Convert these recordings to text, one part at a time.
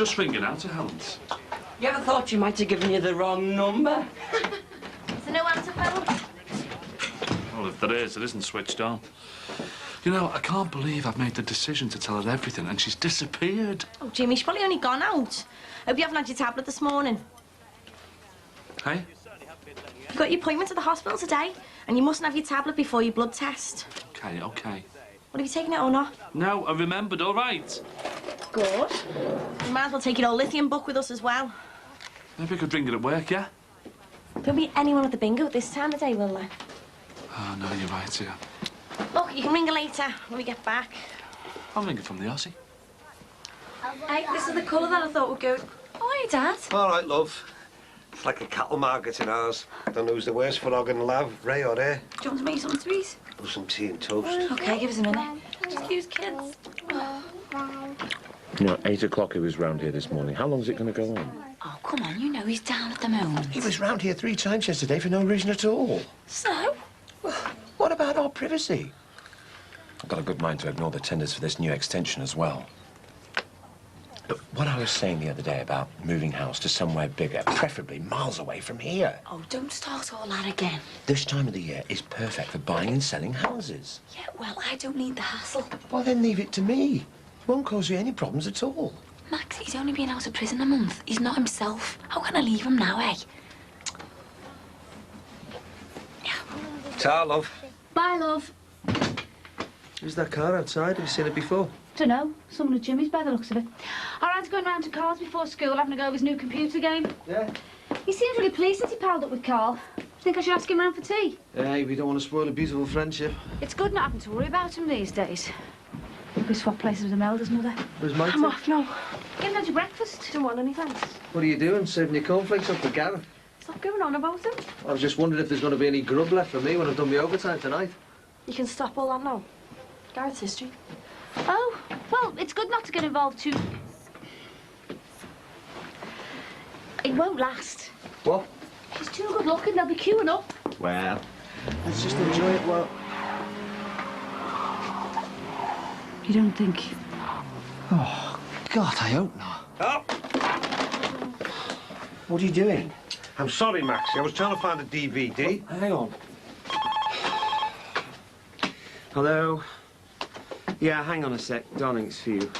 just ringing out to Helen's. You ever thought you might have given you the wrong number? Is there no answer phone? Well, if there is, it isn't switched on. You know, I can't believe I've made the decision to tell her everything and she's disappeared. Oh, Jimmy, she's probably only gone out. Hope you haven't had your tablet this morning. Hey? You got your appointment at the hospital today, and you mustn't have your tablet before your blood test. Okay, okay. What, have you taken it or not? No, I remembered, all right. Good. You might as well take your old lithium book with us as well. Maybe we could bring it at work, yeah? There'll be anyone at the bingo at this time of day, will there? Oh, no, you're right, yeah. Look, you can ring her later when we get back. I'll ring it from the Aussie. Hey, this is the colour that I thought would go... Oh, hey, Dad. All right, love. It's like a cattle market in ours. Don't know who's the worst for hogging the lav, Ray or Ray. Do you want to make something to eat? Or some tea and toast. OK, give us a minute. Excuse kids. You know, 8 o'clock he was round here this morning. How long is it going to go on? Oh, come on, you know he's down at the moment. He was round here 3 times yesterday for no reason at all. So? What about our privacy? I've got a good mind to ignore the tenders for this new extension as well. Look, what I was saying the other day about moving house to somewhere bigger, preferably miles away from here. Oh, don't start all that again. This time of the year is perfect for buying and selling houses. Yeah, well, I don't need the hassle. Well, then leave it to me. It won't cause you any problems at all. Max, he's only been out of prison a month. He's not himself. How can I leave him now, eh? Yeah. Ta, love. Bye, love. Who's that car outside? Have you seen it before? Dunno. Someone at Jimmy's by the looks of it. Our lad's going round to Carl's before school, having a go of his new computer game. Yeah. He seems really pleased since he palled up with Carl. Do you think I should ask him round for tea? Hey, we don't want to spoil a beautiful friendship. It's good not having to worry about him these days. Look, we swap places with Imelda's mother. Where's Mike? I'm off now. Get him out your breakfast. Don't want any thanks. What are you doing? Saving your cornflakes up for Gareth? Stop going on about him. I was just wondering if there's going to be any grub left for me when I've done my overtime tonight. You can stop all that now. Gareth's history. Oh, well, it's good not to get involved too... It won't last. What? He's too good looking. They'll be queuing up. Well, let's just enjoy it while... You don't think... Oh, God, I hope not. Oh! What are you doing? I'm sorry, Maxie. I was trying to find a DVD. Well, hang on. Hello? Yeah, hang on a sec. Darling, it's for you.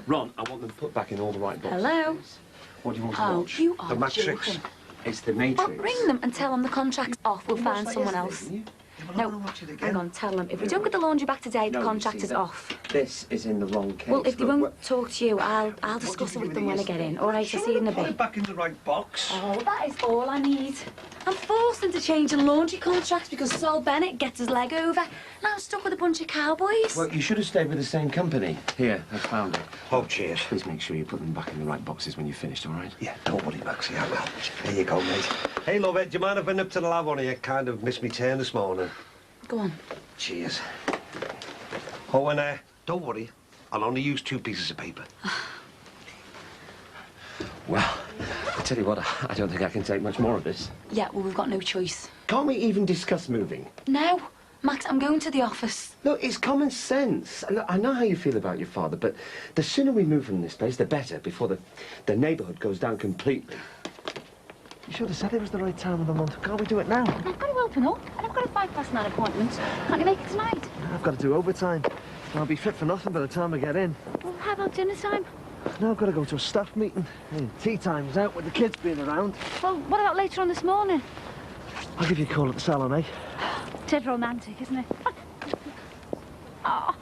Ron, I want them put back in all the right boxes. Hello? Please. What do you want to Oh, watch? you The are Matrix. joking. It's The Matrix. Well, ring them and tell them the contract's off. We'll find someone else. No, hang on, tell them. If we don't get the laundry back today, the No, contract you see is that? off. This is in the wrong case. Well, if they Look, won't talk to you, I'll discuss it with them when I get in. All right, I'll see you in a Put bit. it back in the right box. Oh, that is all I need. I'm forced into changing laundry contracts because Sol Bennett gets his leg over. Now I'm stuck with a bunch of cowboys. Well, you should have stayed with the same company. Here, I found it. Oh, cheers. Please make sure you put them back in the right boxes when you're finished, all right? Yeah, don't worry, Maxie, I will. There you go, mate. Hey, love it, do you mind if I nip to the lab on you? Kind of missed me turn this morning. Go on. Cheers. Oh, and don't worry, I'll only use 2 pieces of paper. Well, I tell you what, I don't think I can take much more of this. Yeah, well, we've got no choice. Can't we even discuss moving? No. Max, I'm going to the office. Look, it's common sense. Look, I know how you feel about your father, but the sooner we move from this place, the better, before the neighbourhood goes down completely. You should have said it was the right time of the month. Can't we do it now? I've got to open up, and I've got a 5:09 appointment. Can't you make it tonight? I've got to do overtime. I'll be fit for nothing by the time I get in. Well, how about dinner time? Now I've got to go to a staff meeting. And tea time's out with the kids being around. Well, what about later on this morning? I'll give you a call at the salon, eh? Dead romantic, isn't it? Oh.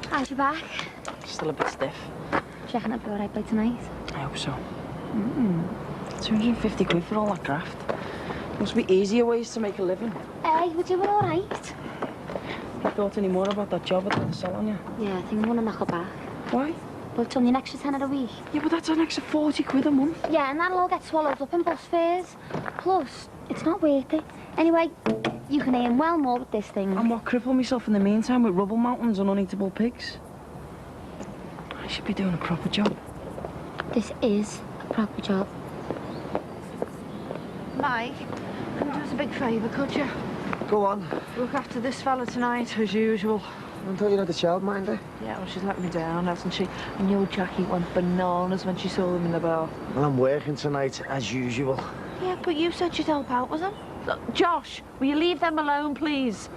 How's your back? Still a bit stiff. Do you reckon that'll be all right by tonight? I hope so. 250 quid for all that graft. Must be easier ways to make a living. Hey, we're doing all right. You thought any more about that job at the salon, yeah? Yeah, I think I want to knock it back. Why? Well, it's only an extra 10 a week. Yeah, but that's an extra 40 quid a month. Yeah, and that'll all get swallowed up in bus fares. Plus, it's not worth it. Anyway, you can earn well more with this thing. And what, cripple myself in the meantime with rubble mountains and uneatable pigs? I should be doing a proper job. This is a proper job. Mike, can you do us a big favour, could you? Go on. Look after this fella tonight, as usual. I thought you had a childminder. Yeah, well, she's let me down, hasn't she? And your Jackie went bananas when she saw them in the bar. Well, I'm working tonight, as usual. Yeah, but you said you'd help out with them. Look, Josh, will you leave them alone, please?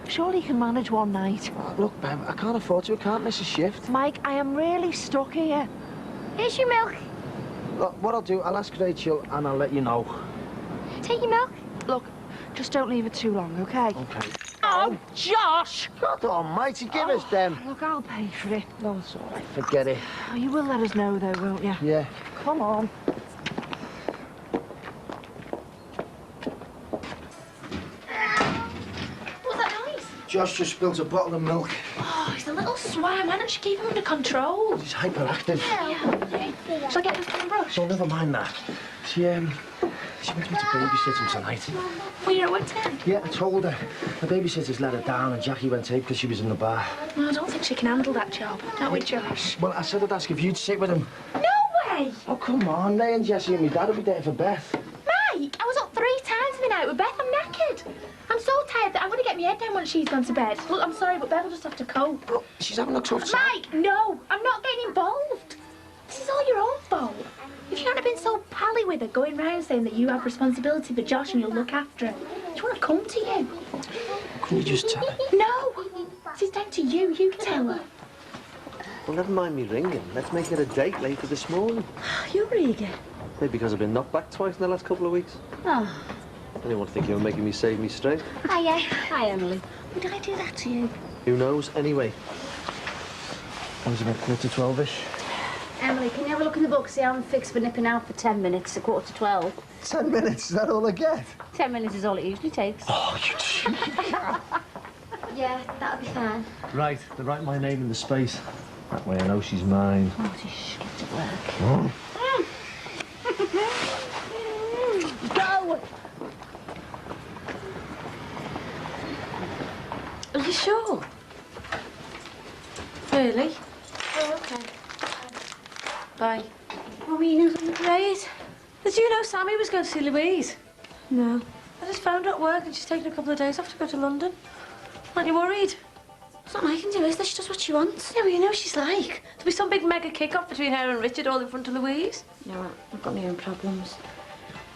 Surely you can manage one night. Look, Bev, I can't afford to. I can't miss a shift. Mike, I am really stuck here. Here's your milk. Look, what I'll do, I'll ask Rachel and I'll let you know. Take your milk. Look, just don't leave it too long, okay? Okay. Oh, Josh! God almighty, give us them. Look, I'll pay for it. No, it's all right. Forget it. Oh, you will let us know, though, won't you? Yeah. Come on. What's that noise? Josh just spilled a bottle of milk. Oh, he's a little swine. Why don't you keep him under control? He's hyperactive. Yeah. Shall I get him some brush? So never mind that. She wants me to babysit him tonight. Well, you're at work today? Yeah, I told her. The babysitter's let her down and Jackie went tape because she was in the bar. No, I don't think she can handle that job. Don't we, Josh? Well, I said I'd ask if you'd sit with him. No way! Oh, come on. They and Jessie and my dad will be there for Beth. Mike, I was up 3 times the night with Beth. I'm knackered. I'm so tired that I'm going to get my head down when she's gone to bed. Look, I'm sorry, but Beth will just have to cope. Look, she's having a tough time. Mike, no, I'm not getting involved. This is all your own fault. If you hadn't been so pally with her, going round saying that you have responsibility for Josh and you'll look after her, do you want to come to you? Can you just tell her? No, this is down to you. You tell her. Well, never mind me ringing. Let's make it a date later this morning. You're eager. Maybe because I've been knocked back twice in the last couple of weeks. Oh. I didn't want to think you were making me save me straight. Hiya. Hi, Emily. Why did I do that to you? Who knows? Anyway. It was about 11:45-ish. Emily, can you have a look in the book? See, I'm fixed for nipping out for 10 minutes, 11:45. 10 minutes, is that all I get? 10 minutes is all it usually takes. Oh, you Yeah, that'll be fine. Right, they write my name in the space. That way I know she's mine. Oh, she skipped at work. Go! Are you sure? Really? Oh, okay. Bye. Marina. Great. Did you know Sammy was going to see Louise? No. I just found her at work and she's taking a couple of days off to go to London. Aren't you worried? It's not I can do, is there? She does what she wants. Yeah, well, you know what she's like. There'll be some big mega kick-off between her and Richard all in front of Louise. No, I've got my own problems.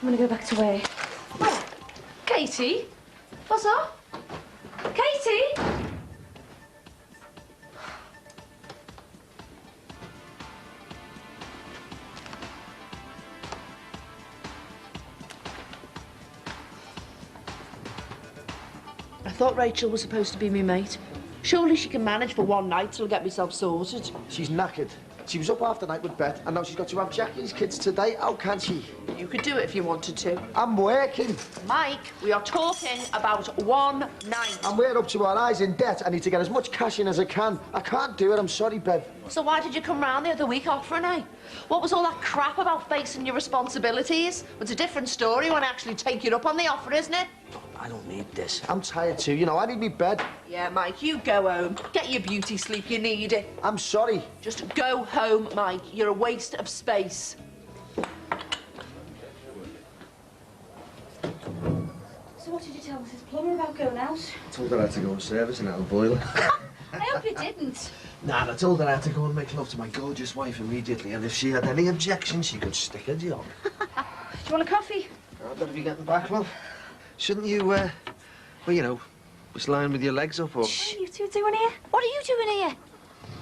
I'm going to go back to work. Oh, Katie? What's up? Katie? I thought Rachel was supposed to be my mate. Surely she can manage for one night till I get myself sorted. She's knackered. She was up half the night with Beth, and now she's got to have Jackie's kids today. How can she? You could do it if you wanted to. I'm working. Mike, we are talking about one night. And we're up to our eyes in debt. I need to get as much cash in as I can. I can't do it. I'm sorry, Bev. So why did you come round the other week offering, eh? What was all that crap about facing your responsibilities? It's a different story when I actually take you up on the offer, isn't it? I don't need this. I'm tired too. You know, I need me bed. Yeah, Mike, you go home. Get your beauty sleep, you need it. I'm sorry. Just go home, Mike. You're a waste of space. So what did you tell Mrs. Plummer about going out? I told her I had to go and service an old boiler. I hope you didn't. Nah, I told her I had to go and make love to my gorgeous wife immediately, and if she had any objections, she could stick a job. Do you want a coffee? I better be getting back, love. Shouldn't you, well, you know, just lying with your legs up, or... What are you two doing here? What are you doing here?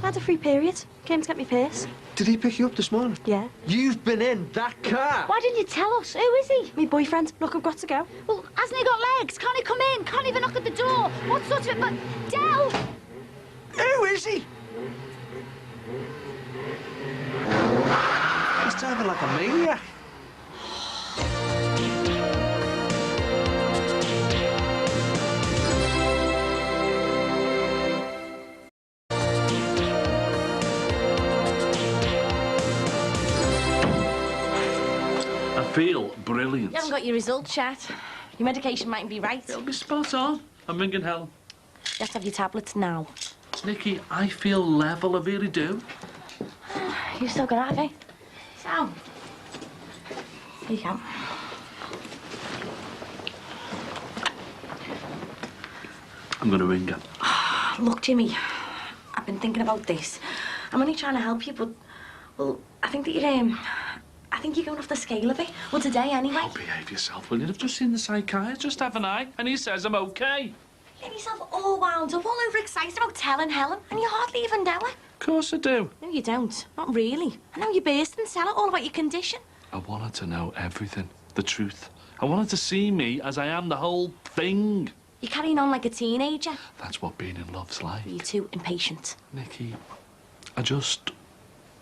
I had a free period. Came to get me pierced. Did he pick you up this morning? Yeah. You've been in that car! Why didn't you tell us? Who is he? Me boyfriend. Look, I've got to go. Well, hasn't he got legs? Can't he come in? Can't even knock at the door? What sort of it? But Del! Who is he? He's driving like a maniac. I feel brilliant. You haven't got your results yet. Your medication mightn't be right. It'll be spot on. I'm ringing Helen. You have to have your tablets now. Nikki, I feel level. I really do. You still got it, have you? So, here you go. I'm going to ring her. Look, Jimmy, been thinking about this. I'm only trying to help you, but, well, I think that I think you're going off the scale a bit. Well, today, anyway. Oh, behave yourself, will you? I've just seen the psychiatrist, haven't I? And he says I'm okay. You get yourself all wound up, all overexcited about telling Helen, and you hardly even know her. Of course I do. No, you don't. Not really. I know you burst and tell her all about your condition. I wanted to know everything, the truth. I wanted to see me as I am, the whole thing. You're carrying on like a teenager. That's what being in love's like. You're too impatient. Nikki, I just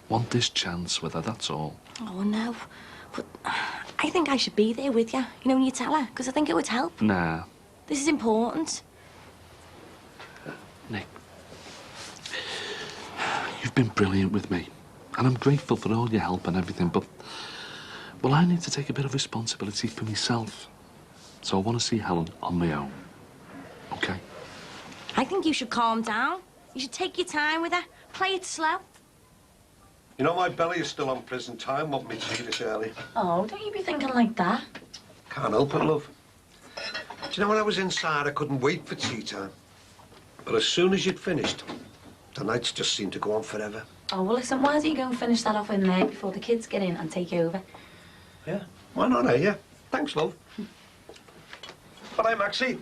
want this chance with her, that's all. Oh, no. But I think I should be there with you, you know, when you tell her, because I think it would help. Nah. This is important. Nick, you've been brilliant with me, and I'm grateful for all your help and everything, but, well, I need to take a bit of responsibility for myself. So I want to see Helen on my own. Okay? I think you should calm down. You should take your time with her. Play it slow. You know, my belly is still on prison time. Want me to eat this early? Oh, don't you be thinking like that. Can't help it, love. Do you know, when I was inside, I couldn't wait for tea time. But as soon as you'd finished, the nights just seemed to go on forever. Oh, well, listen, why don't you go and finish that off in there before the kids get in and take over? Yeah, why not, eh? Yeah. Thanks, love. Bye, Maxie.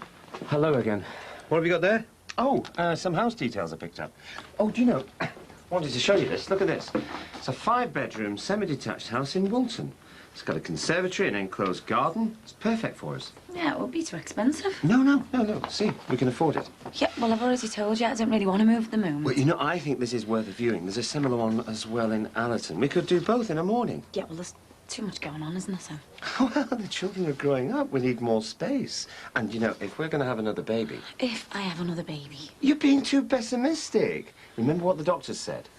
Hello again. What have you got there? Oh, some house details I picked up. Oh, do you know, I wanted to show you this. Look at this. It's a 5-bedroom, semi-detached house in Woolton. It's got a conservatory, an enclosed garden. It's perfect for us. Yeah, it would be too expensive. No. See, we can afford it. Yeah, well, I've already told you I don't really want to move at the moment. Well, you know, I think this is worth a viewing. There's a similar one as well in Allerton. We could do both in a morning. Yeah, well, there's too much going on, isn't there, Sam? Well, the children are growing up. We need more space. And, you know, if we're going to have another baby... If I have another baby. You're being too pessimistic. Remember what the doctor said?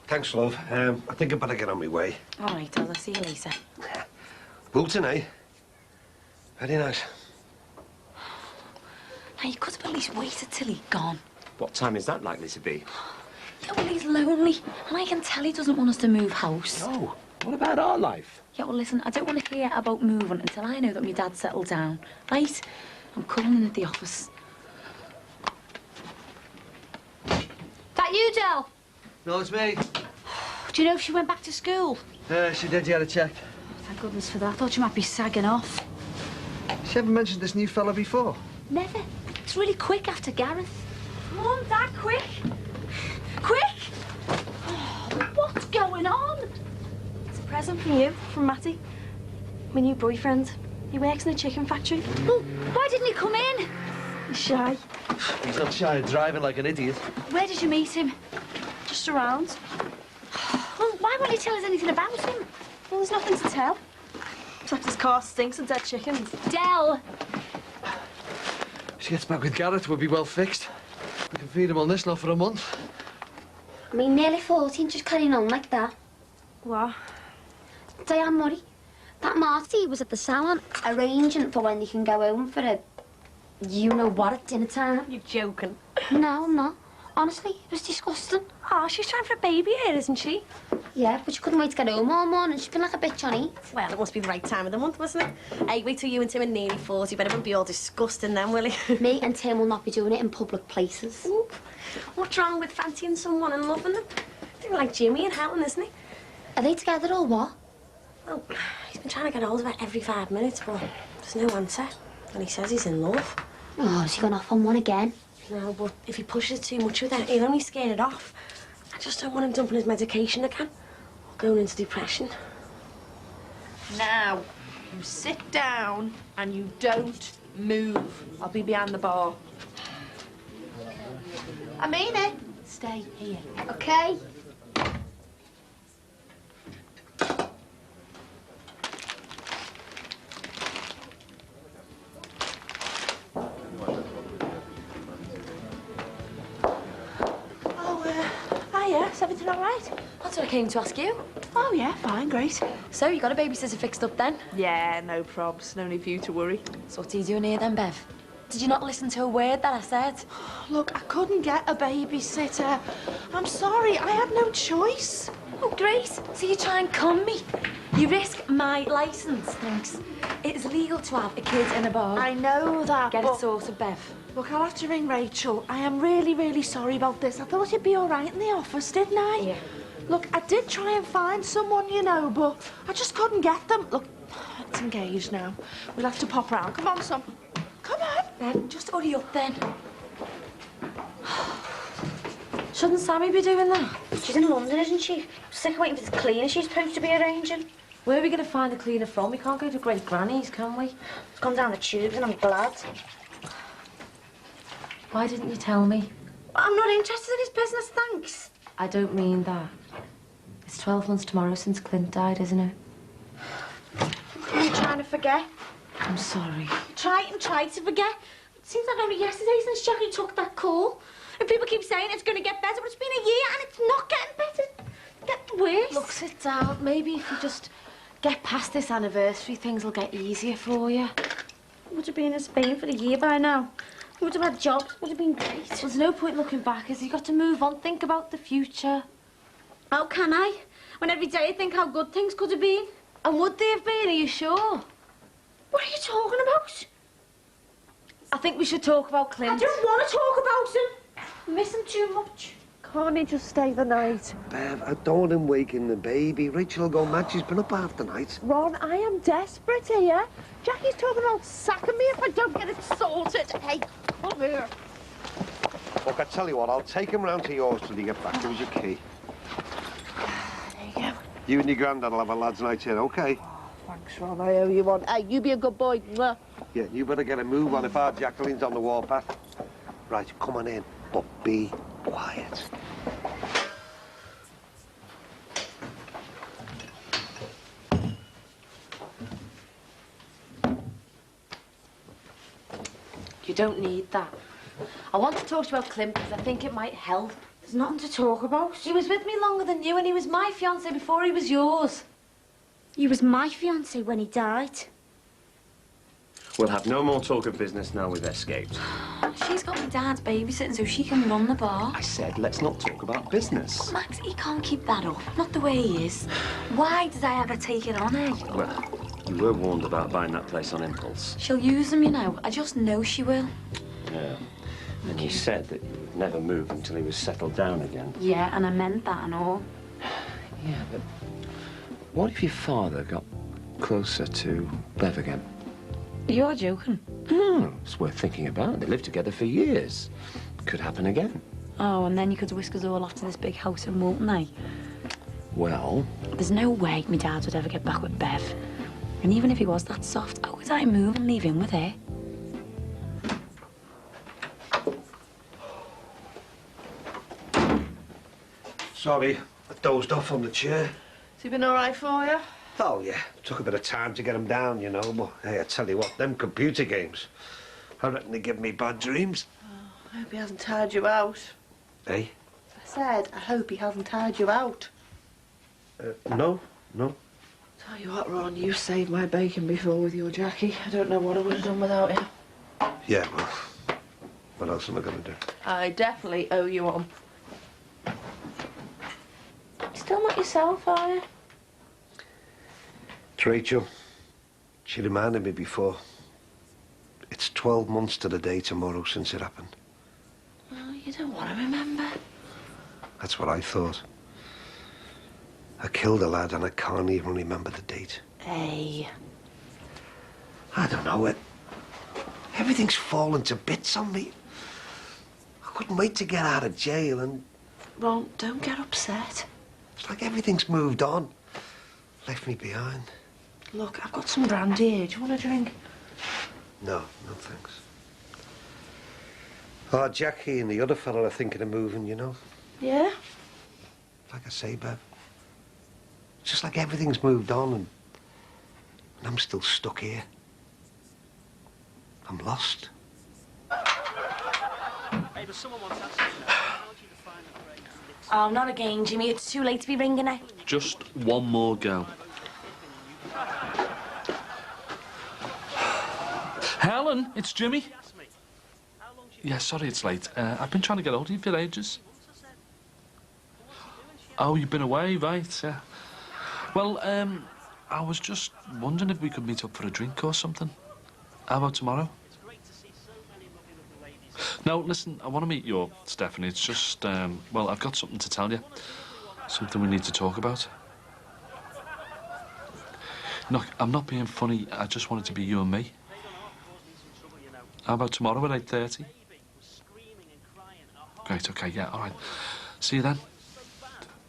Thanks, love. I think I better get on my way. All right, I'll see you later. Woolton, eh? Very nice. Now, you could have at least waited till he'd gone. What time is that likely to be? Yeah, well, he's lonely. And I can tell he doesn't want us to move house. No. What about our life? Yeah, well, listen, I don't want to hear about moving until I know that my dad's settled down. Right? I'm calling in at the office. That you, Del? No, it's me. Do you know if she went back to school? She did, you had a check. Thank goodness for that. I thought she might be sagging off. She ever mentioned this new fella before? Never. It's really quick after Gareth. Come on, Dad, quick! Quick! Oh, what's going on? It's a present from you, from Matty. My new boyfriend. He works in a chicken factory. Well, why didn't he come in? He's shy. He's not shy of driving like an idiot. Where did you meet him? Just around. Well, why won't he tell us anything about him? Well, there's nothing to tell. Except his car stinks of dead chickens. Del! If she gets back with Gareth, we'll be well fixed. We can feed him on this lot for a month. I mean, nearly 14, just carrying on like that. What? Diane Murray, that Marty was at the salon arranging for when you can go home for a you-know-what at dinner time. You're joking. No, I'm not. Honestly, it was disgusting. Oh, she's trying for a baby here, isn't she? Yeah, but she couldn't wait to get home all morning. She's been like a bitch on it. Well, it must be the right time of the month, wasn't it? Hey, wait till you and Tim are nearly 40, but it won't be all disgusting then, will he? Me and Tim will not be doing it in public places. Ooh. What's wrong with fancying someone and loving them? They're like Jimmy and Helen, isn't he? Are they together or what? Well, he's been trying to get hold of her every 5 minutes, but there's no answer. And he says he's in love. Oh, has he gone off on one again? No, but if he pushes too much with her, he'll only scare it off. I just don't want him dumping his medication again. Or going into depression. Now, you sit down and you don't move. I'll be behind the bar. I mean it. Stay here. Okay. Is everything all right? That's what I came to ask you. Oh, yeah, fine, great. So, you got a babysitter fixed up then? Yeah, no probs. No need for you to worry. So what are you doing here then, Bev? Did you not listen to a word that I said? Look, I couldn't get a babysitter. I'm sorry, I had no choice. Oh, great. So you try and con me. You risk my licence, thanks. It is legal to have a kid in a bar. I know that, Get but... it sorted, Bev. Look, I'll have to ring Rachel. I am really, really sorry about this. I thought you'd be all right in the office, didn't I? Yeah. Look, I did try and find someone, you know, but I just couldn't get them. Look, it's engaged now. We'll have to pop round. Come on, son. Come on. Just hurry up then. Shouldn't Sammy be doing that? She's in London, isn't she? Sick of waiting for this cleaner she's supposed to be arranging. Where are we going to find the cleaner from? We can't go to Great Granny's, can we? It's gone down the tubes and I'm glad. Why didn't you tell me? I'm not interested in his business, thanks. I don't mean that. It's 12 months tomorrow since Clint died, isn't it? I'm trying to forget. I'm sorry. Try to forget. It seems like only yesterday since Jackie took that call. And people keep saying it's going to get better, but it's been a year and it's not getting better. It's getting worse. Look, sit down. Maybe if you just get past this anniversary, things will get easier for you. Would have been in Spain for a year by now. We would have had jobs. Would have been great. There's no point looking back, is you got to move on. Think about the future. How can I? When every day I think how good things could have been. And would they have been? Are you sure? What are you talking about? I think we should talk about Clint. I don't want to talk about him. I miss him too much. Can't he just stay the night? Bev, I don't want him waking the baby. Rachel will go mad. She's been up half the night. Ron, I am desperate here. Jackie's talking about sacking me if I don't get it sorted. Hey, come here. Look, I tell you what, I'll take him round to yours till you get back. Here's your key. There you go. You and your granddad will have a lad's night in, OK? Thanks, Ron. I owe you one. Hey, you be a good boy. Mwah. Yeah, you better get a move on if our Jacqueline's on the warpath. Right, come on in, but be quiet. You don't need that. I want to talk to you about Clint because I think it might help. There's nothing to talk about. He was with me longer than you and he was my fiancé before he was yours. He was my fiancé when he died. We'll have no more talk of business now we've escaped. She's got my dad's babysitting so she can run the bar. I said, let's not talk about business. Max, he can't keep that up. Not the way he is. Why did I ever take it on, eh? Well, you were warned about buying that place on impulse. She'll use them, you know. I just know she will. Yeah. And you said that you would never move until he was settled down again. Yeah, and I meant that and all. Yeah, but what if your father got closer to Bev again? You're joking. No, it's worth thinking about. They lived together for years. Could happen again. Oh, and then you could whisk us all off to this big house in Walton, eh? Well... There's no way my dad would ever get back with Bev. And even if he was that soft, how would I move and leave him with her? Sorry, I dozed off on the chair. Has he been all right for you? Oh, yeah. Took a bit of time to get him down, you know. But, hey, I tell you what, them computer games, I reckon they give me bad dreams. Oh, I hope he hasn't tired you out. Hey? I said, I hope he hasn't tired you out. No. Tell you what, Ron, you saved my bacon before with your Jackie. I don't know what I would have done without him. Yeah, well, what else am I going to do? I definitely owe you one. Still not yourself, are you? It's Rachel. She reminded me before. It's 12 months to the day tomorrow since it happened. Well, you don't want to remember. That's what I thought. I killed a lad and I can't even remember the date. Hey. I don't know. Everything's fallen to bits on me. I couldn't wait to get out of jail and... Ron, don't get upset. It's like everything's moved on. Left me behind. Look, I've got some brandy here. Do you want a drink? No thanks. Oh, Jackie and the other fella are thinking of moving, you know. Yeah? Like I say, Bev. It's just like everything's moved on and I'm still stuck here. I'm lost. Hey, but someone wants to ask you now. How do you define a great mix? Oh, not again, Jimmy. It's too late to be ringing her. Just one more go. Helen, it's Jimmy. Yeah, sorry it's late. I've been trying to get hold of you for ages. Oh, you've been away, right, yeah. Well, I was just wondering if we could meet up for a drink or something. How about tomorrow? No, listen, I want to meet you, Stephanie. It's just, well, I've got something to tell you. Something we need to talk about. No, I'm not being funny. I just want it to be you and me. How about tomorrow at 8:30? Great, OK, yeah, all right. See you then.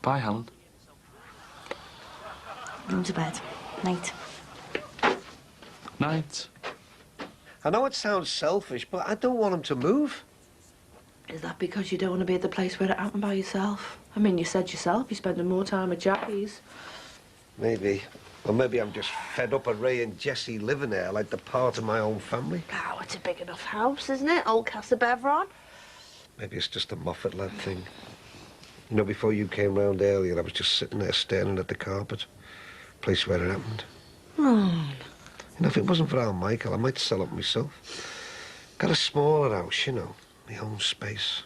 Bye, Helen. Go to bed. Night. Night. I know it sounds selfish, but I don't want him to move. Is that because you don't want to be at the place where it happened by yourself? I mean, you said yourself you're spending more time at Jackie's. Maybe. Or maybe I'm just fed up of Ray and Jessie living there like they're part of my own family. Oh, it's a big enough house, isn't it? Old Casa Beveron. Maybe it's just a Moffat-led thing. You know, before you came round earlier, I was just sitting there staring at the carpet. Place where it happened. Oh. You know, if it wasn't for Al Michael, I might sell up myself. Got a smaller house, you know, my own space.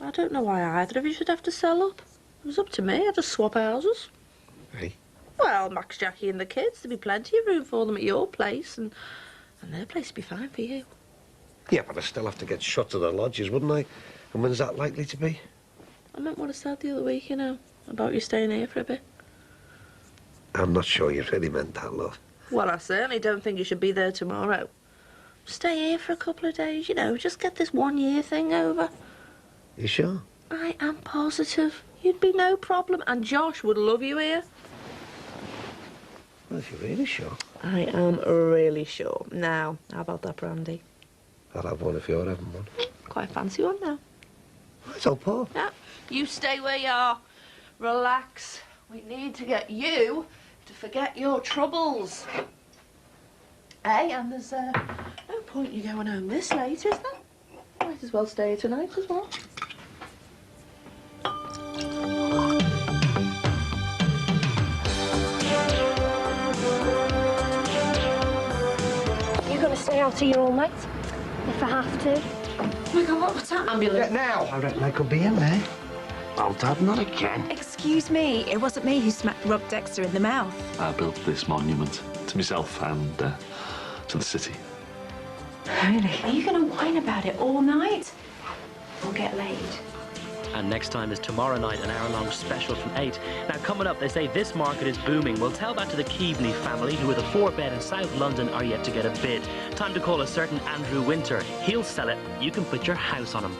I don't know why either of you should have to sell up. It was up to me. I'd just swap houses. Hey? Well, Max, Jackie and the kids. There'd be plenty of room for them at your place, and their place would be fine for you. Yeah, but I'd still have to get shut to the lodges, wouldn't I? And when's that likely to be? I meant what I said the other week, you know, about you staying here for a bit. I'm not sure you really meant that, love. Well, I certainly don't think you should be there tomorrow. Stay here for a couple of days, you know, just get this 1 year thing over. You sure? I am positive. You'd be no problem, and Josh would love you here. Well, if you're really sure. I am really sure. Now, how about that brandy? I'll have one if you're having one. Quite a fancy one now. It's all Paul. Yeah, you stay where you are. Relax. We need to get you to forget your troubles. And there's no point you going home this late, is there? Might as well stay here tonight as well. You're going to stay out here all night? If I have to. Oh my God, what's happening? Ambulance. Yeah, now. I reckon I could be in there. Oh, Dad, not again. Excuse me, it wasn't me who smacked Rob Dexter in the mouth. I built this monument to myself and to the city. Really? Are you going to whine about it all night? Or get laid? And next time is tomorrow night, an hour-long special from 8. Now, coming up, they say this market is booming. We'll tell that to the Keaveney family, who with a 4-bed in South London are yet to get a bid. Time to call a certain Andrew Winter. He'll sell it. You can put your house on him.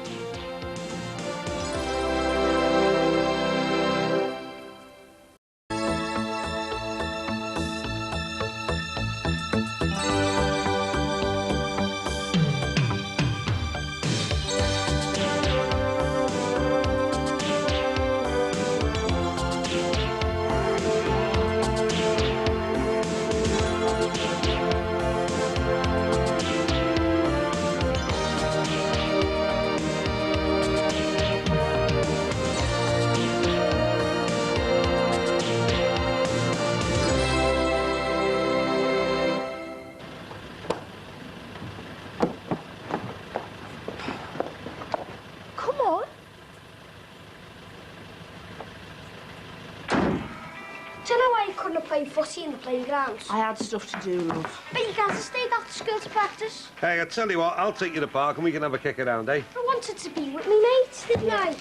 Footy in the playground. I had stuff to do, love. But you guys stayed after school to practice. Hey, I tell you what, I'll take you to the park and we can have a kick around, eh? I wanted to be with me mates, didn't I?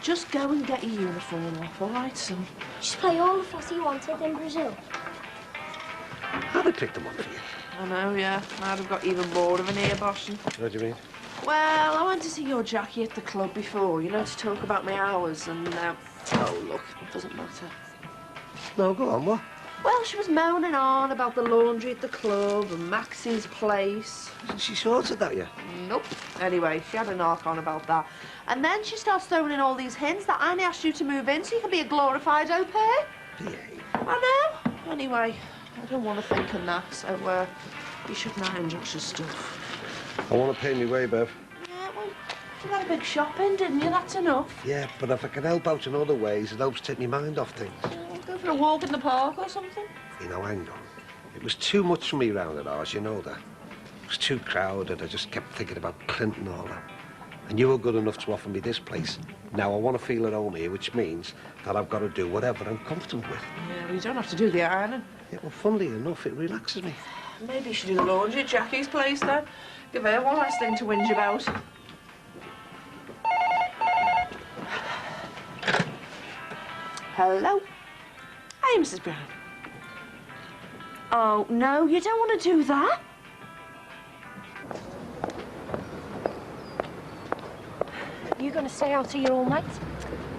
Just go and get your uniform off, all right, son? Just play all the footy you wanted in Brazil. I'd have picked them up for you. I know, yeah. I'd have got even more of an ear boshing. What do you mean? Well, I went to see your Jackie at the club before, you know, to talk about my hours, and, oh, look, it doesn't matter. No, go on, what? Well, she was moaning on about the laundry at the club and Maxie's place. She sorted that, yeah? Nope. Anyway, she had a knock on about that. And then she starts throwing in all these hints that I only asked you to move in so you can be a glorified au pair. Behave. I know. Anyway, I don't want to think of that, so, you shouldn't iron Josh's stuff. I want to pay me way, Bev. Yeah, well, you had a big shopping, didn't you? That's enough. Yeah, but if I can help out in other ways, it helps take my mind off things. Go for a walk in the park or something? You know, hang on. It was too much for me round at ours, you know that. It was too crowded. I just kept thinking about Clint and all that. And you were good enough to offer me this place. Now I want to feel at home here, which means that I've got to do whatever I'm comfortable with. Yeah, well, you don't have to do the ironing. Yeah, well, funnily enough, it relaxes me. Maybe you should do the laundry at Jackie's place, then. Give her one last thing to whinge about. Hello? Hey, Mrs. Brown. Oh, no, you don't want to do that. You going to stay out here all night?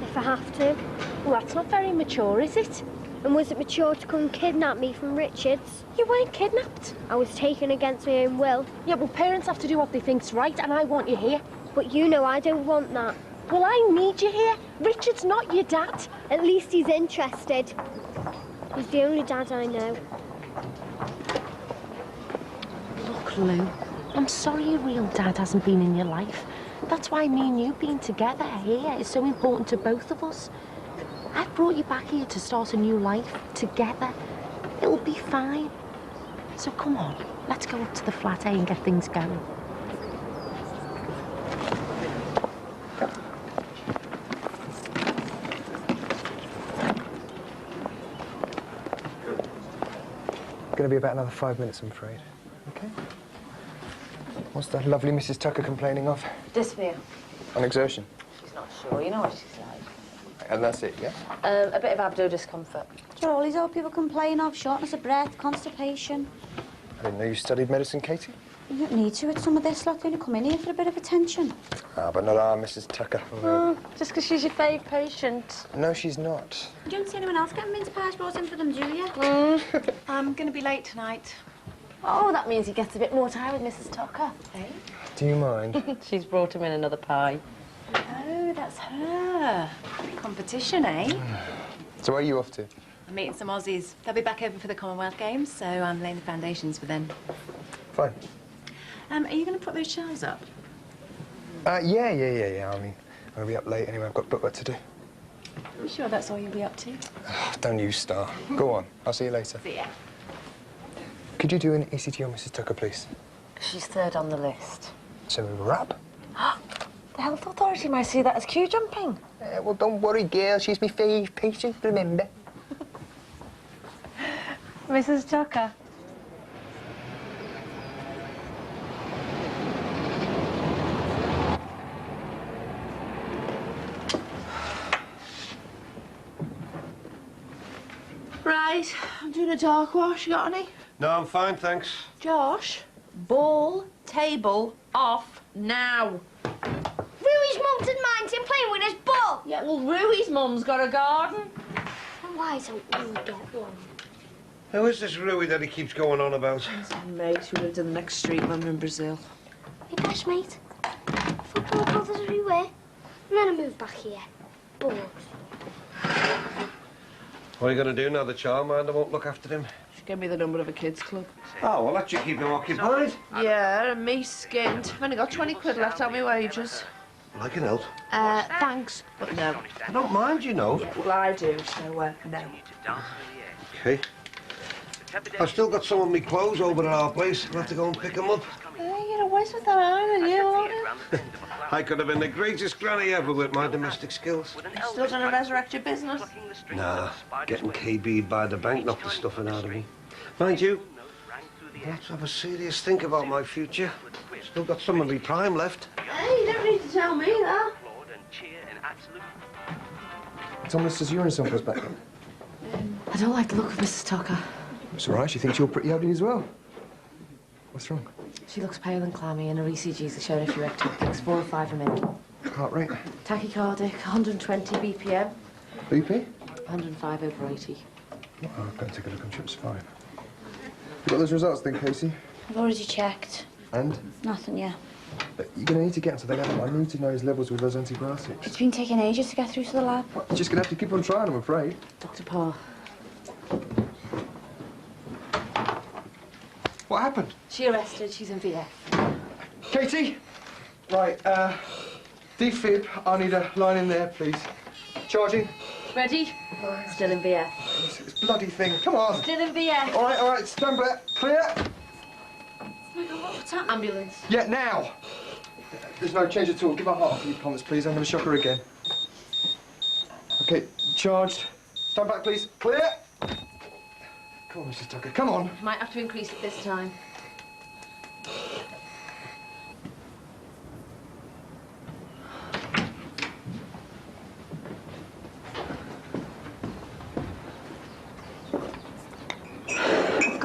If I have to. Well, that's not very mature, is it? And was it mature to come kidnap me from Richard's? You weren't kidnapped. I was taken against my own will. Yeah, well, parents have to do what they think's right, and I want you here. But you know I don't want that. Well, I need you here. Richard's not your dad. At least he's interested. He's the only dad I know. Look, Lou, I'm sorry your real dad hasn't been in your life. That's why me and you being together here is so important to both of us. I've brought you back here to start a new life together. It'll be fine. So come on, let's go up to the flat A and get things going. Going to be about another 5 minutes, I'm afraid. Okay. What's that lovely Mrs. Tucker complaining of? Dyspnea. On exertion. She's not sure. You know what she's like. And that's it, yeah? A bit of abdo discomfort. Sure, all these old people complain of: shortness of breath, constipation. I didn't know you studied medicine, Katie. You don't need to. It's some of this lot going to come in here for a bit of attention. Ah, but not our Mrs. Tucker. Just because she's your fave patient. No, she's not. You don't see anyone else getting mince pies brought in for them, do you? I'm going to be late tonight. Oh, that means he gets a bit more time with Mrs. Tucker. Eh? Do you mind? She's brought him in another pie. Oh, that's her. Competition, eh? So where are you off to? I'm meeting some Aussies. They'll be back over for the Commonwealth Games, so I'm laying the foundations for them. Fine. Are you going to put those shelves up? Yeah. I mean, I'm going to be up late anyway. I've got bookwork to do. Are you sure that's all you'll be up to? Don't you start. Go on. I'll see you later. See ya. Could you do an ECT on Mrs. Tucker, please? She's third on the list. So we wrap? The health authority might see that as queue jumping. Well, don't worry, girl. She's my fave patient, remember? Mrs. Tucker. Right, I'm doing a dark wash. You got any? No, I'm fine, thanks. Josh, ball, table, off, now. Rui's mum didn't mind him playing with his ball. Yeah, well, Rui's mum's got a garden. And why don't you get one? Who is this Rui that he keeps going on about? It's a mate who lived in the next street when we were in Brazil. Hey, best mate. Football brothers everywhere. And then I moved back here. Bored. What are you going to do now the childminder won't look after him? She gave me the number of a kids' club. Oh, well, that should keep him occupied. Yeah, and me skinned. I've only got 20 quid left on my wages. Well, I can help. Thanks, but no. I don't mind, you know. Yeah, well, I do, so, no. OK. I've still got some of my clothes over at our place. I'll have to go and pick them up. Hey, you're always with that iron, you, aren't you? I could have been the greatest granny ever with my domestic skills. Still trying to resurrect your business? Nah, getting KB'd by the bank knocked the stuffing out of me. Mind you, I'll have to have a serious think about my future. Still got some of my prime left. Hey, you don't need to tell me that. Thomas says urine samples back then. I don't like the look of Mrs. Tucker. It's all right. She thinks you're pretty ugly as well. What's wrong? She looks pale and clammy, and her ECGs are showing a few ectopics, 4 or 5 a minute. Heart rate? Tachycardic, 120 BPM. BP? 105 over 80. Oh, I'll go and take a look on Chips 5. You got those results then, Casey? I've already checked. And? Nothing yet. But you're going to need to get into the level. I need to know his levels with those antibiotics. It's been taking ages to get through to the lab. You're just going to have to keep on trying, I'm afraid. Dr. Parr. What happened? She arrested. She's in VF. Katie? Right, defib. I need a line in there, please. Charging. Ready? Still in VF. This bloody thing. Come on. Still in VF. All right, stand back. Clear. Oh my God, what's that? Ambulance. Yeah, now. There's no change at all. Give her half of your comments, please. I'm going to shock her again. OK, charged. Stand back, please. Clear. Come on, Mrs. Tucker, come on. Might have to increase it this time.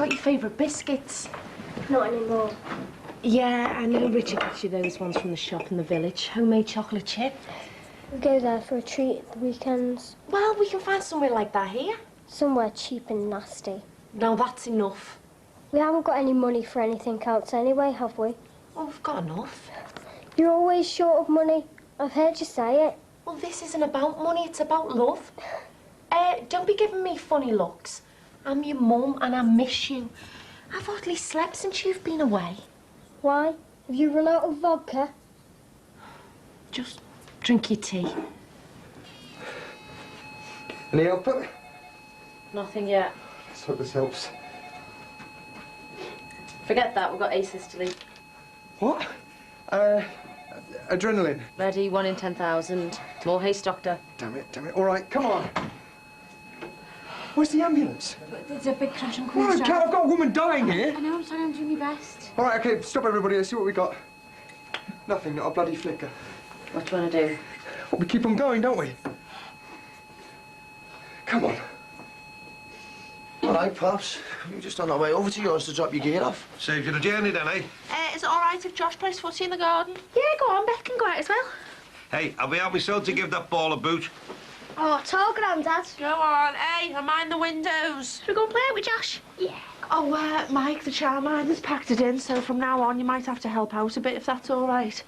got your favourite biscuits. Not anymore. Yeah, I know Richard gets you those ones from the shop in the village. Homemade chocolate chip. We go there for a treat at the weekends. Well, we can find somewhere like that here. Somewhere cheap and nasty. No, that's enough. We haven't got any money for anything else anyway, have we? Oh, we've got enough. You're always short of money. I've heard you say it. Well, this isn't about money, it's about love. Don't be giving me funny looks. I'm your mum and I miss you. I've hardly slept since you've been away. Why? Have you run out of vodka? Just drink your tea. Any help? Nothing yet. Let's hope this helps. Forget that, we've got aces to leave. What? Adrenaline. Ready, 1 in 10,000. More haste, doctor. Damn it, damn it. All right, come on. Where's the ambulance? There's a big crash on No, Queen's Drive. I've got a woman dying here. I know, I'm sorry, I'm doing my best. All right, OK, stop everybody. Let's see what we got. Nothing, not a bloody flicker. What do you want to do? Well, we keep on going, don't we? Come on. All right, Pops. We're just on our way over to yours to drop your gear off. Saved you the journey then, eh? Is it all right if Josh plays footy in the garden? Yeah, go on, Beth can go out as well. Hey, I'll be out myself to give that ball a boot. Oh, talk Grandad. Go on, hey, and mind the windows. Should we go and play it with Josh? Yeah. Oh, Mike, the childminder's packed it in, so from now on you might have to help out a bit if that's all right.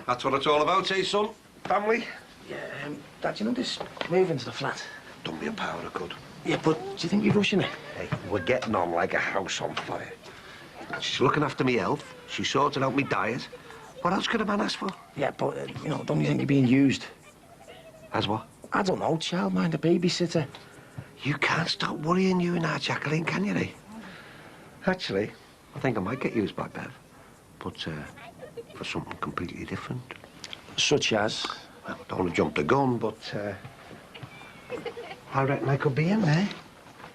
That's what it's all about, eh, son? Family? Yeah, Dad, you know this move into the flat? Don't be a powder good. Yeah, but do you think you're rushing it? Hey, we're getting on like a house on fire. She's looking after me health. She sorted out me diet. What else could a man ask for? Yeah, but, you know, don't you think you're being used? As what? I don't know, childminder, babysitter. You can't stop worrying you now, Jacqueline, can you, eh? Actually, I think I might get used by Bev. But, for something completely different. Such as? Well, I don't want to jump the gun, but, I reckon I could be in there.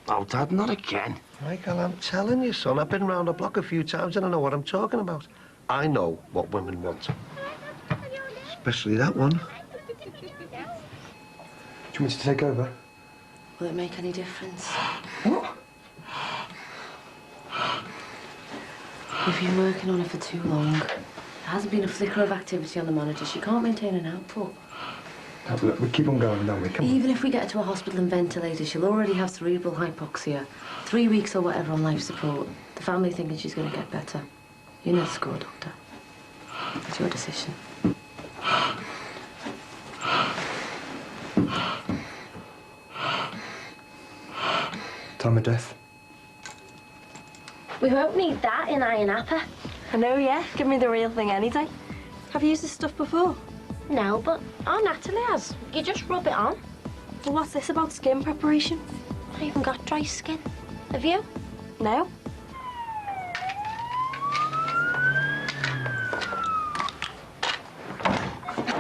Oh, Dad, not again. Michael, I'm telling you, son, I've been round the block a few times and I know what I'm talking about. I know what women want. Especially that one. Do you want me to take over? Will it make any difference? What? We've been working on it for too long. There hasn't been a flicker of activity on the monitor. She can't maintain an output. Have a look. We keep on going, don't we? Come on. Even if we get her to a hospital and ventilator, she'll already have cerebral hypoxia. 3 weeks or whatever on life support. The family thinking she's going to get better. You know the score, Doctor. It's your decision. Time of death. We won't need that in Iron Appa. I know, yeah. Give me the real thing any day. Have you used this stuff before? No, but our Natalie has. You just rub it on. Well, what's this about skin preparation? I even got dry skin. Have you? No.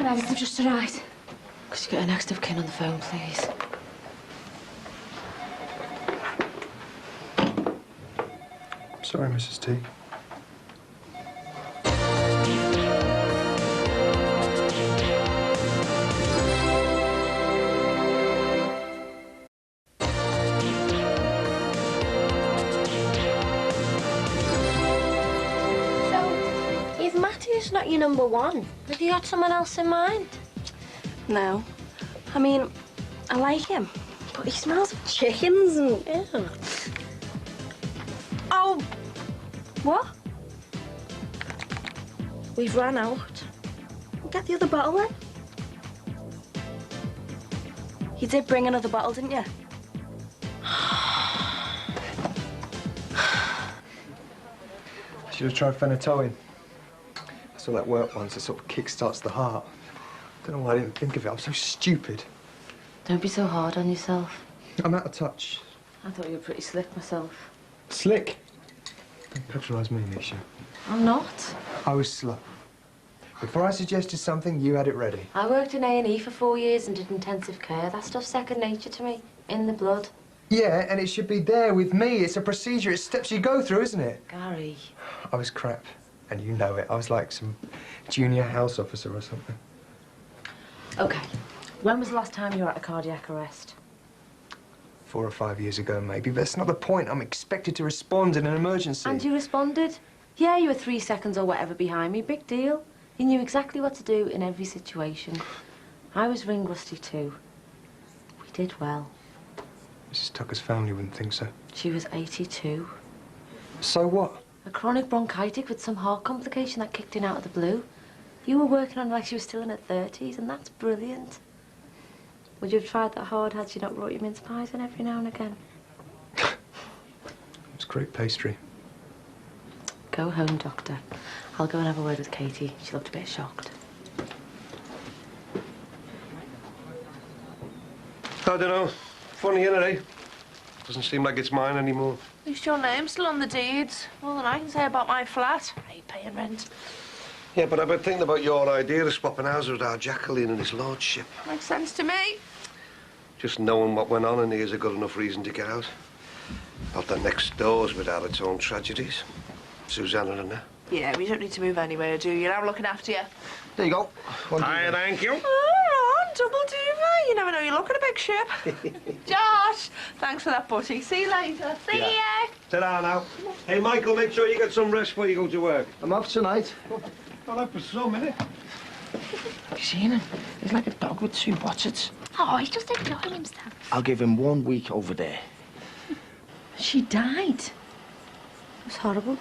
I've just arrived. Could you get an next of kin on the phone, please? Sorry, Mrs. T. If Matthew's not your number one, have you got someone else in mind? No. I mean, I like him, but he smells of chickens and... Ew. Oh! What? We've run out. We'll get the other bottle then. You did bring another bottle, didn't you? I should have tried phenytoin. I saw that work once. It sort of kick-starts the heart. I don't know why I didn't think of it. I'm so stupid. Don't be so hard on yourself. I'm out of touch. I thought you were pretty slick myself. Slick? Don't patronise me, Nisha. I'm not. I was slow. Before I suggested something, you had it ready. I worked in A&E for 4 years and did intensive care. That stuff's second nature to me. In the blood. Yeah, and it should be there with me. It's a procedure. It's steps you go through, isn't it? Gary. I was crap, and you know it. I was like some junior house officer or something. OK. When was the last time you were at a cardiac arrest? 4 or 5 years ago, maybe, but that's not the point. I'm expected to respond in an emergency. And you responded. Yeah, you were 3 seconds or whatever behind me. Big deal. You knew exactly what to do in every situation. I was ring rusty too. We did well. Mrs. Tucker's family wouldn't think so. She was 82. So what? A chronic bronchitis with some heart complication that kicked in out of the blue. You were working on it like she was still in her 30s, and that's brilliant. Would you have tried that hard had she not brought you mince pies in every now and again? It's great pastry. Go home, Doctor. I'll go and have a word with Katie. She looked a bit shocked. I don't know. Funny, innit, eh? Doesn't seem like it's mine anymore. At least your name's still on the deeds. More than I can say about my flat. I hate paying rent. Yeah, but I've been thinking about your idea of swapping houses with our Jacqueline and his lordship. Makes sense to me. Just knowing what went on in here is a good enough reason to get out. Not that next door's without its own tragedies. Susanna and her. Yeah, we don't need to move anywhere, do you? I'm looking after you. There you go. Hi, thank you. Oh, double duvet. You never know, you look at a big ship. Josh, thanks for that, buddy. See you later. See ya. Ta-da now. Hey, Michael, make sure you get some rest before you go to work. I'm off tonight. Well, that for some, innit? Have you seen him? He's like a dog with 2 bottoms. Oh, he's just enjoying himself. I'll give him 1 week over there. She died. It was horrible.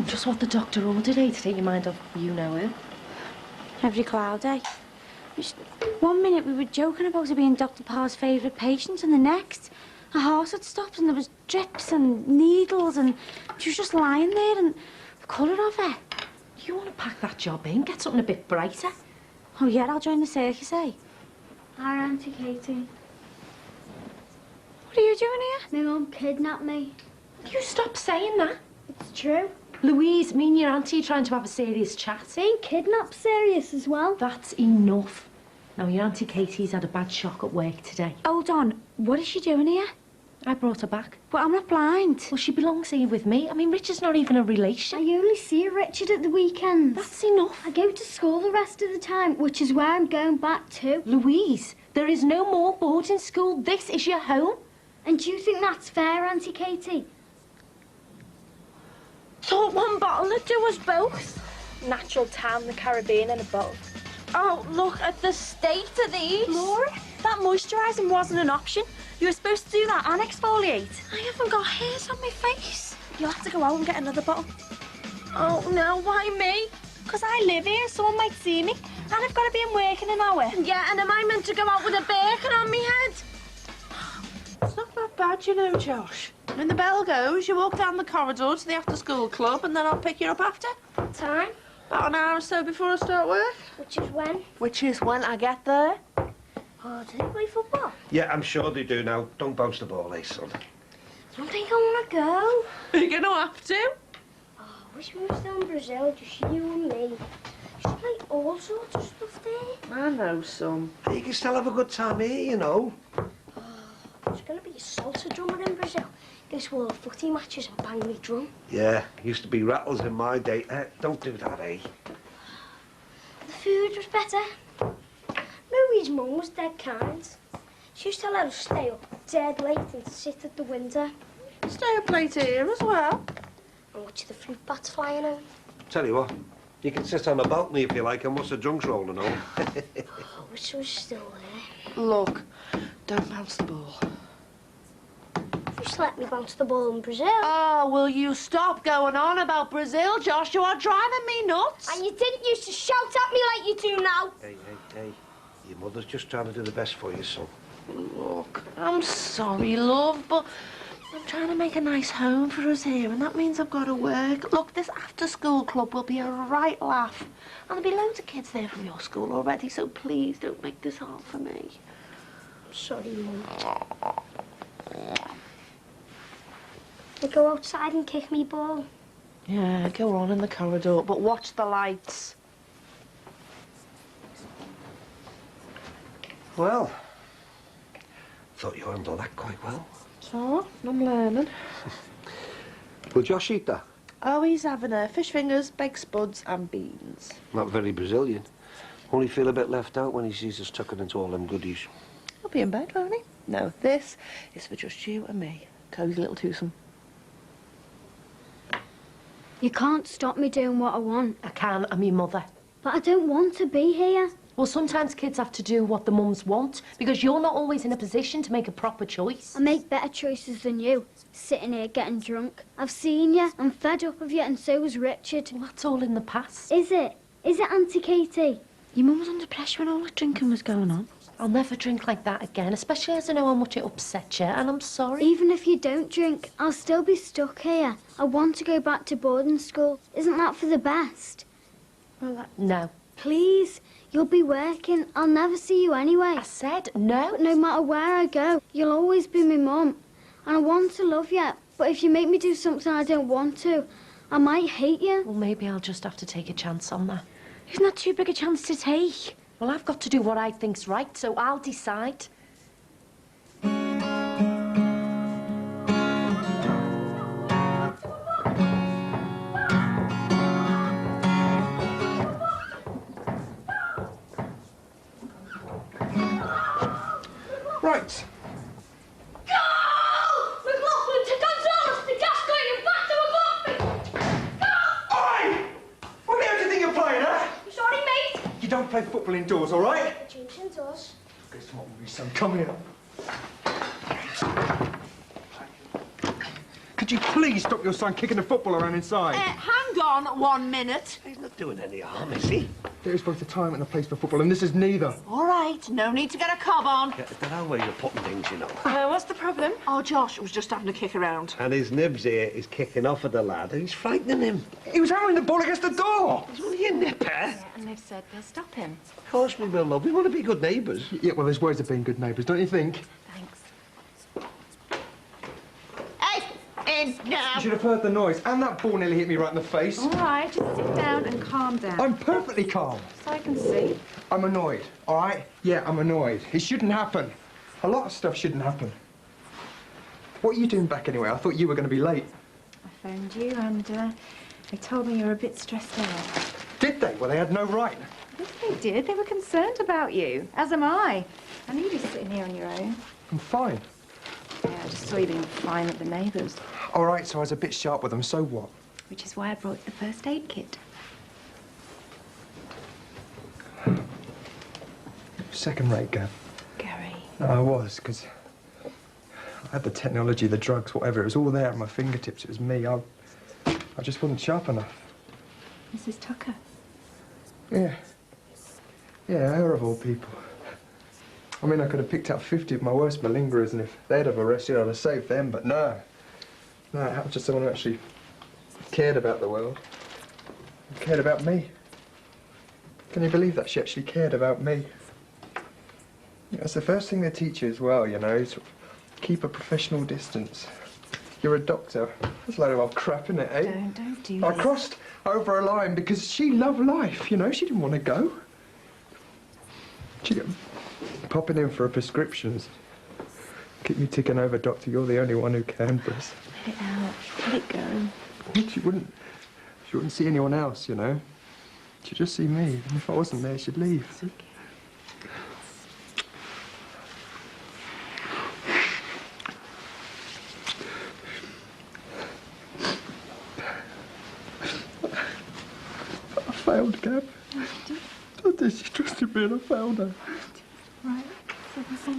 Just what the doctor ordered, to take your mind off you know who. Every cloud day. Just 1 minute we were joking about her being Dr. Parr's favourite patient, and the next, her heart had stopped and there was drips and needles, and she was just lying there, and the colour of her. You want to pack that job in, get something a bit brighter? Oh yeah, I'll join the circus, eh? Hi, Auntie Katie. What are you doing here? My mum kidnapped me. You stop saying that. It's true. Louise, me and your auntie are trying to have a serious chat. Being kidnapped serious as well. That's enough. Now, your auntie Katie's had a bad shock at work today. Hold on, what is she doing here? I brought her back. But I'm not blind. Well, she belongs here with me. I mean, Richard's not even a relation. I only see Richard at the weekends. That's enough. I go to school the rest of the time, which is where I'm going back to. Louise, there is no more boarding school. This is your home. And do you think that's fair, Auntie Katie? Thought one bottle would do us both. Natural tan, the Caribbean and a bottle. Oh, look at the state of these. Laura, that moisturising wasn't an option. You were supposed to do that and exfoliate. I haven't got hairs on my face. You'll have to go out and get another bottle. Oh, no, why me? Because I live here, someone might see me. And I've got to be in work in an hour. Yeah, and am I meant to go out with a bacon on me head? It's not that bad, you know, Josh. When the bell goes, you walk down the corridor to the after-school club, and then I'll pick you up after. What time? About an hour or so before I start work. Which is when? Which is when I get there. Oh, do they play football? Yeah, I'm sure they do now. Don't bounce the ball, eh, son? I don't think I want to go. Are you going to have to? Oh, I wish we were still in Brazil, just you and me. You should play all sorts of stuff there. I know some. You can still have a good time here, you know. There's going to be a salsa drummer in Brazil. Go to all the footy matches and bang me drum. Yeah, used to be rattles in my day. Don't do that, eh? The food was better. Marie's mum was dead kind. She used to let us stay up dead late and sit at the window. Stay up late here as well. And watch the fruit bats flying over. Tell you what, you can sit on the balcony if you like and watch the drunks rolling over. I wish I was still there. Look, don't bounce the ball. Just let me bounce the ball in Brazil. Oh, will you stop going on about Brazil, Josh? You are driving me nuts. And you didn't used to shout at me like you do now. Hey. Your mother's just trying to do the best for you, son. Look, I'm sorry, love, but I'm trying to make a nice home for us here, and that means I've got to work. Look, this after-school club will be a right laugh. And there'll be loads of kids there from your school already, so please don't make this hard for me. Sorry, Mum. You go outside and kick me ball. Yeah, go on in the corridor, but watch the lights. Well, thought you handled that quite well. So, I'm learning. Will Josh eat that? Oh, he's having fish fingers, baked spuds and beans. Not very Brazilian. Only feel a bit left out when he sees us tucking into all them goodies. He'll be in bed, won't he? No, this is for just you and me. Cosy little twosome. You can't stop me doing what I want. I can, I'm your mother. But I don't want to be here. Well, sometimes kids have to do what the mums want, because you're not always in a position to make a proper choice. I make better choices than you, sitting here getting drunk. I've seen you, I'm fed up of you, and so is Richard. Well, that's all in the past. Is it? Is it, Auntie Katie? Your mum was under pressure when all that drinking was going on. I'll never drink like that again, especially as I know how much it upset you, and I'm sorry. Even if you don't drink, I'll still be stuck here. I want to go back to boarding school. Isn't that for the best? Well, no. Please, you'll be working. I'll never see you anyway. I said no. But no matter where I go, you'll always be my mum. And I want to love you, but if you make me do something I don't want to, I might hate you. Well, maybe I'll just have to take a chance on that. It's not too big a chance to take. Well, I've got to do what I think's right, so I'll decide. Right. McLaughlin to Gonzales! The gas going back to McLaughlin! Oi! What the hell do you think you're playing, huh? Sorry, mate. You don't play football indoors, all right? Jason does. Guess what, my son? Come here. Could you please stop your son kicking the football around inside? Hang on 1 minute. He's not doing any harm, is he? There is both a time and a place for football, and this is neither. All right, no need to get a cob on. Yeah, I don't know where you're putting things, you know. What's the problem? Oh, Josh was just having a kick around. And his nibs here is kicking off at the lad, and he's frightening him. He was hammering the ball against the door. He's only a nipper. Yeah, and they've said they'll stop him. Of course we will, love. We want to be good neighbours. Yeah, well, there's ways of being good neighbours, don't you think? Thanks. Hey, in now. You should have heard the noise, and that ball nearly hit me right in the face. All right, just sit down and calm down. I'm perfectly calm. So I can see. I'm annoyed, all right? Yeah, I'm annoyed. It shouldn't happen. A lot of stuff shouldn't happen. What are you doing back anyway? I thought you were going to be late. I phoned you and they told me you were a bit stressed out. Did they? Well, they had no right. Yes, they did. They were concerned about you, as am I. I knew you'd be sitting here on your own. I'm fine. Yeah, I just saw you being fine with the neighbours. All right, so I was a bit sharp with them, so what? Which is why I brought the first aid kit. Second rate, Gav. Gary. No, I was, because I had the technology, the drugs, whatever. It was all there at my fingertips. It was me. I just wasn't sharp enough. Mrs. Tucker. Yeah. Yeah, her of all people. I mean, I could have picked out 50 of my worst malingerers, and if they'd have arrested, I'd have saved them, but no. No, it happened to someone who actually cared about the world. Cared about me. Can you believe that? She actually cared about me. Yeah, that's the first thing they teach you as well, you know, is keep a professional distance. You're a doctor. That's a load of old crap, isn't it, eh? Don't do I this. crossed over a line because she loved life, you know. She didn't want to go. She kept popping in for her prescriptions. Keep me ticking over, doctor. You're the only one who can, Briss. Let it out. Let it go. She wouldn't see anyone else, you know. She'd just see me. And if I wasn't there, she'd leave. It's okay. I failed, Gab. I did. She trusted me and I failed her. Right. So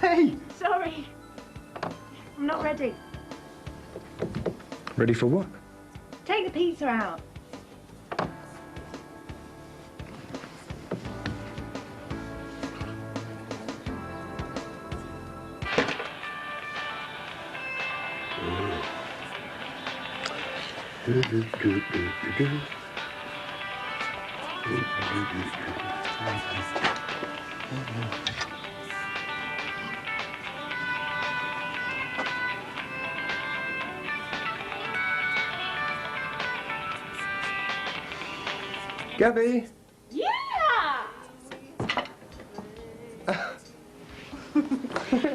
Hey! sorry. I'm not ready. Ready for what? Take the pizza out. Gabby! Yeah!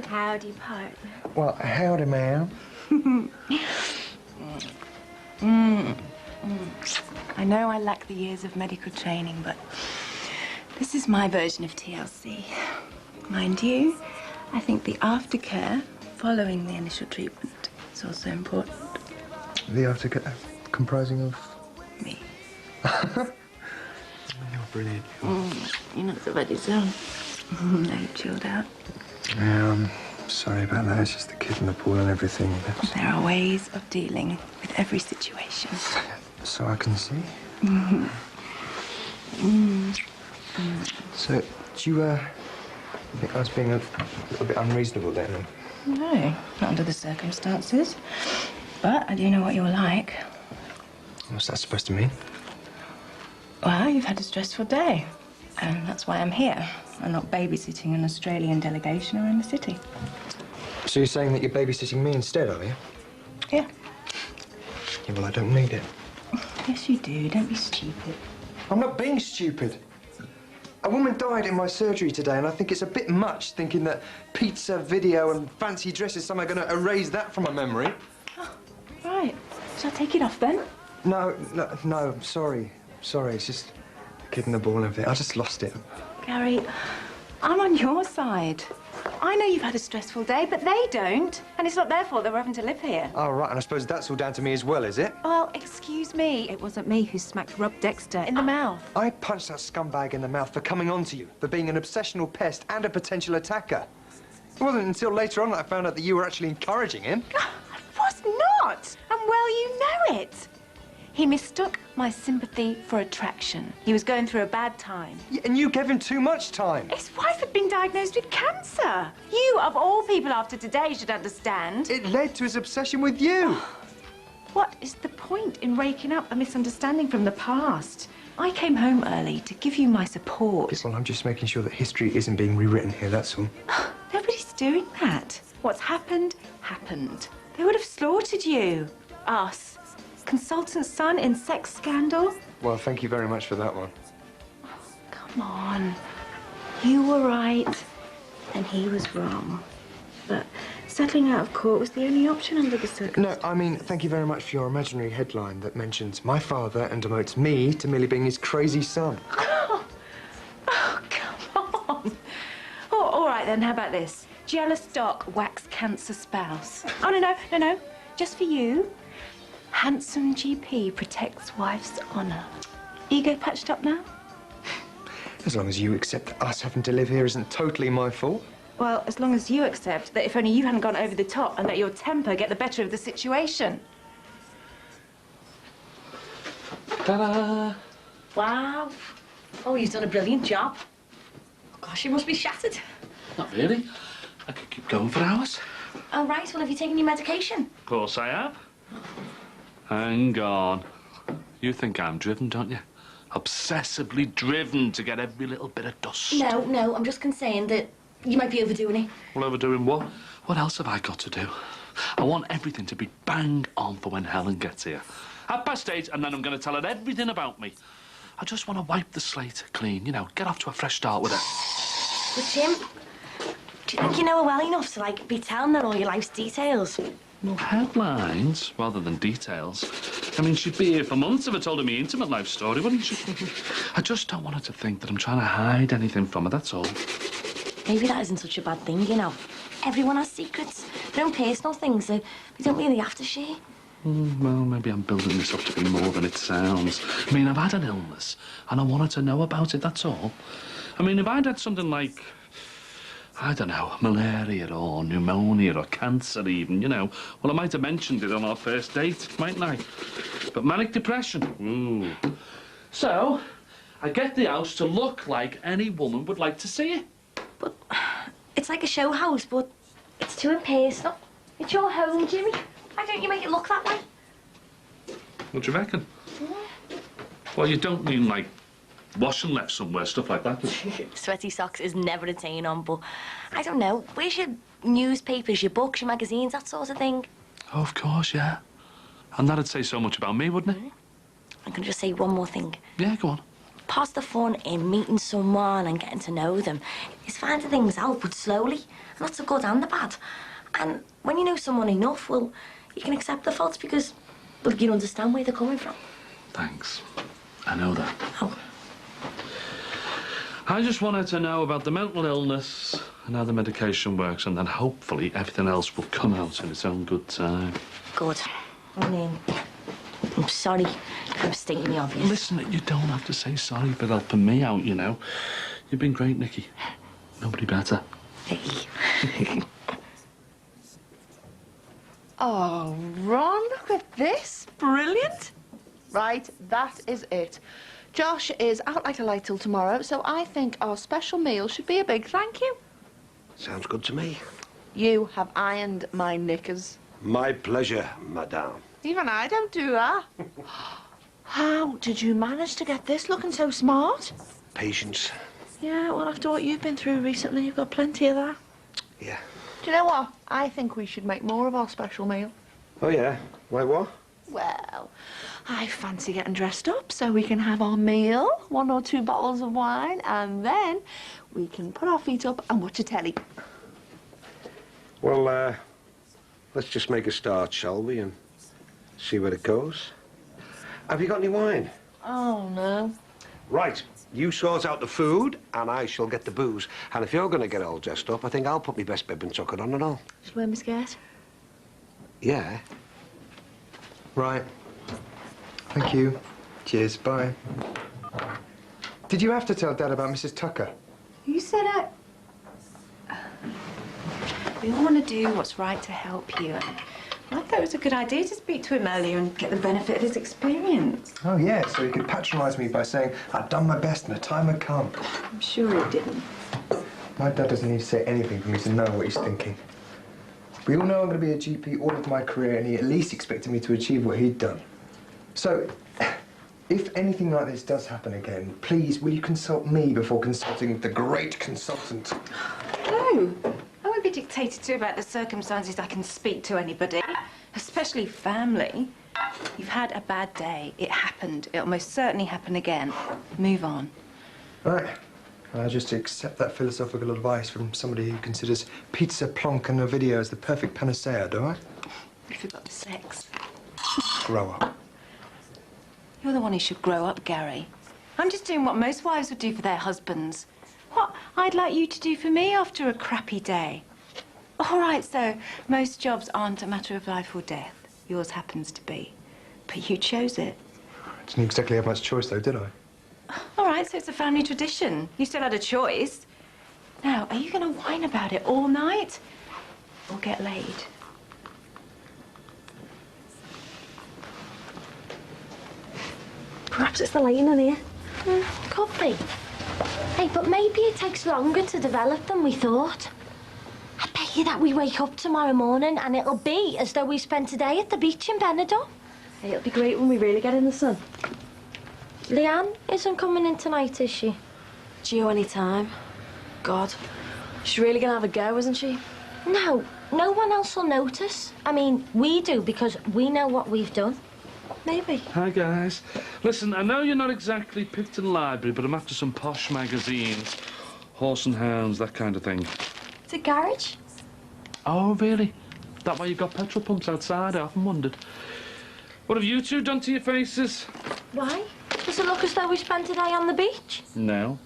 Howdy, partner. Well, howdy, ma'am. I know I lack the years of medical training, but this is my version of TLC. Mind you, I think the aftercare following the initial treatment is also important. The aftercare comprising of? Me. You're brilliant. You're not so bad yourself. No, you chilled out. Yeah, sorry about that. It's just the kid in the pool and everything. There are ways of dealing with every situation. So I can see. So, do you think I was being a little bit unreasonable then? No, not under the circumstances. But I do know what you're like. What's that supposed to mean? Well, you've had a stressful day. And that's why I'm here. I'm not babysitting an Australian delegation or in the city. So you're saying that you're babysitting me instead, are you? Yeah. Yeah, well, I don't need it. Yes, you do. Don't be stupid. I'm not being stupid. A woman died in my surgery today, and I think it's a bit much thinking that pizza, video, and fancy dress is somehow going to erase that from my memory. Oh, right. Shall I take it off then? No, sorry. Sorry, it's just the kid in the ball and everything. I just lost it. Gary, I'm on your side. I know you've had a stressful day, but they don't. And it's not their fault that we're having to live here. Oh, right, and I suppose that's all down to me as well, is it? Well, excuse me. It wasn't me who smacked Rob Dexter in the mouth. I punched that scumbag in the mouth for coming on to you, for being an obsessional pest and a potential attacker. It wasn't until later on that I found out that you were actually encouraging him. I was not. And well, you know it. He mistook my sympathy for attraction. He was going through a bad time. Yeah, and you gave him too much time. His wife had been diagnosed with cancer. You, of all people after today, should understand. It led to his obsession with you. What is the point in raking up a misunderstanding from the past? I came home early to give you my support. Well, I'm just making sure that history isn't being rewritten here, that's all. Nobody's doing that. What's happened, happened. They would have slaughtered you. Us. Consultant's son in sex scandal? Well, thank you very much for that one. Come on. You were right, and he was wrong. But settling out of court was the only option under the circumstances. No, I mean, thank you very much for your imaginary headline that mentions my father and demotes me to merely being his crazy son. Oh, come on. Oh, all right, then, how about this? Jealous doc, wax cancer spouse. Oh, no. Just for you. Handsome GP protects wife's honour. Ego patched up now? As long as you accept that us having to live here isn't totally my fault. Well, as long as you accept that if only you hadn't gone over the top and let your temper get the better of the situation. Ta-da! Wow. Oh, you've done a brilliant job. Gosh, you must be shattered. Not really. I could keep going for hours. Oh, right. Well, have you taken your medication? Of course I have. Hang on. You think I'm driven, don't you? Obsessively driven to get every little bit of dust. No, I'm just saying that you might be overdoing it. Well, overdoing what? What else have I got to do? I want everything to be bang on for when Helen gets here. 8:30, and then I'm going to tell her everything about me. I just want to wipe the slate clean, you know, get off to a fresh start with her. But, Jim, do you think you know her well enough to, like, be telling her all your life's details? Well, headlines rather than details. I mean, she'd be here for months if I told her my intimate life story, wouldn't she? I just don't want her to think that I'm trying to hide anything from her, that's all. Maybe that isn't such a bad thing, you know. Everyone has secrets, their own personal things that we don't really have to share. Well, maybe I'm building this up to be more than it sounds. I mean, I've had an illness, and I want her to know about it, that's all. I mean, if I'd had something like, I don't know, malaria or pneumonia or cancer even, you know, well, I might have mentioned it on our first date, mightn't I? But manic depression, ooh. So, I get the house to look like any woman would like to see it. But it's like a show house, but it's too impersonal. It's your home, Jimmy. Why don't you make it look that way? What do you reckon? Well, you don't mean, like, washing left somewhere, stuff like that, do you? Sweaty socks is never a turn on, but I don't know. Where's your newspapers, your books, your magazines, that sort of thing? Oh, of course, yeah. And that'd say so much about me, wouldn't it? I'm going to just say one more thing. Yeah, go on. Part of the fun in meeting someone and getting to know them is finding things out, but slowly. And that's the good and the bad. And when you know someone enough, well, you can accept the faults because, well, you understand where they're coming from. Thanks. I know that. Oh. I just wanted to know about the mental illness and how the medication works, and then hopefully everything else will come out in its own good time. Good. I mean, I'm sorry I'm stating the obvious. Listen, you don't have to say sorry for helping me out, you know. You've been great, Nikki. Nobody better. Hey. Oh, Ron, look at this. Brilliant. Right, that is it. Josh is out like a light till tomorrow, so I think our special meal should be a big thank you. Sounds good to me. You have ironed my knickers. My pleasure, madame. Even I don't do that. How did you manage to get this looking so smart? Patience. Yeah, well, after what you've been through recently, you've got plenty of that. Yeah. Do you know what? I think we should make more of our special meal. Oh, yeah? Like what? Well, I fancy getting dressed up so we can have our meal, 1 or 2 bottles of wine, and then we can put our feet up and watch a telly. Well, let's just make a start, shall we, and see where it goes. Have you got any wine? Oh, no. Right. You sort out the food, and I shall get the booze. And if you're going to get all dressed up, I think I'll put my best bib and tuck it on and all. Just wear my skirt. Yeah. Right. Thank you. Cheers. Bye. Did you have to tell Dad about Mrs. Tucker? You said we all want to do what's right to help you. I thought it was a good idea to speak to him earlier and get the benefit of his experience. Oh, yeah, so he could patronise me by saying I'd done my best and the time had come. I'm sure he didn't. My dad doesn't need to say anything for me to know what he's thinking. We all know I'm going to be a GP all of my career, and he at least expected me to achieve what he'd done. So, if anything like this does happen again, please, will you consult me before consulting the great consultant? No. I won't be dictated to about the circumstances. I can speak to anybody, especially family. You've had a bad day. It happened. It'll most certainly happen again. Move on. Right. I just accept that philosophical advice from somebody who considers pizza, plonk and a video as the perfect panacea, do I? You forgot the sex. Grow up. You're the one who should grow up, Gary. I'm just doing what most wives would do for their husbands. What I'd like you to do for me after a crappy day. All right, so most jobs aren't a matter of life or death. Yours happens to be. But you chose it. Didn't exactly have much choice, though, did I? All right, so it's a family tradition. You still had a choice. Now, are you going to whine about it all night or get laid? Perhaps it's the lighting in here. Could be. Hey, but maybe it takes longer to develop than we thought. I bet you that we wake up tomorrow morning and it'll be as though we spent a day at the beach in Benidorm. Hey, it'll be great when we really get in the sun. Leanne isn't coming in tonight, is she? Gio any time. God, she's really gonna have a go, isn't she? No, no one else will notice. I mean, we do because we know what we've done. Maybe. Hi, guys. Listen, I know you're not exactly Picton Library, but I'm after some posh magazines. Horse and Hounds, that kind of thing. It's a garage. Oh, really? That why you've got petrol pumps outside? I often wondered. What have you two done to your faces? Why? Does it look as though we spent a day on the beach? No.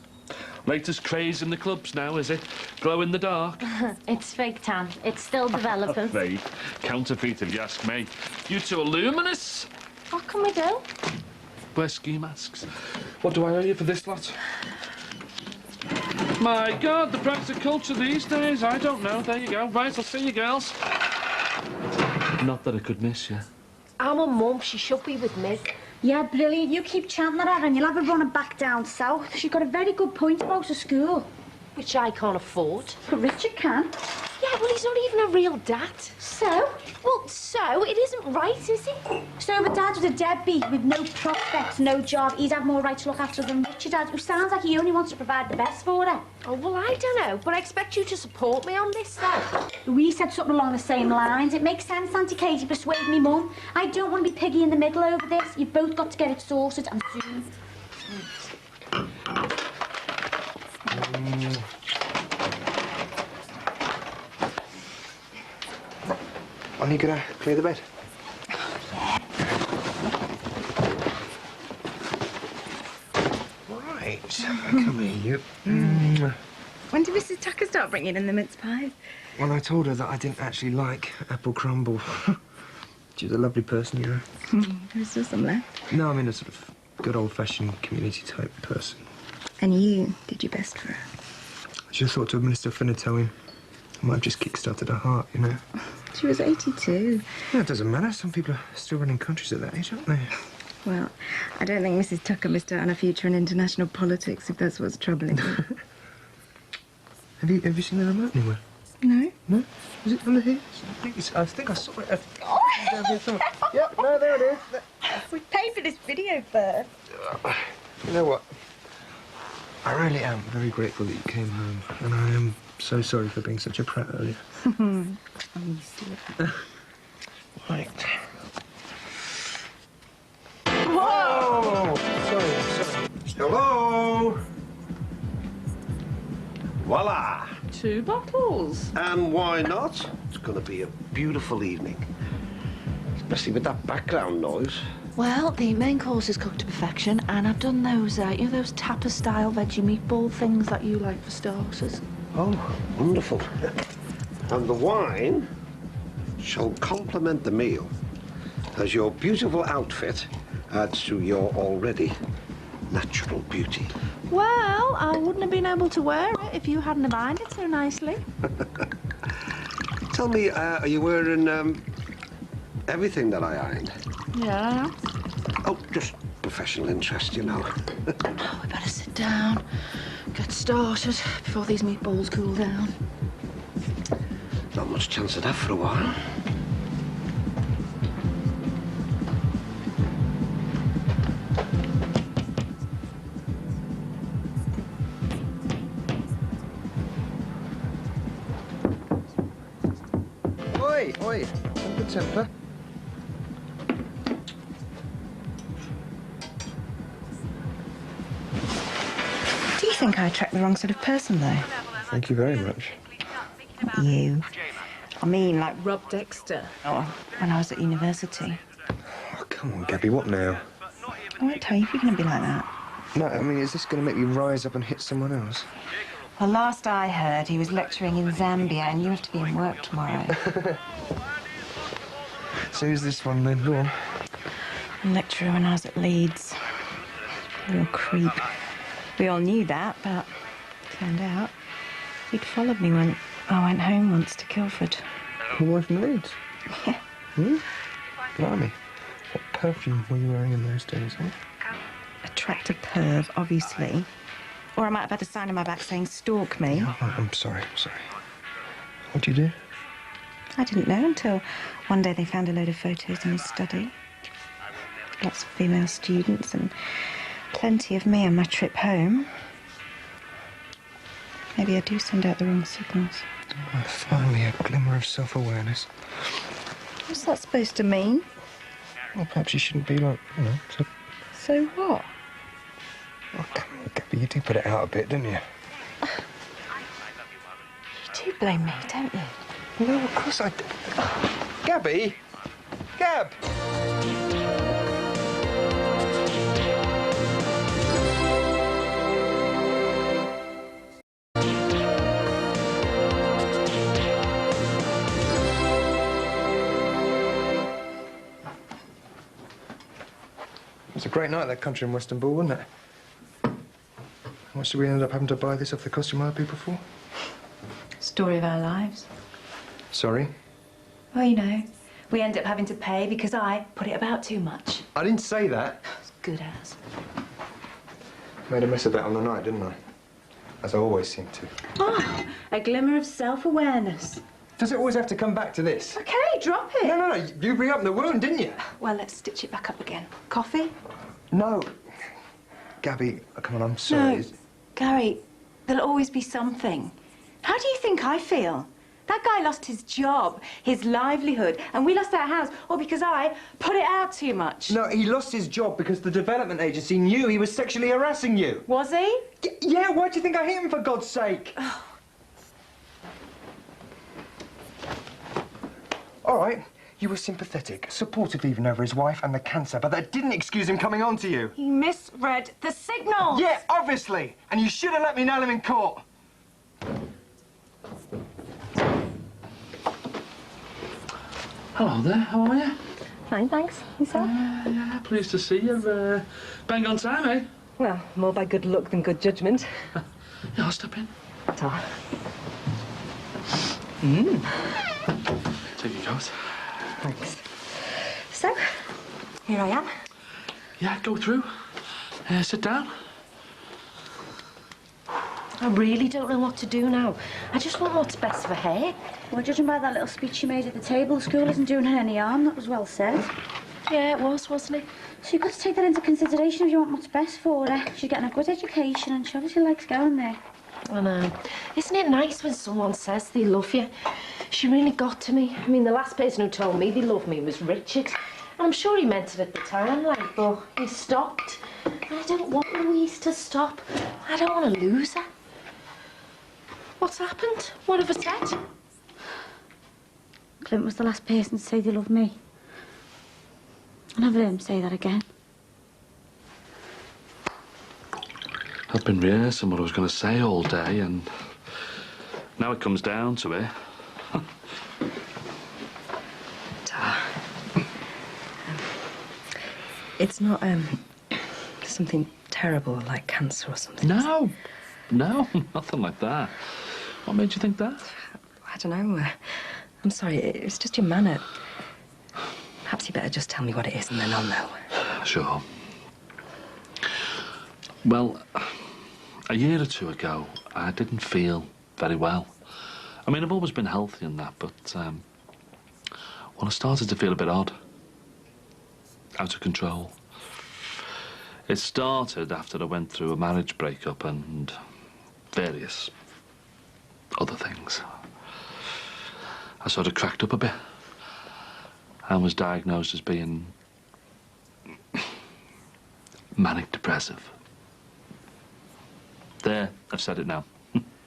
Latest craze in the clubs now, is it? Glow in the dark? It's fake tan. It's still developing. Fake. Counterfeit, if you ask me. You two are luminous. What can we do? Wear ski masks. What do I owe you for this lot? My God, the Brexit culture these days. I don't know. There you go. Right, I'll see you, girls. Not that I could miss you. I'm a mum. She should be with me. Yeah, brilliant. You keep chanting at her and you'll have her running back down south. She's got a very good point about her school. Which I can't afford. But Richard can. Yeah, well, he's not even a real dad. So? Well, so it isn't right, is it? So if a dad was a deadbeat with no prospects, no job, he'd have more right to look after than Richard dad, who sounds like he only wants to provide the best for her. Oh, well, I don't know, but I expect you to support me on this, though. We said something along the same lines. It makes sense, Auntie Katie, persuade me, Mum. I don't want to be piggy in the middle over this. You've both got to get it sorted, and soon. Are you gonna clear the bed? Right, come here, you. When did Mrs. Tucker start bringing in the mince pies? Well, I told her that I didn't actually like apple crumble. She's a lovely person, you know. There's still some left. No, I mean a sort of good old-fashioned community-type person. And you did your best for her. I just thought to administer phenytoin. I might have just kick-started her heart, you know. She was 82. No, it doesn't matter. Some people are still running countries at that age, aren't they? Well, I don't think Mrs. Tucker missed out on a future in international politics, if that's what's troubling her. Have you seen the remote anywhere? No. No? Is it under here? I think I saw it. Down here somewhere. Yep, no, there it is. We paid for this video first. You know what? I really am very grateful that you came home, and I am so sorry for being such a prat earlier. I'm used to it. Right. Whoa! Sorry. Hello! Voila! 2 bottles. And why not? It's going to be a beautiful evening. Especially with that background noise. Well, the main course is cooked to perfection, and I've done those, you know, those tapas-style veggie meatball things that you like for starters. Oh, wonderful. And the wine shall complement the meal, as your beautiful outfit adds to your already natural beauty. Well, I wouldn't have been able to wear it if you hadn't ironed it so nicely. Tell me, are you wearing everything that I ironed? Yeah, I am. Oh, just professional interest, you know. Oh, we better sit down, get started before these meatballs cool down. Not much chance of that for a while. Oi, have a good temper. Do you think I attract the wrong sort of person, though? Thank you very much. You. I mean, like Rob Dexter. Or when I was at university. Oh, come on, Gabby, what now? I won't tell you if you're going to be like that. No, I mean, is this going to make you rise up and hit someone else? Well, last I heard, he was lecturing in Zambia, and you have to be in work tomorrow. So who's this one, then? Go on. A lecturer when I was at Leeds. Real creep. We all knew that, but turned out he'd followed me when I went home once to Guildford. Your wife from Leeds? Yeah. Hmm? Blimey. What perfume were you wearing in those days, eh? Attractive perv, obviously. Or I might have had a sign on my back saying, stalk me. Oh, I'm sorry. What'd you do? I didn't know until one day they found a load of photos in his study. Lots of female students and plenty of me on my trip home. Maybe I do send out the wrong signals. Oh, finally, a glimmer of self-awareness. What's that supposed to mean? Well, perhaps you shouldn't be like, you know, so... So what? Oh, come on, Gabby, you do put it out a bit, didn't you? You do blame me, don't you? No, of course I do. Gabby! Gab! It was a great night, that country and western ball, wasn't it? How much did we end up having to buy this off the costume hire people for? Story of our lives. Sorry? Well, you know, we end up having to pay because I put it about too much. I didn't say that. As good as. Made a mess of that on the night, didn't I? As I always seem to. Oh, a glimmer of self-awareness. Does it always have to come back to this? Okay, drop it. No, you reopened the wound, didn't you? Well, let's stitch it back up again. Coffee? No. Gabby, come on, I'm sorry. No, Gary, there'll always be something. How do you think I feel? That guy lost his job, his livelihood, and we lost our house, all because I put it out too much. No, he lost his job because the development agency knew he was sexually harassing you. Was he? Yeah, why do you think I hit him, for God's sake? All right, you were sympathetic, supportive even over his wife and the cancer, but that didn't excuse him coming on to you. He misread the signals. Yeah, obviously. And you should have let me nail him in court. Hello there, how are you? Fine, thanks. Yourself? Yeah, pleased to see you. Bang on time, eh? Well, more by good luck than good judgment. Yeah, I'll step in. Ta. Take your coat. Thanks. So, here I am. Yeah, go through. Sit down. I really don't know what to do now. I just want what's best for her. Well, judging by that little speech she made at the table, the school isn't doing her any harm. That was well said. Yeah, it was, wasn't it? So you've got to take that into consideration if you want what's best for her. She's getting a good education and she obviously likes going there. I know. Isn't it nice when someone says they love you? She really got to me. I mean, the last person who told me they loved me was Richard. And I'm sure he meant it at the time, like, but he stopped. And I don't want Louise to stop. I don't want to lose her. What's happened? What have I said? Clint was the last person to say they loved me. I'll never let him say that again. I've been rehearsing what I was going to say all day, and now it comes down to it. It's not, something terrible like cancer or something. No, nothing like that. What made you think that? I don't know. I'm sorry, it's just your manner. Perhaps you better just tell me what it is and then I'll know. Sure. Well, a year or two ago, I didn't feel very well. I mean, I've always been healthy and that, but, well, I started to feel a bit odd. Out of control. It started after I went through a marriage breakup and various other things. I sort of cracked up a bit and was diagnosed as being manic depressive. There, I've said it now.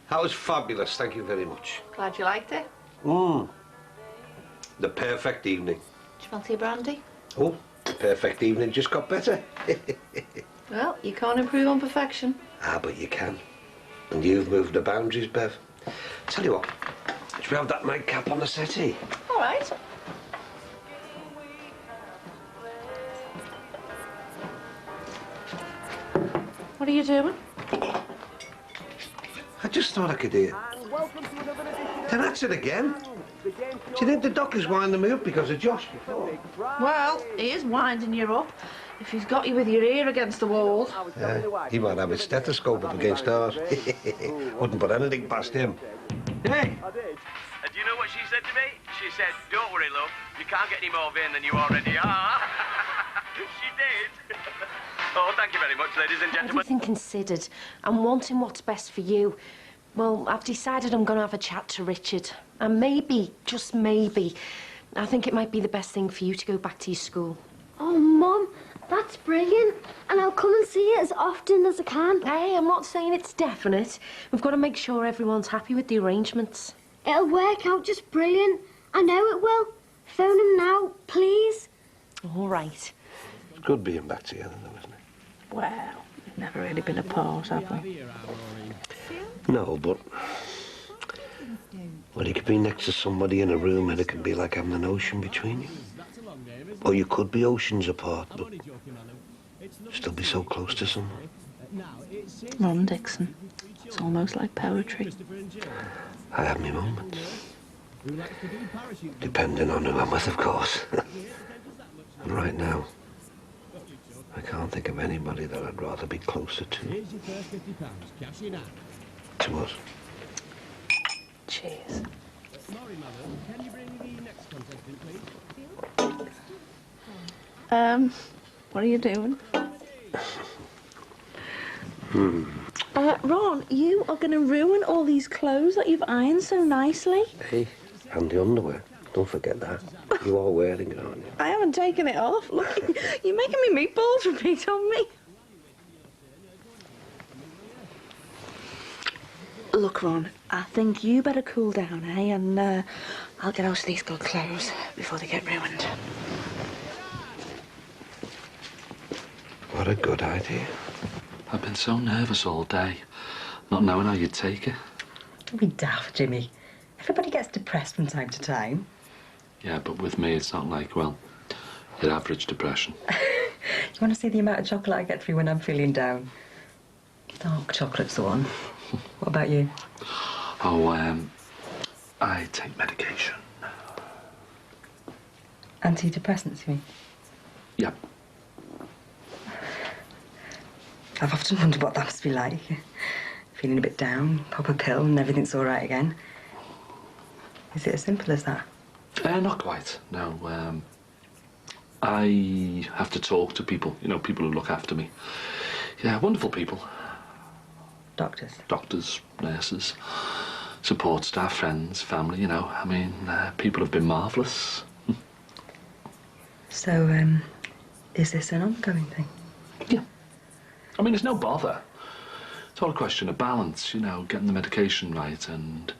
That was fabulous, thank you very much. Glad you liked it. The perfect evening. Did you fancy a brandy? Oh, the perfect evening just got better. Well, you can't improve on perfection. Ah, but you can. And you've moved the boundaries, Bev. Tell you what, should we have that nightcap on the settee? All right. What are you doing? I just thought I could hear. Then that's it again. Do you think the doc is winding me up because of Josh before? Well, he is winding you up. If he's got you with your ear against the wall. He might have his stethoscope up against ours. Wouldn't put anything past him. Hey! Do you know what she said to me? She said, "Don't worry, love. You can't get any more vain than you already are." She did. Oh, thank you very much, ladies and gentlemen. Everything considered, and wanting what's best for you. Well, I've decided I'm going to have a chat to Richard. And maybe, just maybe, I think it might be the best thing for you to go back to your school. Oh, Mum, that's brilliant. And I'll come and see it as often as I can. Hey, I'm not saying it's definite. We've got to make sure everyone's happy with the arrangements. It'll work out just brilliant. I know it will. Phone him now, please. All right. It's good being back together, though, isn't it? Well, we've never really been apart, have we? No, but... Well, you could be next to somebody in a room and it can be like having an ocean between you. Or you could be oceans apart, but still be so close to someone. Ron Dixon. It's almost like poetry. I have my moments. Depending on who I'm with, of course. And right now, I can't think of anybody that I'd rather be closer to. To us. Cheers. Sorry, madam. Can you bring the next contestant, please? What are you doing? Ron, you are going to ruin all these clothes that you've ironed so nicely. Hey, and the underwear. Don't forget that. You are wearing it, aren't you? I haven't taken it off. Look, you're making me meatballs repeat on me. Look, Ron, I think you better cool down, eh? And I'll get out of these good clothes before they get ruined. What a good idea. I've been so nervous all day, not knowing how you'd take it. Don't be daft, Jimmy. Everybody gets depressed from time to time. Yeah, but with me, it's not like, well, your average depression. You want to see the amount of chocolate I get through when I'm feeling down? Dark chocolate's the one. What about you? Oh, I take medication. Antidepressants, you mean? Yep. I've often wondered what that must be like. Feeling a bit down, pop a pill and everything's all right again. Is it as simple as that? Not quite, no. I have to talk to people, you know, people who look after me. Yeah, wonderful people. Doctors? Doctors, nurses, support staff, friends, family, you know. I mean, people have been marvellous. So, is this an ongoing thing? Yeah. I mean, it's no bother. It's all a question of balance, you know, getting the medication right and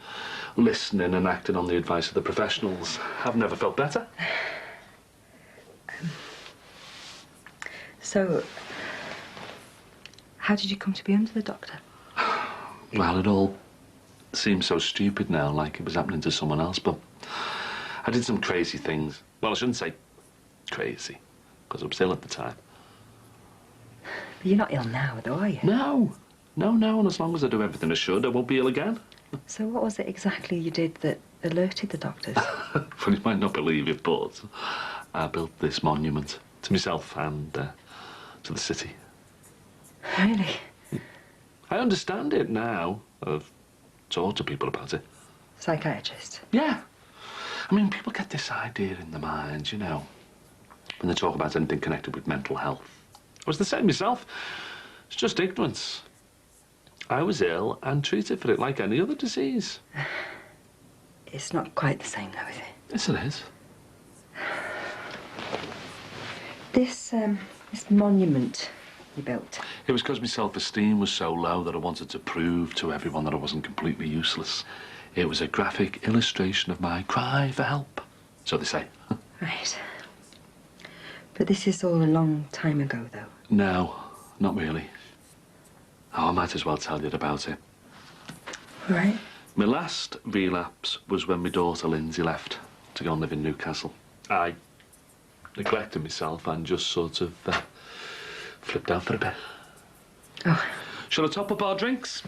listening and acting on the advice of the professionals. I've never felt better. So, how did you come to be under the doctor? Well, it all seems so stupid now, like it was happening to someone else, but I did some crazy things. Well, I shouldn't say crazy, because I was ill at the time. But you're not ill now, though, are you? No, and as long as I do everything I should, I won't be ill again. So what was it exactly you did that alerted the doctors? Well, you might not believe it, but I built this monument to myself and to the city. Really? I understand it now. I've talked to people about it. Psychiatrist? Yeah. I mean, people get this idea in their minds, you know, when they talk about anything connected with mental health. I was the same myself. It's just ignorance. I was ill and treated for it like any other disease. It's not quite the same, though, is it? Yes, it is. This monument you built. It was because my self-esteem was so low that I wanted to prove to everyone that I wasn't completely useless. It was a graphic illustration of my cry for help, so they say. Right. But this is all a long time ago, though. No, not really. Oh, I might as well tell you about it. Right. My last relapse was when my daughter Lindsay left to go and live in Newcastle. I neglected myself and just sort of flipped out for a bit. Oh. Shall I top up our drinks?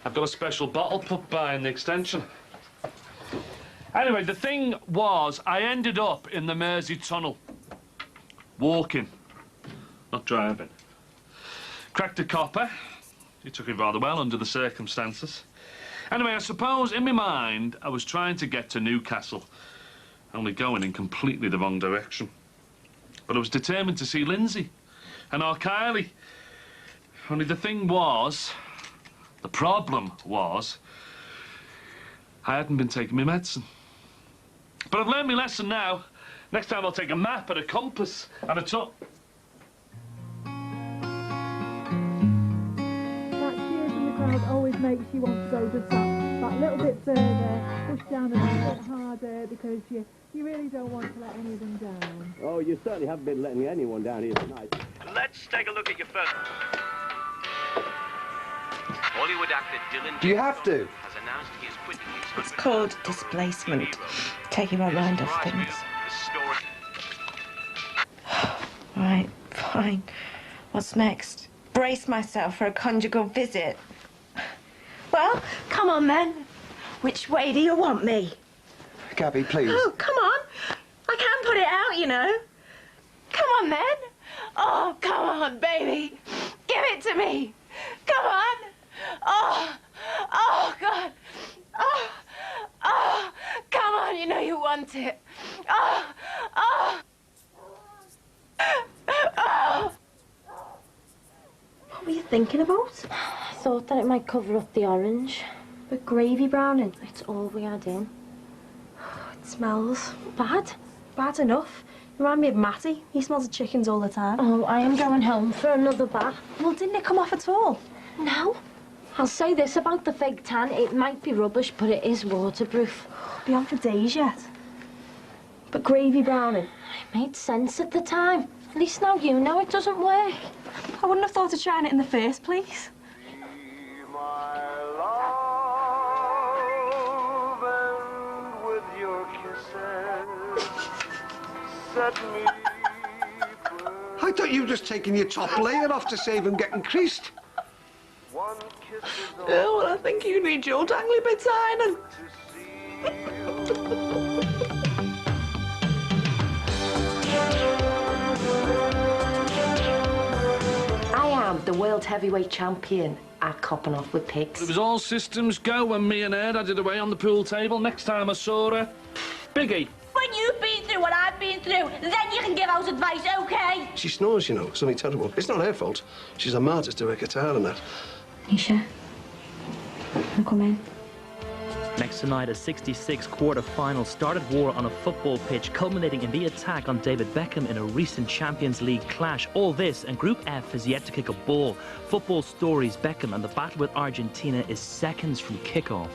I've got a special bottle put by in the extension. Anyway, the thing was, I ended up in the Mersey Tunnel. Walking, not driving. Cracked a copper. He took it rather well under the circumstances. Anyway, I suppose in my mind I was trying to get to Newcastle, only going in completely the wrong direction. But I was determined to see Lindsay and our Kylie. Only the thing was, the problem was, I hadn't been taking my medicine. But I've learned my lesson now. Next time I'll take a map and a compass and a That cheers in the crowd always makes you want to go just that little bit further, push down a little bit harder, because you really don't want to let any of them down. Oh, you certainly haven't been letting anyone down here tonight. Let's take a look at your first. Hollywood actor Dylan. Do you have to? Has announced he is quitting his. It's called displacement. Taking my mind off things. Right, fine. What's next? Brace myself for a conjugal visit. Well, come on then. Which way do you want me? Gabby, please. Oh, come on. I can put it out, you know. Come on then. Oh, come on, baby. Give it to me. Come on. Oh, God. Oh, on, you know you want it. Oh, oh. Oh. What were you thinking about? I thought that it might cover up the orange. But gravy browning? It's all we had in. It smells Bad? bad enough. You remind me of Matty. He smells of chickens all the time. Oh, I am going home for another bath. Well, didn't it come off at all? No. I'll say this about the fake tan. It might be rubbish, but it is waterproof. Be on for days yet. But gravy browning? It made sense at the time. At least now you know it doesn't work. I wouldn't have thought of trying it in the first place. I thought you were just taking your top layer off to save him getting creased. Oh, well, I think you need your dangly bits ironing. I am the world heavyweight champion at copping off with pigs. It was all systems go when me and her had it away on the pool table. Next time I saw her, Biggie. When you've been through what I've been through, then you can give out advice, OK? She snores, you know, something terrible. It's not her fault. She's a martyr to her guitar and that. Nisha, I'll come in. Next tonight, a 66 quarter-final started war on a football pitch, culminating in the attack on David Beckham in a recent Champions League clash. All this, and Group F has yet to kick a ball. Football Stories Beckham and the battle with Argentina is seconds from kick-off.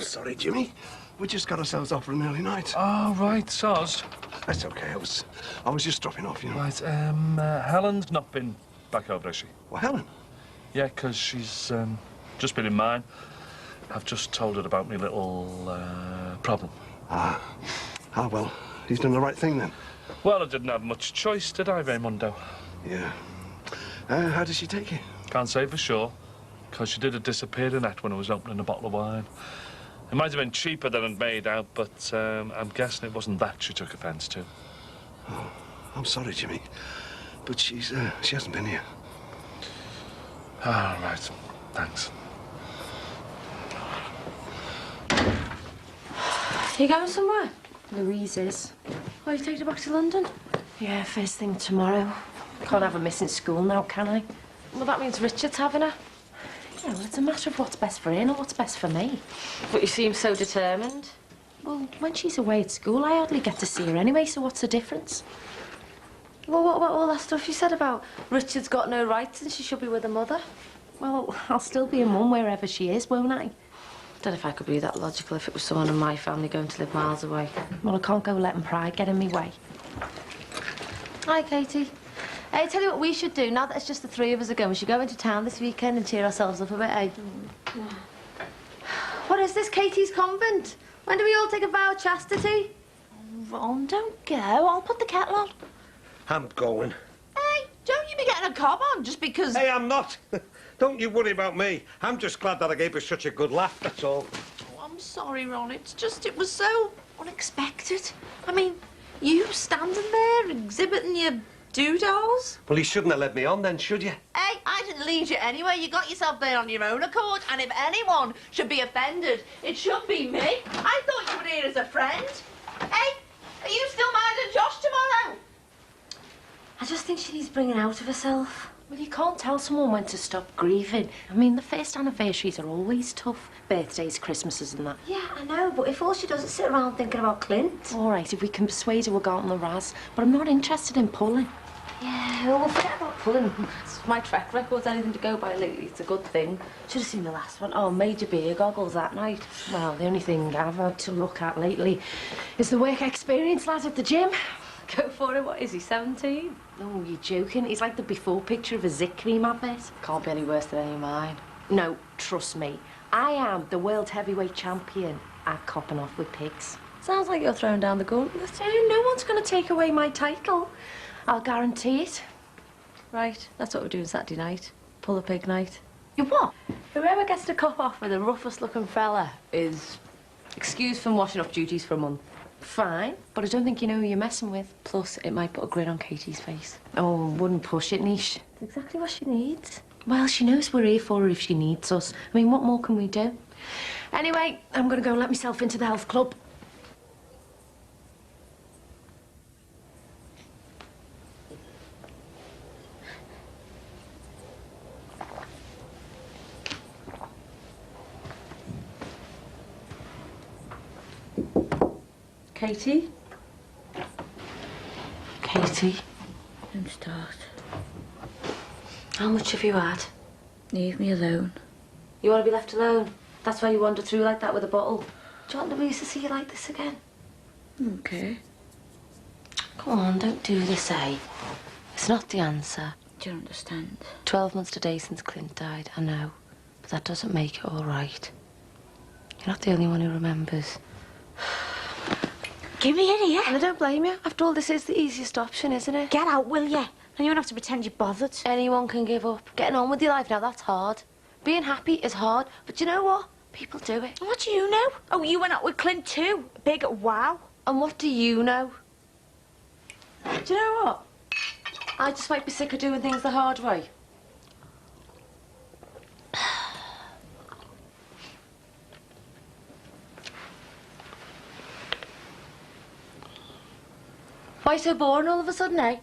Sorry, Jimmy. We just got ourselves off for an early night. Oh, right, soz. That's okay. I was just dropping off, you know. Right, Helen's not been back over, has she? Well, Helen? Yeah, 'cause she's just been in mine. I've just told her about my little problem. Well, he's done the right thing then. Well, I didn't have much choice, did I, Raymundo? Yeah. How did she take it? Can't say for sure, 'cause she did a disappearing act when I was opening a bottle of wine. It might have been cheaper than it made out, but I'm guessing it wasn't that she took offence to. Oh, I'm sorry, Jimmy. But she hasn't been here. Ah, right. Thanks. You going somewhere? Louise is. Why, you taking her back to London? Yeah, first thing tomorrow. Can't have her missing school now, can I? Well, that means Richard's having her. Yeah, well, it's a matter of what's best for her, not what's best for me. But you seem so determined. Well, when she's away at school, I hardly get to see her anyway, so what's the difference? Well, what about all that stuff you said about Richard's got no rights and she should be with her mother? Well, I'll still be a mum wherever she is, won't I? Don't know if I could be that logical if it was someone in my family going to live miles away. Well, I can't go letting pride get in me way. Hi, Katie. Hey, tell you what we should do, now that it's just the three of us again, we should go into town this weekend and cheer ourselves up a bit, eh? What is this, Katie's convent? When do we all take a vow of chastity? Ron, don't go. I'll put the kettle on. I'm going. Hey, don't you be getting a cob on just because... Hey, I'm not. Don't you worry about me. I'm just glad that I gave her such a good laugh, that's all. Oh, I'm sorry, Ron. It's just, it was so unexpected. I mean, you standing there exhibiting your doodles. Well, he shouldn't have led me on then, should you? Hey, I didn't lead you anyway. You got yourself there on your own accord. And if anyone should be offended, it should be me. I thought you were here as a friend. Hey, are you still minding Josh tomorrow? I just think she needs bringing out of herself. Well, you can't tell someone when to stop grieving. I mean, the first anniversaries are always tough. Birthdays, Christmases and that. Yeah, I know, but if all she does is sit around thinking about Clint... All right, if we can persuade her, we'll go out on the Raz. But I'm not interested in pulling. Yeah, well, forget about pulling. It's my track record's anything to go by lately. It's a good thing. Should have seen the last one. Oh, major beer goggles that night. Well, the only thing I've had to look at lately is the work experience lad at the gym. Go for it. What is he, 17? Oh, you're joking. He's like the before picture of a Zik cream advert. Can't be any worse than any of mine. No, trust me. I am the world heavyweight champion at copping off with pigs. Sounds like you're throwing down the gauntlet. No one's going to take away my title. I'll guarantee it. Right, that's what we're doing Saturday night. Pull a pig night. You what? Whoever gets to cop off with the roughest looking fella is excused from washing up duties for a month. Fine, but I don't think you know who you're messing with. Plus, it might put a grin on Katie's face. Oh, wouldn't push it, Niche. It's exactly what she needs. Well, she knows we're here for her if she needs us. I mean, what more can we do? Anyway, I'm going to go and let myself into the health club. Katie? Katie? Don't start. How much have you had? Leave me alone. You want to be left alone? That's why you wander through like that with a bottle? Do you want Louise to see you like this again? Okay. Come on, don't do this, eh? It's not the answer. Do you understand? 12 months today since Clint died, I know. But that doesn't make it all right. You're not the only one who remembers. Give me in here. And I don't blame you. After all, this is the easiest option, isn't it? Get out, will you? And you won't have to pretend you're bothered. Anyone can give up. Getting on with your life now, that's hard. Being happy is hard, but you know what? People do it. What do you know? Oh, you went out with Clint too. Big wow. And what do you know? Do you know what? I just might be sick of doing things the hard way. Why so boring all of a sudden, eh?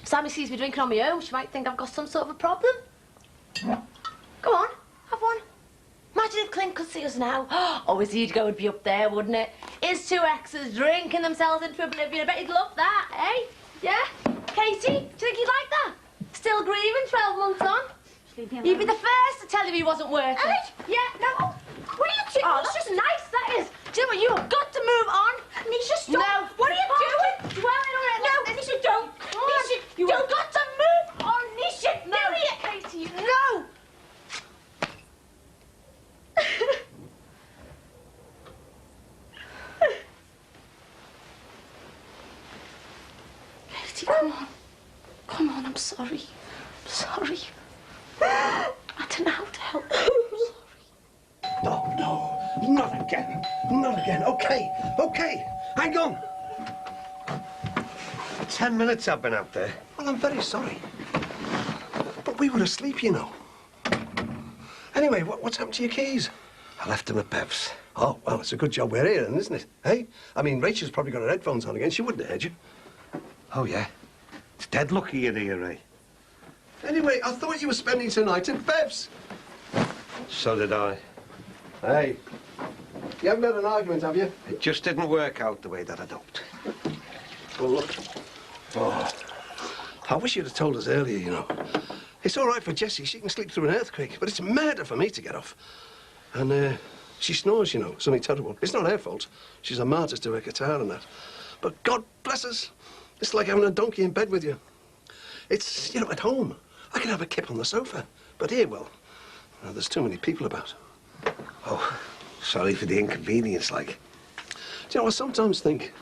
Sammy sees me drinking on my own. She might think I've got some sort of a problem. Go on, have one. Imagine if Clint could see us now. Oh, his ego would be up there, wouldn't it? His two exes drinking themselves into oblivion. I bet he'd love that, eh? Yeah? Katie, do you think he'd like that? Still grieving 12 months on? You'd be the first to tell him he wasn't worth it. Hey? Yeah, no. What are you doing? Oh, that's just nice, that is. Do you know what? You have got to move on. Nisha, stop. No. What are you doing? Well, no, Nisha, don't. Nisha, you've got to move on, Nisha. No. Do it. Katie, no. Katie, come on. Come on, I'm sorry. I'm sorry. I don't know how to help you. I'm sorry. No, not again. Not again. Okay, okay. Hang on. 10 minutes I've been out there. Well, I'm very sorry. But we were asleep, you know. Anyway, what's happened to your keys? I left them at Bev's. Oh, well, it's a good job we're here, then, isn't it? Hey? I mean, Rachel's probably got her headphones on again. She wouldn't have heard you. Oh, yeah? It's dead lucky you're here, Ray. Anyway, I thought you were spending tonight at Bev's. So did I. Hey, you haven't had an argument, have you? It just didn't work out the way that I'd hoped. Well, look. Oh, I wish you'd have told us earlier, you know. It's all right for Jessie. She can sleep through an earthquake. But it's murder for me to get off. And she snores, you know, something terrible. It's not her fault. She's a martyr to her guitar and that. But God bless us. It's like having a donkey in bed with you. It's, you know, at home. I can have a kip on the sofa. But here, well, there's too many people about. Oh, sorry for the inconvenience, like. Do you know, I sometimes think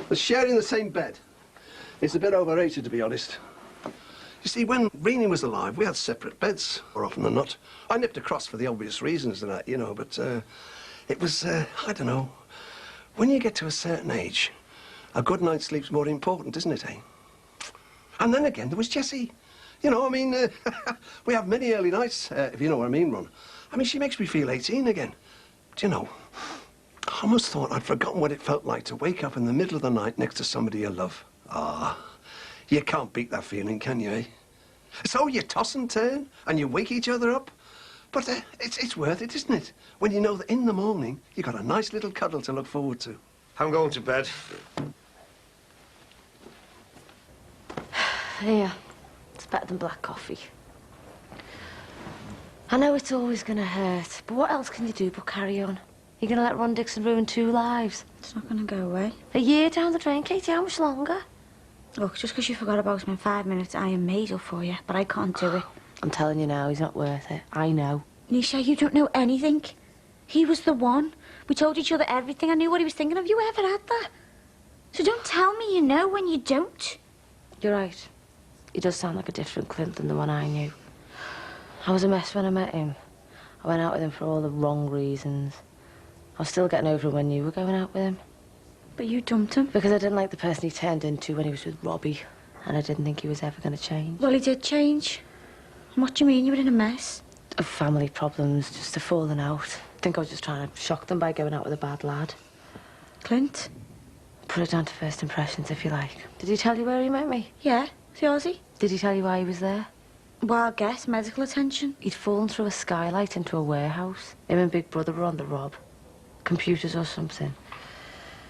that sharing the same bed is a bit overrated, to be honest. You see, when Renee was alive, we had separate beds, more often than not. I nipped across for the obvious reasons and that, you know, but it was, I don't know. When you get to a certain age, a good night's sleep's more important, isn't it, eh? And then again, there was Jessie. You know, I mean, we have many early nights, if you know what I mean, Ron. I mean, she makes me feel 18 again. Do you know, I almost thought I'd forgotten what it felt like to wake up in the middle of the night next to somebody you love. Ah, you can't beat that feeling, can you, eh? So you toss and turn, and you wake each other up. But it's worth it, isn't it? When you know that in the morning, you've got a nice little cuddle to look forward to. I'm going to bed. Here, it's better than black coffee. I know it's always going to hurt, but what else can you do but carry on? You're going to let Ron Dixon ruin 2 lives? It's not going to go away. A year down the drain, Katie, how much longer? Look, just because you forgot about him in 5 minutes, I am made up for you, but I can't do it. I'm telling you now, he's not worth it. I know. Nisha, you don't know anything. He was the one. We told each other everything. I knew what he was thinking of. You ever had that? So don't tell me you know when you don't. You're right. He does sound like a different Clint than the one I knew. I was a mess when I met him. I went out with him for all the wrong reasons. I was still getting over him when you were going out with him. But you dumped him? Because I didn't like the person he turned into when he was with Robbie. And I didn't think he was ever going to change. Well, he did change. And what do you mean? You were in a mess? Of family problems, just a falling out. I think I was just trying to shock them by going out with a bad lad. Clint? Put it down to first impressions, if you like. Did he tell you where he met me? Yeah. The Aussie? Did he tell you why he was there? Wild guess, medical attention. He'd fallen through a skylight into a warehouse. Him and Big Brother were on the rob. Computers or something.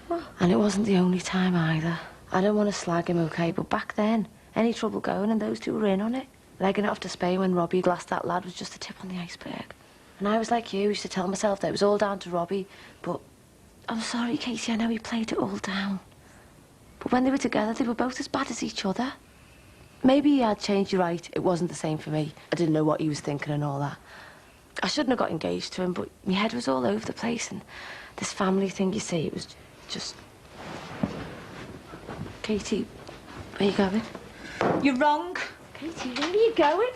What? And it wasn't the only time either. I don't want to slag him, okay, but back then, any trouble going and those two were in on it. Legging it off to Spain when Robbie glassed that lad was just a tip on the iceberg. And I was like you, used to tell myself that it was all down to Robbie, but I'm sorry, Katie, I know he played it all down. But when they were together, they were both as bad as each other. Maybe he had changed, you're right, it wasn't the same for me. I didn't know what he was thinking and all that. I shouldn't have got engaged to him, but my head was all over the place, and this family thing, you see, it was just... Katie, where you going? You're wrong. Katie, where are you going?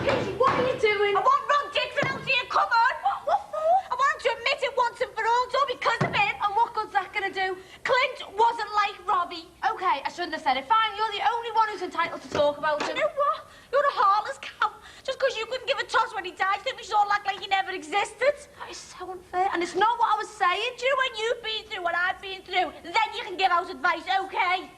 Katie, what are you doing? I want Ron Dixon out here, come on! What for? I want him to admit it once and for all, it's all because of him. And what good's that gonna do? Clint wasn't like Robbie. Okay, I shouldn't have said it. Fine, you're the only one who's entitled to talk about him. You know what? You're a heartless cow. Just because you couldn't give a toss when he died, you think we should all act like he never existed? That is so unfair, and it's not what I was saying. Do you know when you've been through what I've been through, then you can give out advice, okay?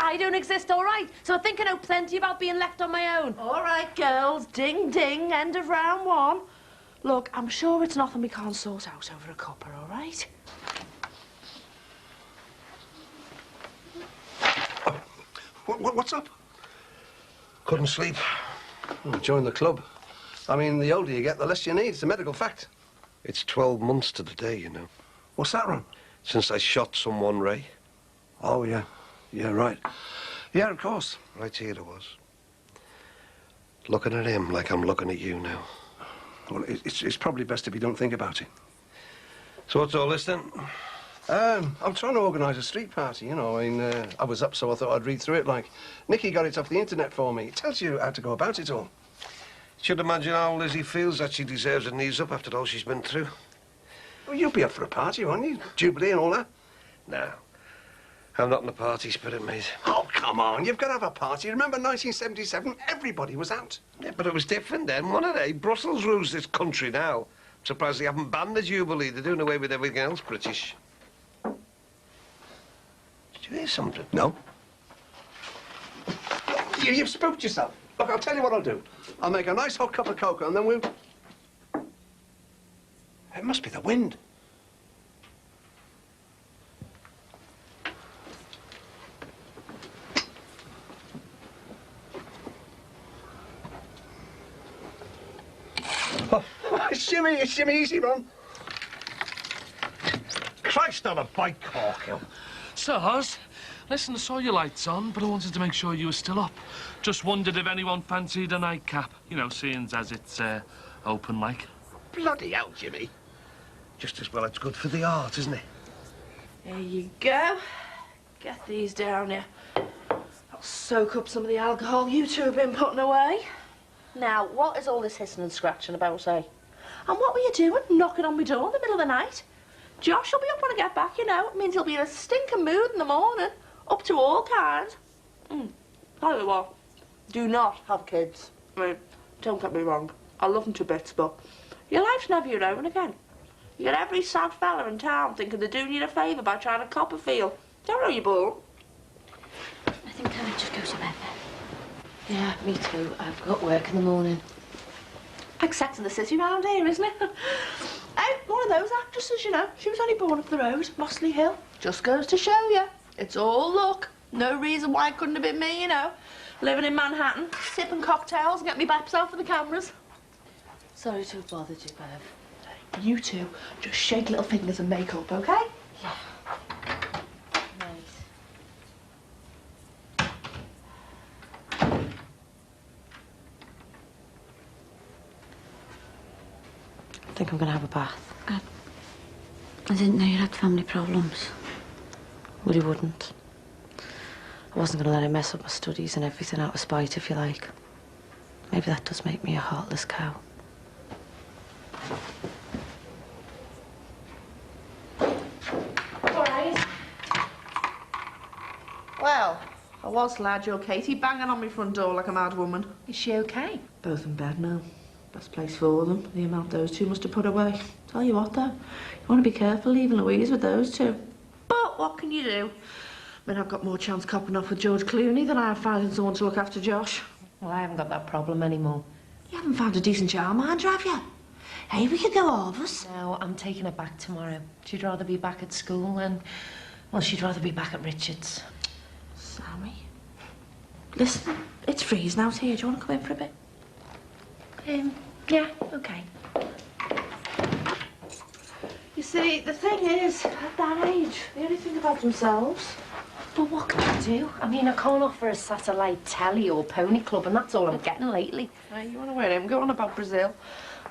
I don't exist, all right? So I think I know plenty about being left on my own. All right, girls. Ding, ding. End of round 1. Look, I'm sure it's nothing we can't sort out over a cuppa, all right? What's up? Couldn't sleep. Join the club. I mean, the older you get, the less you need. It's a medical fact. It's 12 months to the day, you know. What's that, Ron? Since I shot someone, Ray. Oh, yeah. Yeah, right. Yeah, of course. Right here it was. Looking at him like I'm looking at you now. Well, it's probably best if you don't think about it. So what's all this then? I'm trying to organise a street party, you know. I mean, I was up, so I thought I'd read through it. Like, Nikki got it off the internet for me. It tells you how to go about it all. Should imagine how Lizzie feels that she deserves a knees up after all she's been through. Well, you'll be up for a party, won't you? Jubilee and all that. No. I'm not in the party spirit, mate. Oh, come on. You've got to have a party. Remember 1977? Everybody was out. Yeah, but it was different then, wasn't it? Brussels rules this country now. I'm surprised they haven't banned the Jubilee. They're doing away with everything else British. Did you hear something? No. You've spooked yourself. Look, I'll tell you what I'll do. I'll make a nice hot cup of cocoa and then we'll... It must be the wind. Oh, shimmy easy, Ron. Christ on a bike, Cork. So, Oz, listen, I saw your lights on, but I wanted to make sure you were still up. Just wondered if anyone fancied a nightcap. You know, seeing as it's open like. Bloody hell, Jimmy. Just as well it's good for the art, isn't it? There you go. Get these down here. I'll soak up some of the alcohol you two have been putting away. Now, what is all this hissing and scratching about, say? And what were you doing, knocking on my door in the middle of the night? Josh will be up when I get back, you know. It means he'll be in a stinking mood in the morning. Up to all kinds. Tell you what, do not have kids. I mean, don't get me wrong. I love them to bits, but your life's never your own again. You get every sad fella in town thinking they're doing you a favour by trying to cop a feel. Don't know you're bored. I think I might just go to bed then. Yeah, me too. I've got work in the morning. Like Sex and the City round here, isn't it? Hey, one of those actresses, you know. She was only born up the road, Mossley Hill. Just goes to show you. It's all luck. No reason why it couldn't have been me, you know. Living in Manhattan, sipping cocktails, get me baps out for the cameras. Sorry to have bothered you, Bev. You two just shake little fingers and make up, OK? Yeah. I think I'm going to have a bath. I didn't know you had family problems. Well, you wouldn't. I wasn't going to let him mess up my studies and everything out of spite, if you like. Maybe that does make me a heartless cow. All right. Well, I was glad you're Katie banging on my front door like a mad woman. Is she okay? Both in bed now. Best place for them. The amount those two must have put away. Tell you what, though, you want to be careful leaving Louise with those two. But what can you do? I mean, I've got more chance copping off with George Clooney than I have finding someone to look after Josh. Well, I haven't got that problem anymore. You haven't found a decent childminder, have you? Hey, we could go all of us. No, I'm taking her back tomorrow. She'd rather be back at school and, well, she'd rather be back at Richard's. Sammy? Listen, it's freezing out here. Do you want to come in for a bit? Yeah, okay. You see, the thing is, at that age, they only think about themselves. But what can I do? I mean, I can't offer a satellite telly or pony club, and that's all I'm getting lately. Hey, you want to wear him? Go on about Brazil.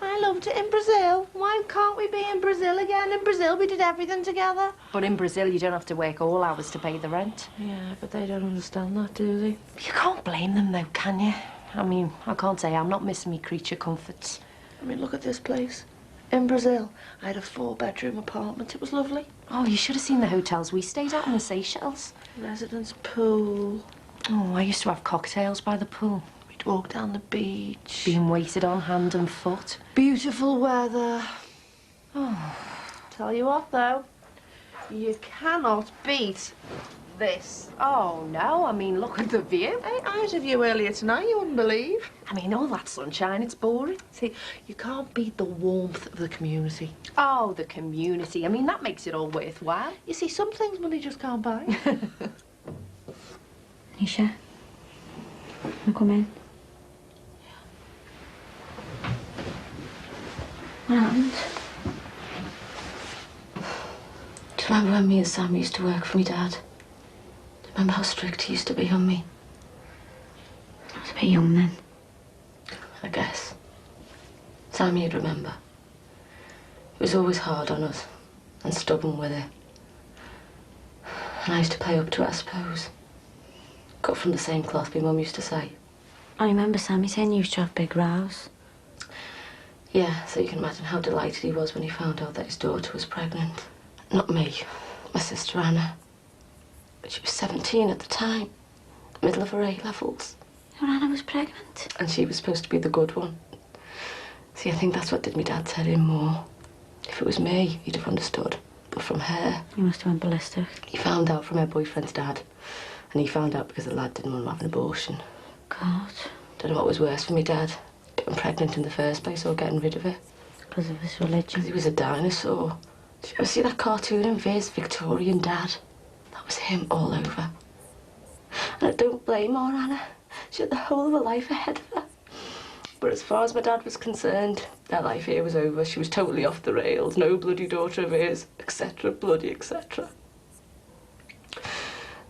I loved it in Brazil. Why can't we be in Brazil again? In Brazil, we did everything together. But in Brazil, you don't have to work all hours to pay the rent. Yeah, but they don't understand that, do they? You can't blame them, though, can you? I mean, I can't say I'm not missing me creature comforts. I mean, look at this place. In Brazil, I had a 4-bedroom apartment. It was lovely. Oh, you should have seen the hotels we stayed at in the Seychelles. Residence pool. Oh, I used to have cocktails by the pool. We'd walk down the beach. Being waited on hand and foot. Beautiful weather. Oh. Tell you what, though. You cannot beat this. Oh, no. I mean, look at the view. Hey, I had a view earlier tonight, you wouldn't believe. I mean, all that sunshine, it's boring. See, you can't beat the warmth of the community. Oh, the community. I mean, that makes it all worthwhile. You see, some things money just can't buy. Nisha, I'm coming. What happened? Do you remember when me and Sam used to work for me dad? Do you remember how strict he used to be on me? I was a bit young then. I guess. Sam, you'd remember. He was always hard on us and stubborn with it. And I used to play up to it, I suppose. Cut from the same cloth, my mum used to say. I remember Sammy saying you used to have big rows. Yeah, so you can imagine how delighted he was when he found out that his daughter was pregnant. Not me, my sister Anna. But she was 17 at the time, middle of her A-levels. Your Anna was pregnant? And she was supposed to be the good one. See, I think that's what did me dad tell him more. If it was me, he'd have understood. But from her... You must have went ballistic. He found out from her boyfriend's dad. And he found out because the lad didn't want to have an abortion. God. Don't know what was worse for me dad. Getting pregnant in the first place or getting rid of it. Because of his religion. Because he was a dinosaur. Did you ever see that cartoon of his, Victorian Dad? That was him all over. And I don't blame our Anna. She had the whole of her life ahead of her. But as far as my dad was concerned, their life here was over. She was totally off the rails. No bloody daughter of his, etc. bloody etc.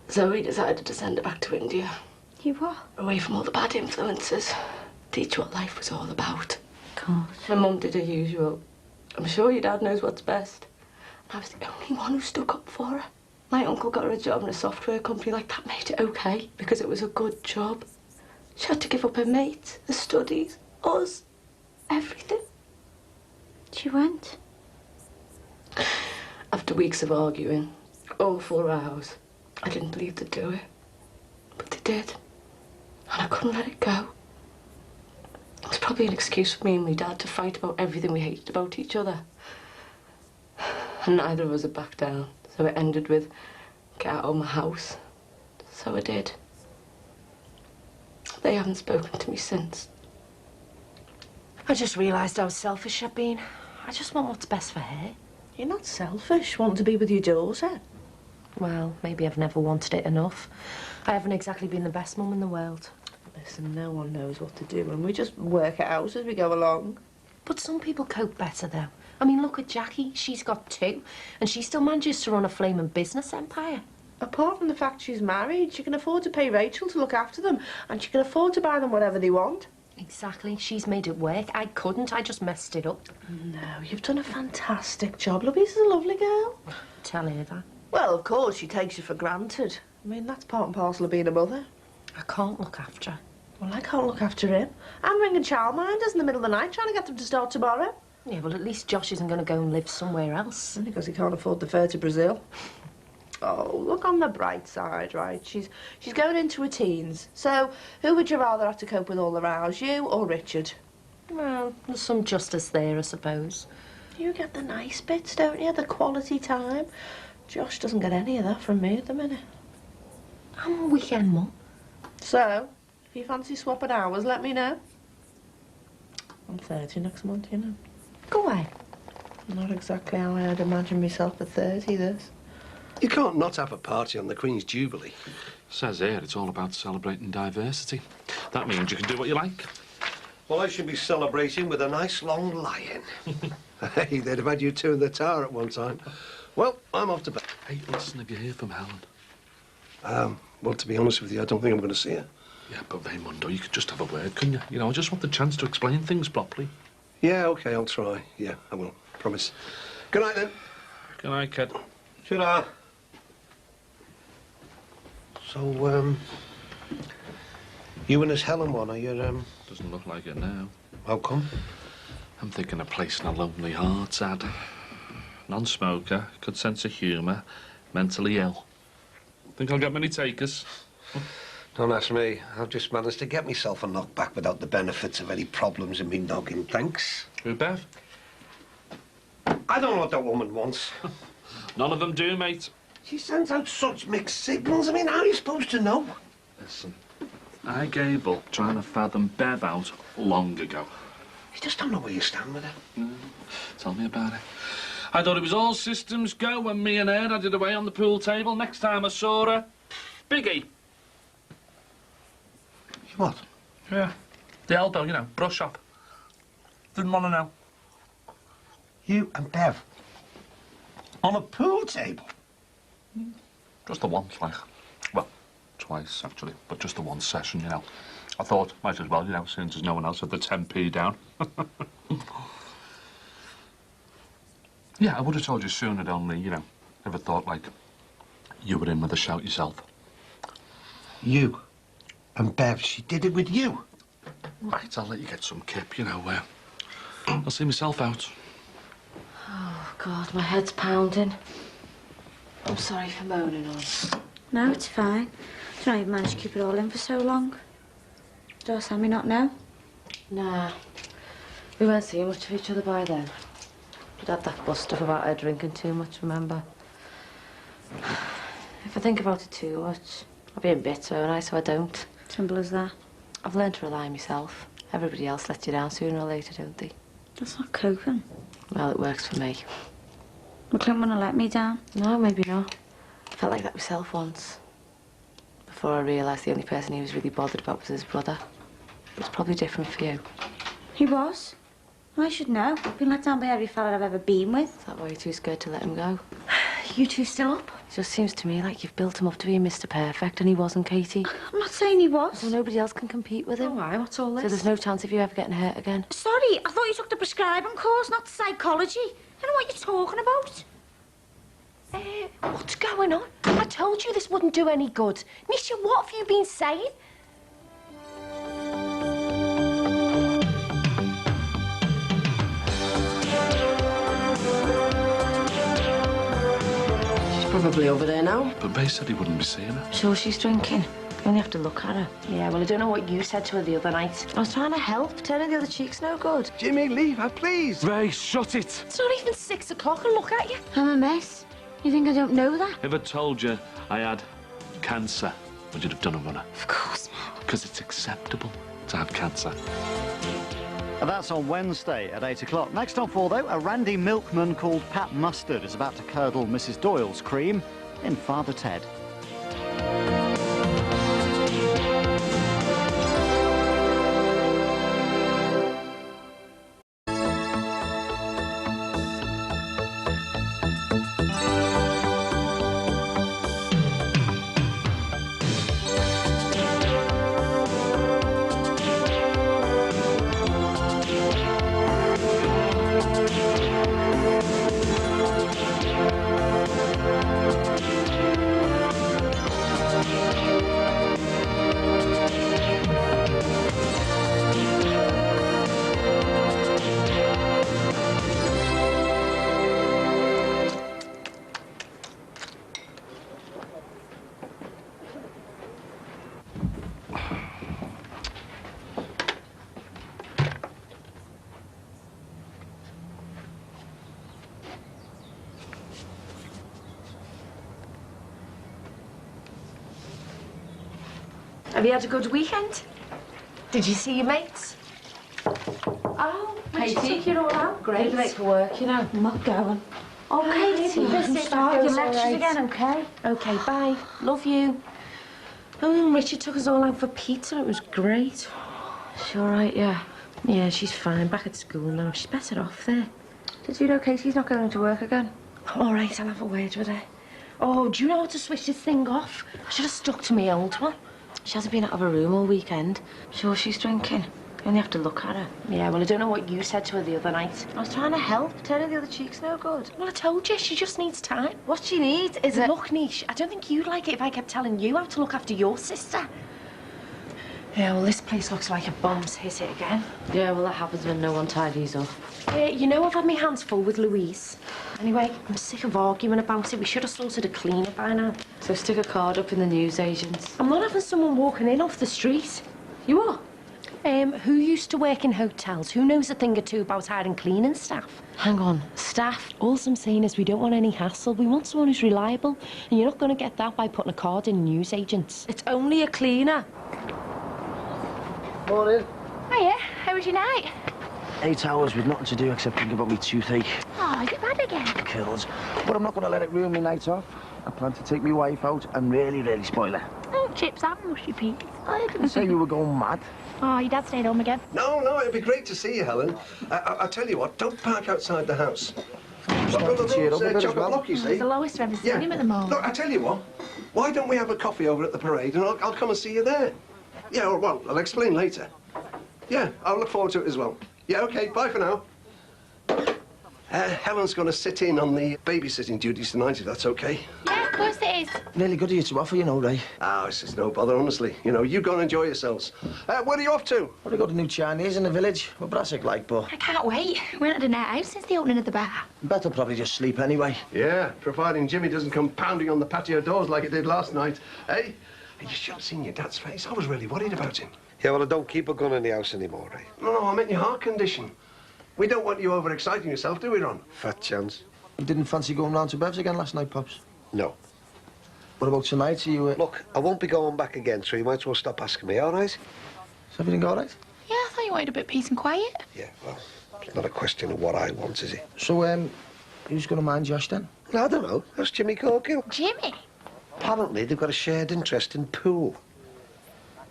So he decided to send her back to India. You what? Away from all the bad influences. Teach her what life was all about. God. My mum did her usual. I'm sure your dad knows what's best. And I was the only one who stuck up for her. My uncle got her a job in a software company. Like, that made it okay, because it was a good job. She had to give up her mates, her studies, us, everything. She went? After weeks of arguing, awful rows, I didn't believe they'd do it. But they did. And I couldn't let it go. It was probably an excuse for me and my dad to fight about everything we hated about each other. And neither of us had backed down. So it ended with get out of my house. So I did. They haven't spoken to me since. I just realised how selfish I've been. I just want what's best for her. You're not selfish, wanting to be with your daughter. Well, maybe I've never wanted it enough. I haven't exactly been the best mum in the world. Listen, no one knows what to do, and we just work it out as we go along. But some people cope better, though. I mean, look at Jackie. She's got 2, and she still manages to run a flaming business empire. Apart from the fact she's married, she can afford to pay Rachel to look after them, and she can afford to buy them whatever they want. Exactly. She's made it work. I couldn't. I just messed it up. No, you've done a fantastic job. Louise is a lovely girl. Tell her that. Well, of course, she takes you for granted. I mean, that's part and parcel of being a mother. I can't look after her. Well, I can't look after him. I'm ringing childminders in the middle of the night trying to get them to start tomorrow. Yeah, well, at least Josh isn't going to go and live somewhere else. Because he can't afford the fare to Brazil. Oh, look on the bright side, right? She's going into her teens. So, who would you rather have to cope with all the rows, you or Richard? Well, there's some justice there, I suppose. You get the nice bits, don't you? The quality time. Josh doesn't get any of that from me at the minute. I'm a weekend mum. So, if you fancy swapping hours, let me know. I'm 30 next month, you know. Go away. Not exactly how I'd imagine myself at 30, this. You can't not have a party on the Queen's Jubilee. Says here it's all about celebrating diversity. That means you can do what you like. Well, I should be celebrating with a nice long lion. Hey, they'd have had you 2 in the tower at one time. Well, I'm off to bed. Hey, listen, if you hear from Helen. Well, to be honest with you, I don't think I'm going to see her. Yeah, but Raimundo, you could just have a word, couldn't you? You know, I just want the chance to explain things properly. Yeah, OK, I'll try. Yeah, I will. Promise. Good night, then. Good night, kid. Ta-ra. So, you and this Helen one, are you, Doesn't look like it now. How come? I'm thinking of placing a lonely heart, Ad. Non-smoker, good sense of humour, mentally ill. Think I'll get many takers? Don't ask me. I've just managed to get myself a knockback without the benefits of any problems in me noggin, thanks. Who, Bev? I don't know what that woman wants. None of them do, mate. She sends out such mixed signals. I mean, how are you supposed to know? Listen, I gave up trying to fathom Bev out long ago. You just don't know where you stand with her. Tell me about it. I thought it was all systems go when me and her had it away on the pool table. Next time I saw her, Biggie. What? Yeah. The elbow, you know, brush up. Didn't want to know. You and Bev? On a pool table? Just the once, like. Well, twice, actually. But just the one session, you know. I thought, might as well, you know, since there's no one else at the 10p down. Yeah, I would have told you sooner, I'd only, you know, never thought, like, you were in with a shout yourself. You and Bev, she did it with you? Right, I'll let you get some kip, you know, I'll see myself out. Oh, God, my head's pounding. I'm sorry for moaning on. No, it's fine. I don't know how you've managed to keep it all in for so long. Does Sammy not know? Nah. We weren't seeing much of each other by then. We'd had that bust up about her drinking too much, remember? If I think about it too much, I'll be a bit, won't I? So I don't. Simple as that. I've learned to rely on myself. Everybody else lets you down sooner or later, don't they? That's not coping. Well, it works for me. Well, Clint wouldn't have let me down. No, maybe not. I felt like that myself once. Before I realised the only person he was really bothered about was his brother. It's probably different for you. He was. I should know. I've been let down by every fella I've ever been with. Is that why you're too scared to let him go? You two still up? It just seems to me like you've built him up to be Mr. Perfect, and he wasn't, Katie. I'm not saying he was. So nobody else can compete with him. Oh, why? What's all this? So there's no chance of you ever getting hurt again. Sorry, I thought you took the prescribing course, not psychology. I don't know what you're talking about. What's going on? I told you this wouldn't do any good. Misha, what have you been saying? Probably over there now. But Bay said he wouldn't be seeing her. Sure she's drinking. You only have to look at her. Yeah, well, I don't know what you said to her the other night. I was trying to help. Turning the other cheek's no good. Jimmy, leave her, please. Ray, shut it. It's not even 6 o'clock and look at you. I'm a mess. You think I don't know that? If I told you I had cancer, would you have done a runner? Of course not. Because it's acceptable to have cancer. And that's on Wednesday at 8 o'clock. Next on 4, though, a randy milkman called Pat Mustard is about to curdle Mrs. Doyle's cream in Father Ted. Have you had a good weekend? Did you see your mates? Oh, Katie, took you all out. Great. You're late for work, you know. I'm not going. Oh, Katie, you can start your lectures again, okay? Okay, bye. Love you. Oh, Richard took us all out for pizza. It was great. She all right, yeah? Yeah, she's fine. Back at school now. She's better off there. Did you know Katie's not going to work again? All right, I'll have a word with her. Oh, do you know how to switch this thing off? I should have stuck to my old one. She hasn't been out of her room all weekend. Sure she's drinking. You only have to look at her. Yeah, well, I don't know what you said to her the other night. I was trying to help. Turning the other cheek's no good. Well, I told you, she just needs time. What she needs is Look, Nish, I don't think you'd like it if I kept telling you how to look after your sister. Yeah, well, this place looks like a bomb's hit it again. Yeah, well, that happens when no one tidies up. You know, I've had my hands full with Louise. Anyway, I'm sick of arguing about it. We should have sorted a cleaner by now. So stick a card up in the newsagents. I'm not having someone walking in off the street. You are? Who used to work in hotels? Who knows a thing or two about hiring cleaning staff? Hang on, staff? All I'm saying is we don't want any hassle. We want someone who's reliable. And you're not going to get that by putting a card in newsagents. It's only a cleaner. Morning. Hiya, how was your night? 8 hours with nothing to do except think about me toothache. Oh, is it bad again? Kills. But I'm not going to let it ruin my night off. I plan to take my wife out and really, really spoil her. Oh, chips and mushy peas. I didn't say you were going mad. Oh, your dad stayed home again? No, it'd be great to see you, Helen. I'll tell you what, don't park outside the house. Starting to cheer up a bit as well. Block, you see. It's the lowest we've ever seen him at the moment. Look, I tell you what, why don't we have a coffee over at the parade and I'll come and see you there? Yeah, or, well, I'll explain later. Yeah, I'll look forward to it as well. Yeah, OK, bye for now. Helen's going to sit in on the babysitting duties tonight, if that's OK. Yeah, of course it is. Really good of you to offer, you know, Ray. Oh, it's just no bother, honestly. You know, you go and enjoy yourselves. Where are you off to? Well, we got a new Chinese in the village. Well, Brassic like, but... I can't wait. We haven't had a night out since the opening of the bar. Bet will probably just sleep anyway. Yeah, providing Jimmy doesn't come pounding on the patio doors like it did last night. Hey, you should have seen your dad's face. I was really worried about him. Yeah, well, I don't keep a gun in the house anymore, Ray. No, I meant your heart condition. We don't want you overexciting yourself, do we, Ron? Fat chance. You didn't fancy going round to Bev's again last night, Pops? No. What about tonight? Are you... Look, I won't be going back again, so you might as well stop asking me, all right? Is everything all right? Yeah, I thought you wanted a bit of peace and quiet. Yeah, well, it's not a question of what I want, is it? So, who's going to mind Josh, then? I don't know. That's Jimmy Corkill. Jimmy? Apparently, they've got a shared interest in pool.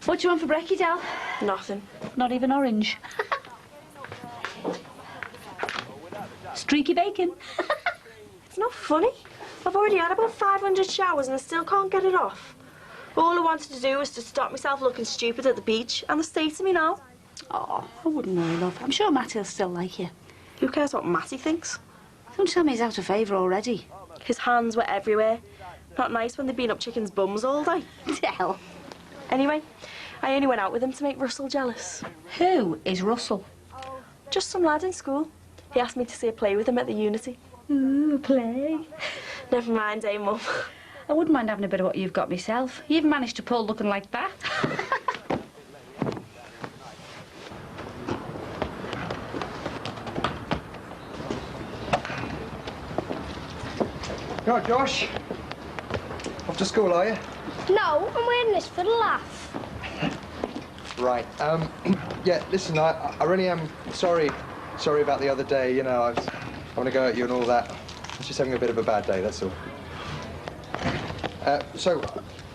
What do you want for brekkie, Del? Nothing. Not even orange. Streaky bacon. It's not funny. I've already had about 500 showers and I still can't get it off. All I wanted to do was to stop myself looking stupid at the beach, and the state of me now. Oh, I wouldn't worry, love. I'm sure Matty'll still like you. Who cares what Matty thinks? Don't tell me he's out of favour already. His hands were everywhere. Not nice when they've been up chickens' bums all day. Hell. Anyway, I only went out with him to make Russell jealous. Who is Russell? Just some lad in school. He asked me to see a play with him at the Unity. Ooh, a play. Never mind, eh, Mum? I wouldn't mind having a bit of what you've got myself. You even managed to pull looking like that. Right, Josh. Off to school, are you? No, I'm wearing this for the laugh. Right. Yeah, listen, I really am sorry about the other day, you know, I want to go at you and all that. I was just having a bit of a bad day, that's all. So,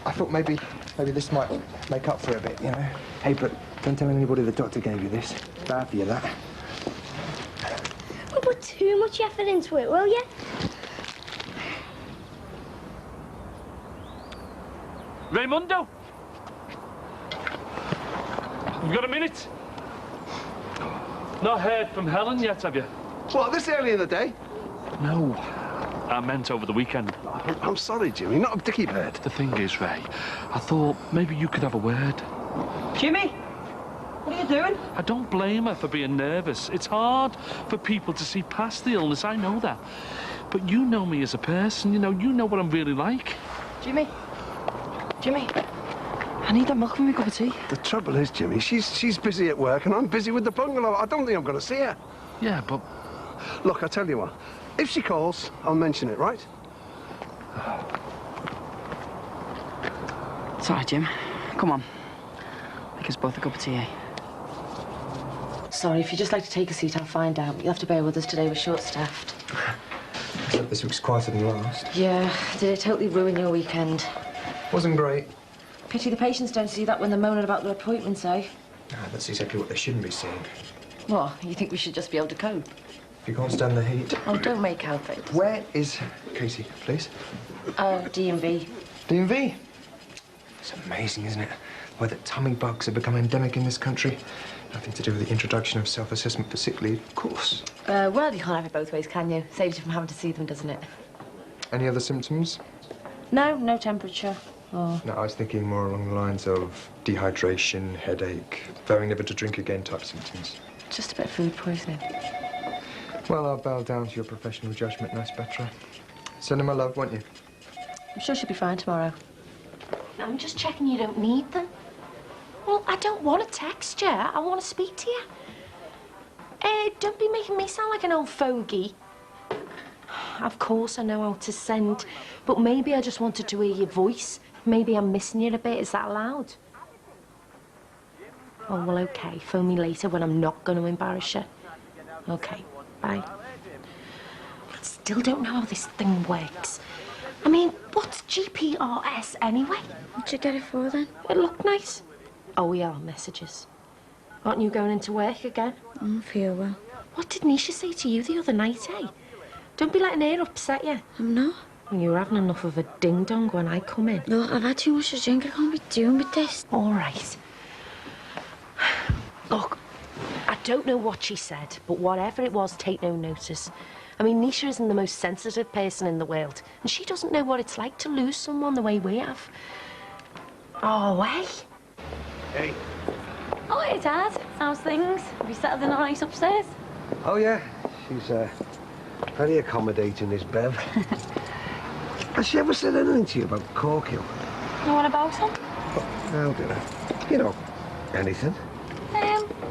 I thought maybe this might make up for it a bit, you know? Hey, but don't tell anybody the doctor gave you this. Bad for you, that. Don't put too much effort into it, will you? Raimundo! You've got a minute? Not heard from Helen yet, have you? What, this early in the day? No. I meant over the weekend. I'm sorry, Jimmy, not a dicky bird. The thing is, Ray, I thought maybe you could have a word. Jimmy? What are you doing? I don't blame her for being nervous. It's hard for people to see past the illness, I know that. But you know me as a person, you know what I'm really like. Jimmy? Jimmy? I need that milk from my cup of tea. The trouble is, Jimmy, she's busy at work and I'm busy with the bungalow. I don't think I'm going to see her. Yeah, but... Look, I tell you what. If she calls, I'll mention it, right? It's all right, Jim. Come on. Make us both a cup of tea, eh? Sorry, if you'd just like to take a seat, I'll find out. You'll have to bear with us today, we're short-staffed. Except this week's quieter than last. Yeah, did it totally ruin your weekend? Wasn't great. Pity the patients don't see that when they're moaning about their appointments, eh? That's exactly what they shouldn't be seeing. What, you think we should just be able to cope? If you can't stand the heat. Oh, don't make out it. Where is Katie, please? D&V. D&V? It's amazing, isn't it? Why that tummy bugs have become endemic in this country. Nothing to do with the introduction of self-assessment for sick leave, of course. Well, you can't have it both ways, can you? Saves you from having to see them, doesn't it? Any other symptoms? No, no temperature. Oh. No, I was thinking more along the lines of dehydration, headache, vowing never to drink again type symptoms. Just a bit of food poisoning. Well, I'll bow down to your professional judgment, Nurse Petra. Send her my love, won't you? I'm sure she'll be fine tomorrow. I'm just checking you don't need them. Well, I don't want to text you. I want to speak to you. Don't be making me sound like an old fogey. Of course I know how to send, but maybe I just wanted to hear your voice. Maybe I'm missing you a bit. Is that allowed? Oh, well, OK. Phone me later when I'm not going to embarrass you. OK, bye. I still don't know how this thing works. I mean, what's GPRS anyway? What'd you get it for, then? It looked nice. Oh, yeah, messages. Aren't you going into work again? I don't feel well. What did Nisha say to you the other night, eh? Don't be letting her upset you. I'm not. You were having enough of a ding-dong when I come in. Look, I've had too much to drink. I can't be doing with this. All right. Look, I don't know what she said, but whatever it was, take no notice. I mean, Nisha isn't the most sensitive person in the world, and she doesn't know what it's like to lose someone the way we have. Oh, hey? Hey. Oh, hey, Dad. How's things? Have you settled in all right upstairs? Oh, yeah. She's, very accommodating, this Bev. Has she ever said anything to you about Corkill? No one about him? How did I? You know, anything.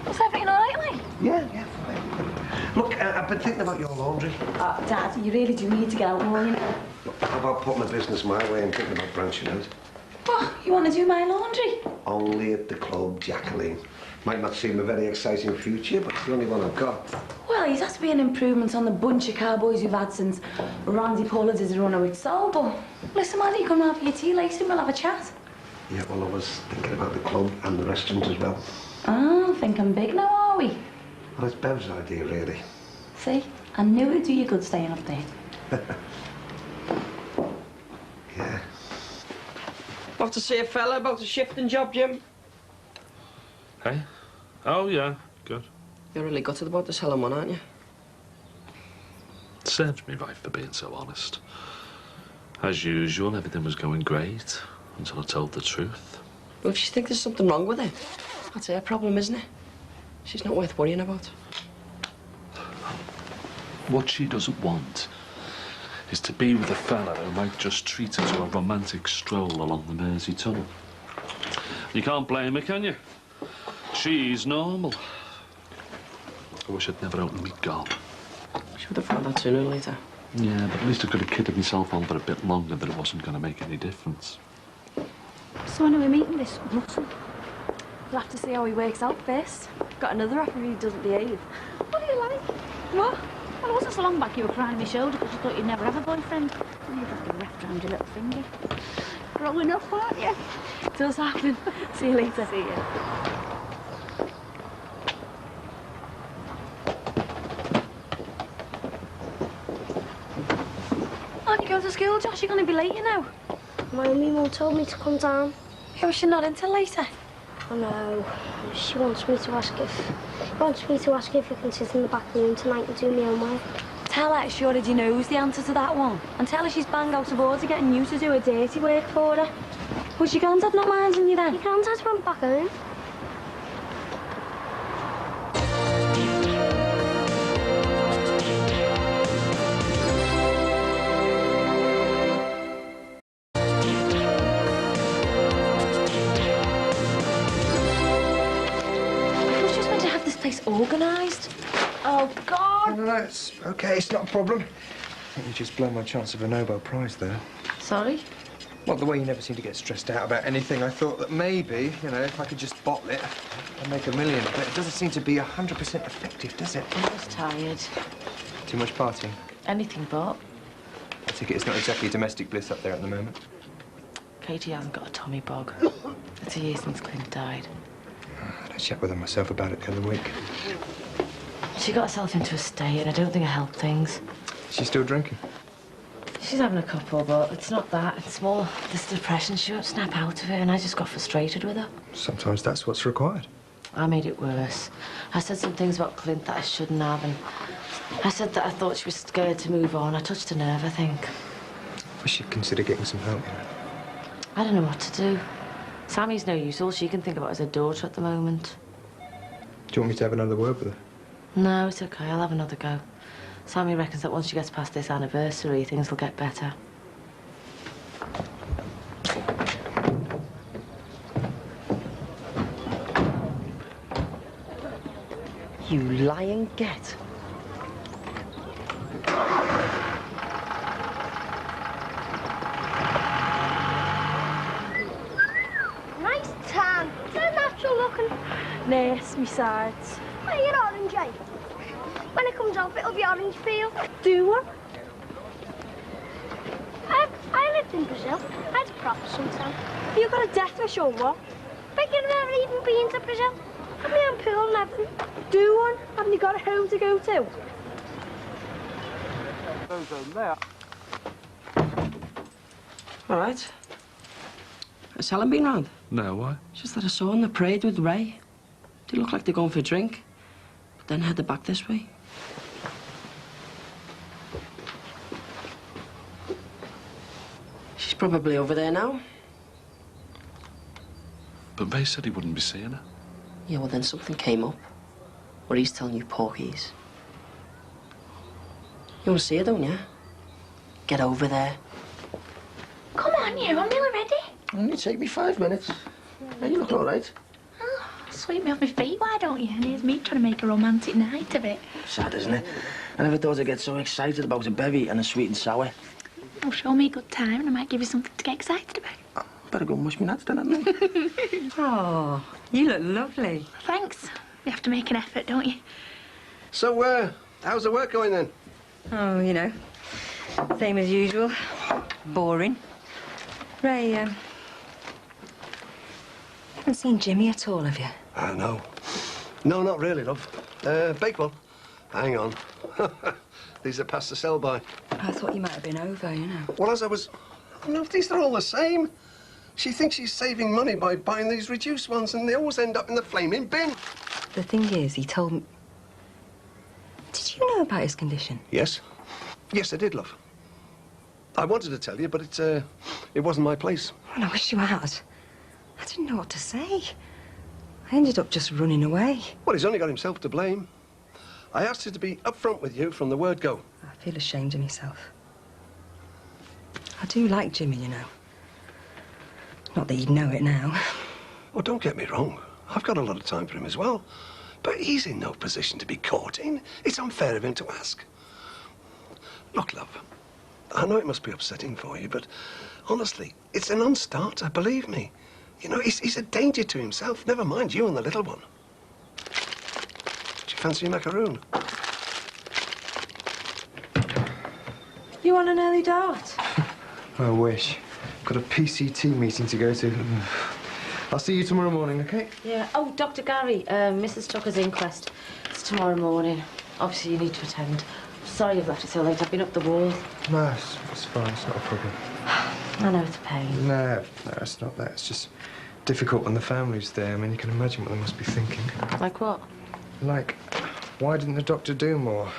Was everything all right, like? Yeah, fine. Look, I've been thinking about your laundry. Oh, Dad, you really do need to get out more, you know. Look, how about putting the business my way and thinking about branching out? What? You want to do my laundry? Only at the club, Jacqueline. Might not seem a very exciting future, but it's the only one I've got. Well, it has to be an improvement on the bunch of cowboys you've had since Randy Pollard is a runner with Sol, but listen, why don't you come and have your tea later and we'll have a chat? Yeah, well, I was thinking about the club and the restaurant as well. Oh, thinking big now, are we? Well, it's Bev's idea, really. See? I knew it'd do you good staying up there. Yeah. Off to see a fella about a shifting job, Jim. Hey? Oh, yeah, good. You're really gutted about this Helen one, aren't you? Serves me right for being so honest. As usual, everything was going great until I told the truth. Well, if you think there's something wrong with her, that's her problem, isn't it? She's not worth worrying about. What she doesn't want is to be with a fella who might just treat her to a romantic stroll along the Mersey Tunnel. You can't blame her, can you? She's normal. I wish I'd never opened me gob. She would have found that sooner or later. Yeah, but at least I could have kidded myself on for a bit longer that it wasn't going to make any difference. So when are we meeting this Russell? We'll have to see how he works out first. Got another offer if he doesn't behave. What do you like? What? Well, it wasn't so long back you were crying on my shoulder because you thought you'd never have a boyfriend. And you'd have to wrap around your little finger. Growing up, aren't you? It does happen. See you later. See you. Aren't you going to school, Josh? You're going to be late, you know. My mum told me to come down. Yeah, well, she's not until later. I know. She wants me to ask if we can sit in the back room tonight and do my homework. Tell her she already knows the answer to that one. And tell her she's bang out of order getting you to do her dirty work for her. Was your granddad not minding you then? Your granddad went back home. Organised. Oh, God! No, it's okay, it's not a problem. I think you just blown my chance of a Nobel Prize there. Sorry? Well, the way you never seem to get stressed out about anything, I thought that maybe, you know, if I could just bottle it, I'd make $1 million. But it doesn't seem to be 100% effective, does it? I'm just tired. Too much partying? Anything but. I take it it's not exactly domestic bliss up there at the moment. Katie hasn't got a Tommy Bog. It's a year since Clint died. I had a chat with her myself about it the other week. She got herself into a state, and I don't think it helped things. She's still drinking? She's having a couple, but it's not that. It's more this depression. She won't snap out of it, and I just got frustrated with her. Sometimes that's what's required. I made it worse. I said some things about Clint that I shouldn't have, and I said that I thought she was scared to move on. I touched a nerve, I think. We should consider getting some help, you know. I don't know what to do. Sammy's no use. All she can think about is her daughter at the moment. Do you want me to have another word with her? No, it's okay. I'll have another go. Sammy reckons that once she gets past this anniversary, things will get better. You lying get. Nice tan. So natural looking. Nice, me sides. Hey, you're orange, eh? When it comes off, it'll be orange peel. Do what? I lived in Brazil. I had a proper suntan. You got a death wish or what? But you've never even been to Brazil. Got my own pool and everything. Do one? Haven't you got a home to go to? All right. Has Helen been round? No, why? Just that I saw in the parade with Ray. They look like they're going for a drink, but then headed back this way. She's probably over there now. But Ray said he wouldn't be seeing her. Yeah, well, then something came up where he's telling you porkies. You want to see her, don't you? Get over there. Come on, you. I'm nearly ready. Only take me 5 minutes. Hey, you look all right. Oh, sweep me off my feet, why don't you? And here's me trying to make a romantic night of it. Sad, isn't it? I never thought I'd get so excited about a bevy and a sweet and sour. Well, show me a good time and I might give you something to get excited about. Better go and wash me nuts then, hadn't I? Oh, you look lovely. Thanks. You have to make an effort, don't you? So, how's the work going then? Oh, you know, same as usual. Boring. Ray, haven't seen Jimmy at all, have you? No. No, not really, love. Bakewell, hang on. These are past the sell-by. I thought you might have been over, you know. Well, as I was... No, these are all the same. She thinks she's saving money by buying these reduced ones, and they always end up in the flaming bin. The thing is, he told me... Did you know about his condition? Yes. Yes, I did, love. I wanted to tell you, but it wasn't my place. Well, I wish you had. I didn't know what to say. I ended up just running away. Well, he's only got himself to blame. I asked her to be upfront with you from the word go. I feel ashamed of myself. I do like Jimmy, you know. Not that you'd know it now. Well, don't get me wrong. I've got a lot of time for him as well. But he's in no position to be courting. It's unfair of him to ask. Look, love, I know it must be upsetting for you, but honestly, it's a non-starter, believe me. You know, he's a danger to himself, never mind you and the little one. Do you fancy a macaroon? You want an early dart? I wish. Got a PCT meeting to go to. I'll see you tomorrow morning, OK? Yeah. Oh, Dr. Gary, Mrs. Tucker's inquest. It's tomorrow morning. Obviously, you need to attend. Sorry I've left it so late. I've been up the wall. No, it's fine. It's not a problem. I know it's a pain. No, it's not that. It's just difficult when the family's there. I mean, you can imagine what they must be thinking. Like what? Like, why didn't the doctor do more?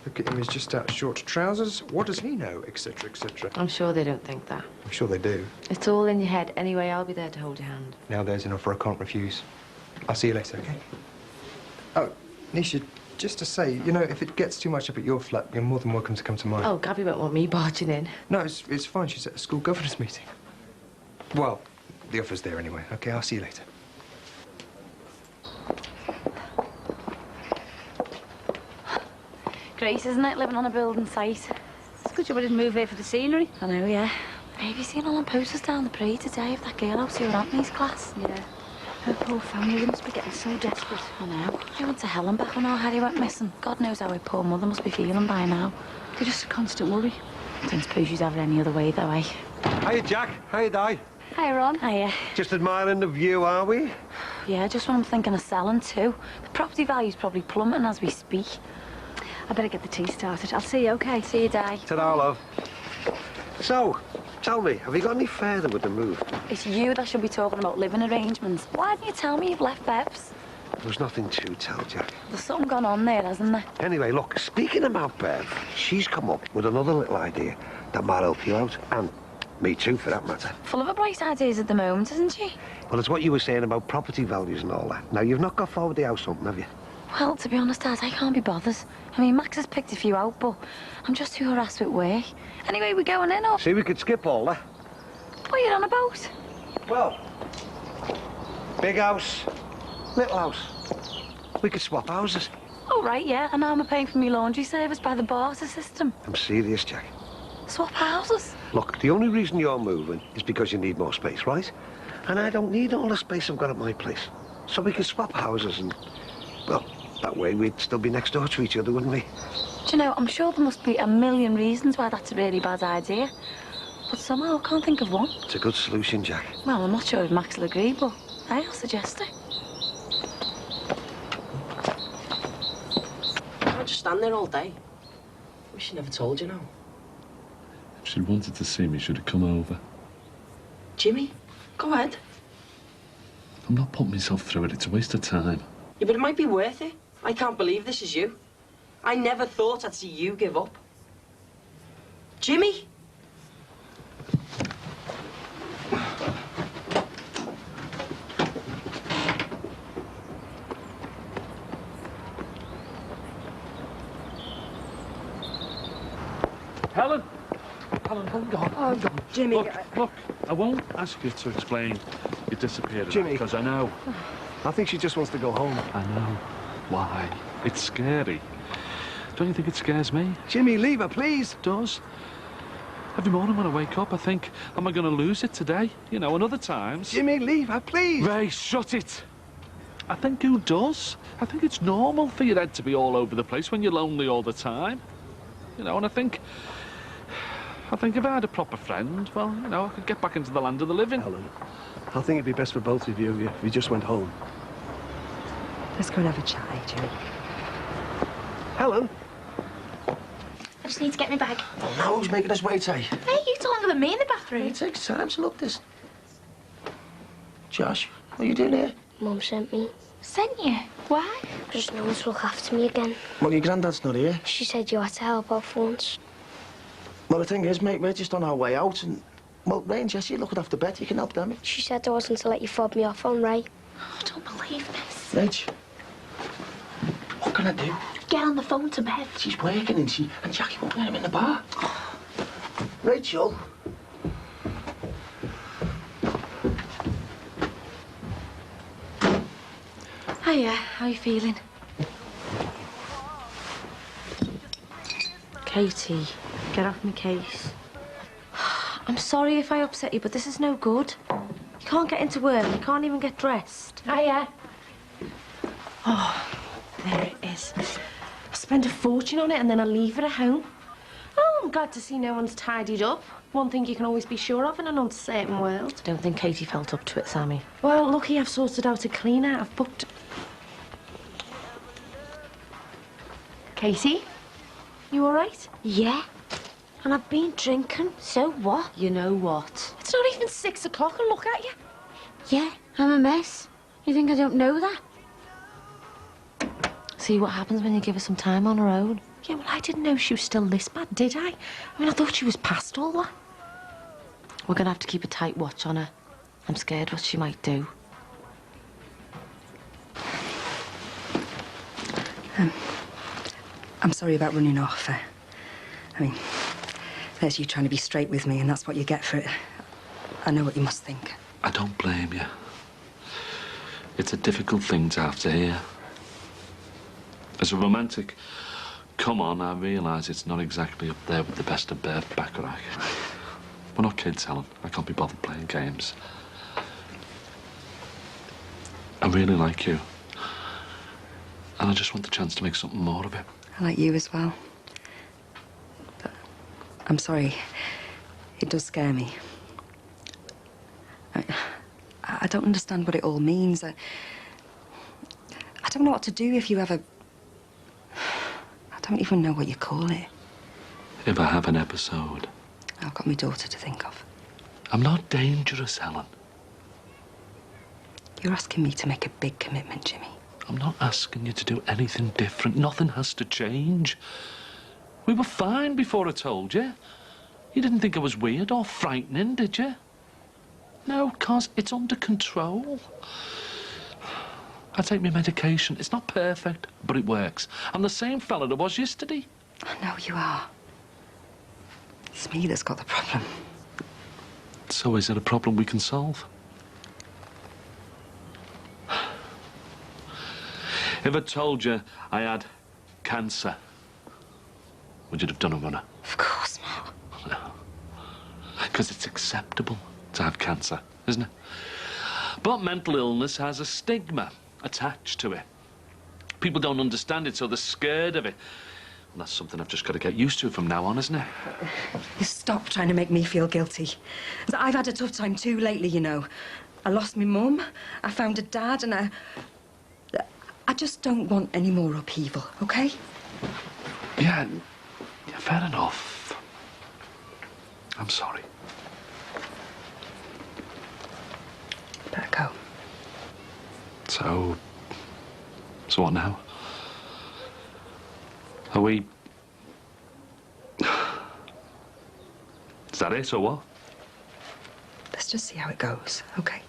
Look at him, he's just out of short trousers. What does he know? Etc., etc. I'm sure they don't think that. I'm sure they do. It's all in your head. Anyway, I'll be there to hold your hand. Now there's an offer I can't refuse. I'll see you later, OK? Oh, Nisha, just to say, you know, if it gets too much up at your flat, you're more than welcome to come to mine. Oh, Gabby won't want me barging in. No, it's fine. She's at a school governors meeting. Well, the offer's there anyway. OK, I'll see you later. Great, isn't it, living on a building site? It's good you didn't move here for the scenery. I know, yeah. Have you seen all the posters down the parade today of that girl out to your Anthony's class? Yeah. Her poor family, they must be getting so desperate. I know. I went to Helen back when our Harry went missing. God knows how her poor mother must be feeling by now. They're just a constant worry. Don't suppose she'd have it any other way, though, eh? Hiya, Jack. Hiya, Di. Hi, Ron. Hiya. Just admiring the view, are we? Yeah, just what I'm thinking of selling, too. The property value's probably plummeting as we speak. I better get the tea started. I'll see you, OK? See you, Di. Ta-da, love. So, tell me, have you got any further with the move? It's you that should be talking about living arrangements. Why didn't you tell me you've left Bev's? There's nothing to tell, Jack. There's something gone on there, hasn't there? Anyway, look, speaking about Bev, she's come up with another little idea that might help you out, and me too, for that matter. Full of bright ideas at the moment, isn't she? Well, it's what you were saying about property values and all that. Now, you've not got forward the house something, have you? Well, to be honest, Dad, I can't be bothered. I mean, Max has picked a few out, but I'm just too harassed with work. Anyway, we're going in, or...? See, we could skip all that. What are you on about? Well, big house, little house. We could swap houses. Oh, right, yeah, and now I'm paying for my laundry service by the barter system. I'm serious, Jack. Swap houses? Look, the only reason you're moving is because you need more space, right? And I don't need all the space I've got at my place. So we could swap houses and, well, that way we'd still be next door to each other, wouldn't we? Do you know, I'm sure there must be a million reasons why that's a really bad idea. But somehow I can't think of one. It's a good solution, Jack. Well, I'm not sure if Max will agree, but I'll suggest it. I just stand there all day. Wish she never told you now. If she'd wanted to see me, she'd have come over. Jimmy, go ahead. I'm not putting myself through it. It's a waste of time. Yeah, but it might be worth it. I can't believe this is you. I never thought I'd see you give up. Jimmy! Helen! Helen, hold on. Hold on. Jimmy... Look, I won't ask you to explain you disappeared. Jimmy. Because I know. I think she just wants to go home. I know. Why? It's scary. Don't you think it scares me? Jimmy, leave her, please. It does. Every morning when I wake up, I think, am I going to lose it today? You know, and other times... Jimmy, leave her, please. Ray, shut it. I think who does? I think it's normal for your head to be all over the place when you're lonely all the time. You know, and I think if I had a proper friend, well, you know, I could get back into the land of the living. Helen, I think it'd be best for both of you if you just went home. Let's go and have a chat, Jimmy. Helen? I just need to get my bag. Oh, now who's making us wait, eh? Hey, you took longer than me in the bathroom. It takes time to look this. Josh, what are you doing here? Mum sent me. Sent you? Why? Just no one to look after me again. Well, your granddad's not here. She said you had to help out for once. Well, the thing is, mate, we're just on our way out and... Well, Ray and Jessie are looking after Beth. You can help them. She said there wasn't to let you fob me off on Ray. I don't believe this. Rach, what can I do? Get on the phone to Bev. She's working and Jackie won't let him in the bar. Rachel. Hiya, how you feeling? Katie, get off my case. I'm sorry if I upset you, but this is no good. You can't get into work, you can't even get dressed. Hiya. Oh, there it is. I spend a fortune on it and then I leave it at home. Oh, I'm glad to see no one's tidied up. One thing you can always be sure of in an uncertain world. Don't think Katie felt up to it, Sammy. Well, lucky I've sorted out a cleaner. I've booked... Katie? You all right? Yeah. And I've been drinking, so what? You know what? It's not even 6 o'clock and look at you. Yeah, I'm a mess. You think I don't know that? See what happens when you give her some time on her own. Yeah, well, I didn't know she was still this bad, did I? I mean, I thought she was past all that. We're gonna have to keep a tight watch on her. I'm scared what she might do. I'm sorry about running off. I mean, there's you trying to be straight with me, and that's what you get for it. I know what you must think. I don't blame you. It's a difficult thing to have to hear. As a romantic, come on, I realise it's not exactly up there with the best of Baccarat. We're not kids, Helen. I can't be bothered playing games. I really like you. And I just want the chance to make something more of it. I like you as well. But I'm sorry. It does scare me. I don't understand what it all means. I don't know what to do if you ever... I don't even know what you call it. If I have an episode. I've got my daughter to think of. I'm not dangerous, Helen. You're asking me to make a big commitment, Jimmy. I'm not asking you to do anything different. Nothing has to change. We were fine before I told you. You didn't think I was weird or frightening, did you? No, cause it's under control. I take my medication. It's not perfect, but it works. I'm the same fella that was yesterday. I know you are. It's me that's got the problem. So is it a problem we can solve? If I told you I had cancer, would you have done a runner? Of course not. No. Because it's acceptable to have cancer, isn't it? But mental illness has a stigma attached to it. People don't understand it, so they're scared of it. And that's something I've just got to get used to from now on, isn't it? You stop trying to make me feel guilty. I've had a tough time too lately, you know. I lost my mum, I found a dad, and I just don't want any more upheaval, OK? Yeah, fair enough. I'm sorry. Better go. So what now? Are we... Is that it, or what? Let's just see how it goes, OK?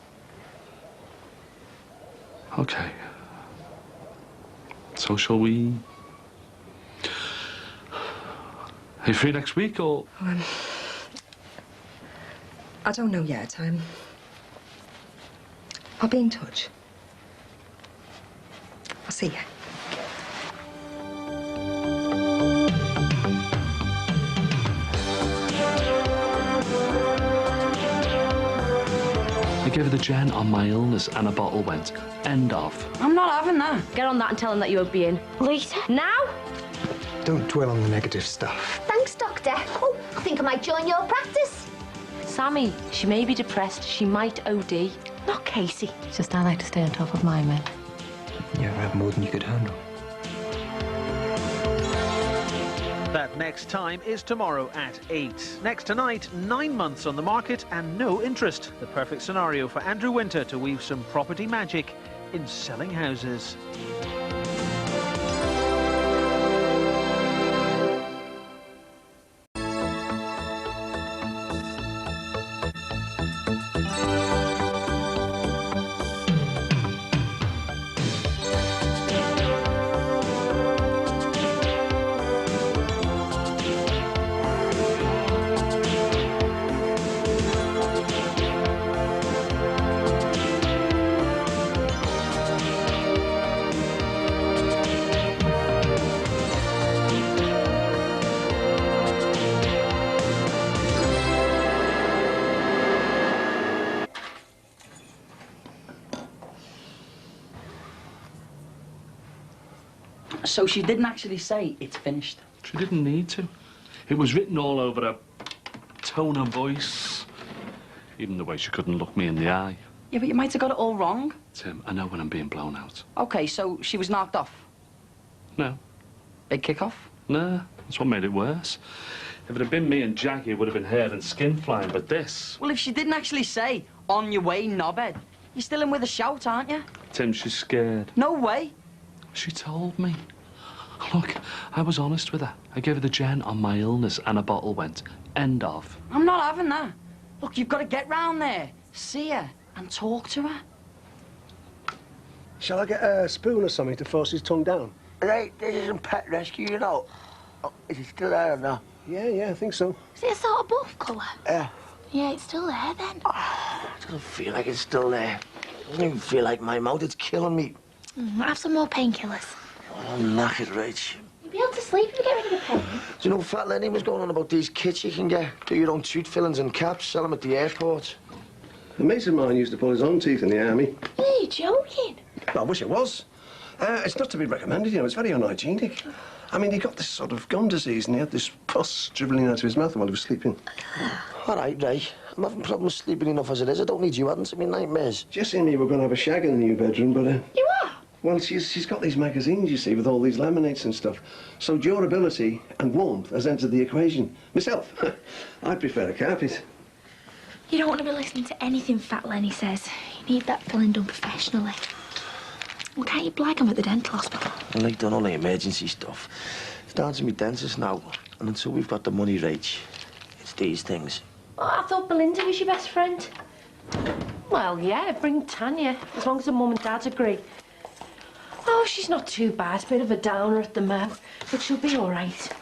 OK. So shall we... Are you free next week, or...? I don't know yet. I'll be in touch. I'll see you. I gave her the gen on my illness and a bottle went. End of. I'm not having that. Get on that and tell him that you won't be in. Later. Now? Don't dwell on the negative stuff. Thanks, Doctor. Oh, I think I might join your practice. Sammy, she may be depressed. She might OD. Not Casey. It's just I like to stay on top of my men. You ever have more than you could handle? That next time is tomorrow at 8. Next tonight, 9 months on the market and no interest. The perfect scenario for Andrew Winter to weave some property magic in selling houses. So she didn't actually say it's finished? She didn't need to. It was written all over her tone of voice. Even the way she couldn't look me in the eye. Yeah, but you might have got it all wrong. Tim, I know when I'm being blown out. OK, so she was knocked off? No. Big kick-off? Nah, that's what made it worse. If it had been me and Jackie, it would have been hair and skin flying, but this... Well, if she didn't actually say, on your way, knobhead, you're still in with a shout, aren't you? Tim, she's scared. No way. She told me. Look, I was honest with her. I gave her the gen on my illness and a bottle went. End of. I'm not having that. Look, you've got to get round there, see her, and talk to her. Shall I get a spoon or something to force his tongue down? Right, this isn't pet rescue, you know. Oh, is it still there now? Yeah, I think so. Is it a sort of buff colour? Yeah. Yeah, it's still there then. It doesn't feel like it's still there. It doesn't even feel like my mouth. It's killing me. Have some more painkillers. Oh, I'm knackered, Rach. You'll be able to sleep if you get rid of the pain. Do you know Fat Lenny was going on about these kits you can get? Do your own tooth fillings and caps, sell them at the airport. A mate of mine used to pull his own teeth in the army. Are you joking? I wish it was. It's not to be recommended, you know. It's very unhygienic. I mean, he got this sort of gum disease and he had this pus dribbling out of his mouth while he was sleeping. All right, Ray. I'm having problems sleeping enough as it is. I don't need you adding to me nightmares. Jessie and me were going to have a shag in the new bedroom, but... You are? Well, she's got these magazines, you see, with all these laminates and stuff. So durability and warmth has entered the equation. Myself, I prefer a carpet. You don't want to be listening to anything Fat Lenny says. You need that filling done professionally. Well, can't you blag him at the dental hospital? I like done all the emergency stuff. It's down to me dentist now. And until we've got the money, Rach, it's these things. Oh, I thought Belinda was your best friend. Well, yeah, bring Tanya, as long as the mum and dad agree. Oh, she's not too bad. Bit of a downer at the mouth, but she'll be all right.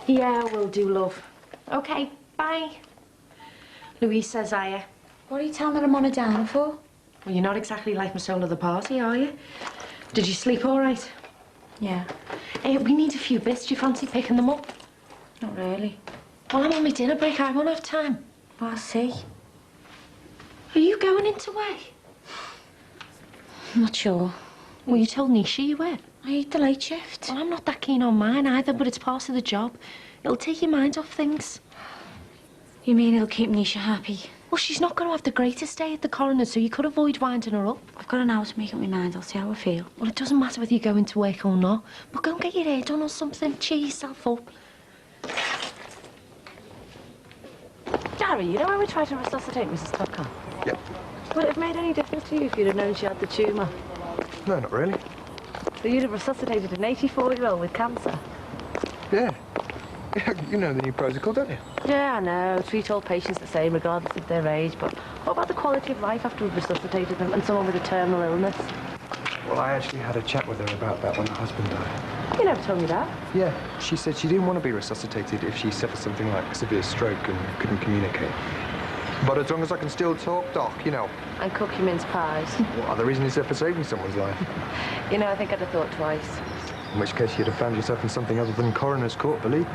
Yeah, will do, love. OK, bye. Louise says I. What are you telling her I'm on a downer for? Well, you're not exactly life and soul of the party, are you? Did you sleep all right? Yeah. Hey, we need a few bits. Do you fancy picking them up? Not really. Well, I'm on my dinner break. I won't have time. Well, I'll see. Are you going into work? I'm not sure. Well, you told Nisha you were. I eat the late shift. Well, I'm not that keen on mine either, but it's part of the job. It'll take your mind off things. You mean it'll keep Nisha happy? Well, she's not going to have the greatest day at the coroner, so you could avoid winding her up. I've got an hour to make up my mind. I'll see how I feel. Well, it doesn't matter whether you go into work or not. But go and get your hair done or something. Cheer yourself up. Gary, you know when we tried to resuscitate Mrs. Tucker? Yep. Would it have made any difference to you if you'd have known she had the tumour? No, not really. So you'd have resuscitated an 84-year-old with cancer? Yeah. You know the new protocol, don't you? Yeah, I know. Treat all patients the same, regardless of their age. But what about the quality of life after we've resuscitated them and someone with a terminal illness? Well, I actually had a chat with her about that when her husband died. You never told me that. Yeah, she said she didn't want to be resuscitated if she suffered something like severe stroke and couldn't communicate. But as long as I can still talk, Doc, you know. And cook your mince pies. What other reason is there for saving someone's life? You know, I think I'd have thought twice. In which case you'd have found yourself in something other than coroner's court, believe me.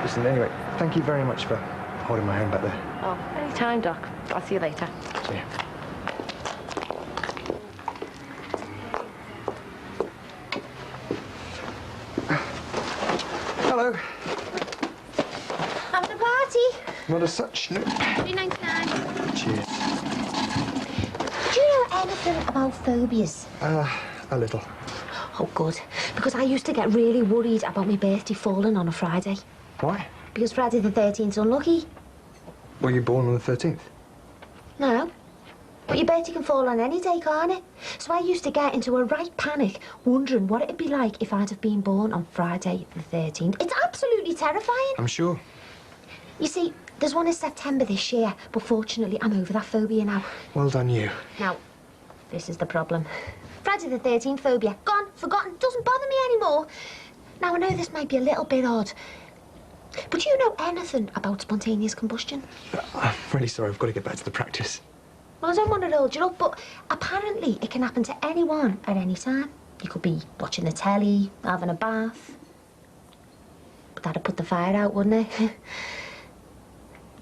Listen, anyway, thank you very much for holding my hand back there. Oh, any time, Doc. I'll see you later. See you. Hello. Having a party? Not as such, no. $3.99. Cheers. Do you know anything about phobias? A little. Oh, good. Because I used to get really worried about my birthday falling on a Friday. Why? Because Friday the 13th's unlucky. Were you born on the 13th? No. But your birthday can fall on any day, can't it? So I used to get into a right panic, wondering what it'd be like if I'd have been born on Friday the 13th. It's absolutely terrifying. I'm sure. You see, there's one in September this year, but fortunately I'm over that phobia now. Well done, you. Now, this is the problem. Friday the 13th phobia. Gone, forgotten, doesn't bother me anymore. Now, I know this might be a little bit odd, but do you know anything about spontaneous combustion? I'm really sorry, I've got to get back to the practice. Well, I don't want to hold you up, but apparently it can happen to anyone at any time. You could be watching the telly, having a bath. But that'd put the fire out, wouldn't it?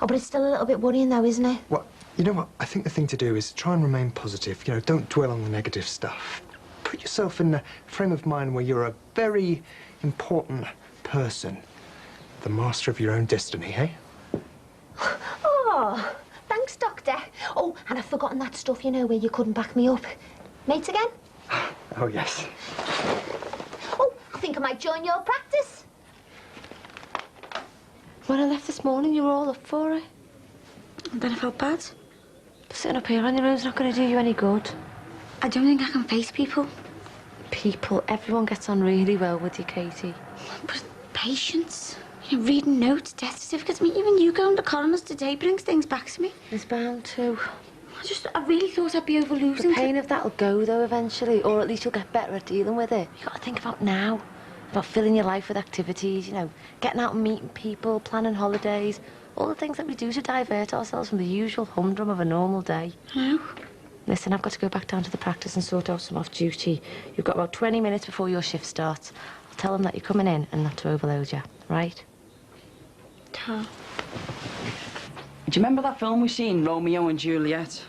Oh, but it's still a little bit worrying, though, isn't it? Well, you know what? I think the thing to do is try and remain positive. You know, don't dwell on the negative stuff. put yourself in the frame of mind where you're a very important person. The master of your own destiny, eh? Oh, thanks, Doctor. Oh, and I've forgotten that stuff, you know, where you couldn't back me up. Mates again? Oh, yes. Oh, I think I might join your practice. When I left this morning, you were all up for it. And then I felt bad. Sitting up here on your own's not going to do you any good. I don't think I can face people. People, everyone gets on really well with you, Katie. But patience, you know, reading notes, death certificates. I mean, even you going to coroner's today brings things back to me. There's bound to. I really thought I'd be over losing. The pain of that'll go, though, eventually, or at least you'll get better at dealing with it. You've got to think about now, about filling your life with activities, you know, getting out and meeting people, planning holidays, all the things that we do to divert ourselves from the usual humdrum of a normal day. No. Listen, I've got to go back down to the practice and sort out some off-duty. You've got about 20 minutes before your shift starts. I'll tell them that you're coming in and not to overload you, right? Ta. Do you remember that film we seen, Romeo and Juliet?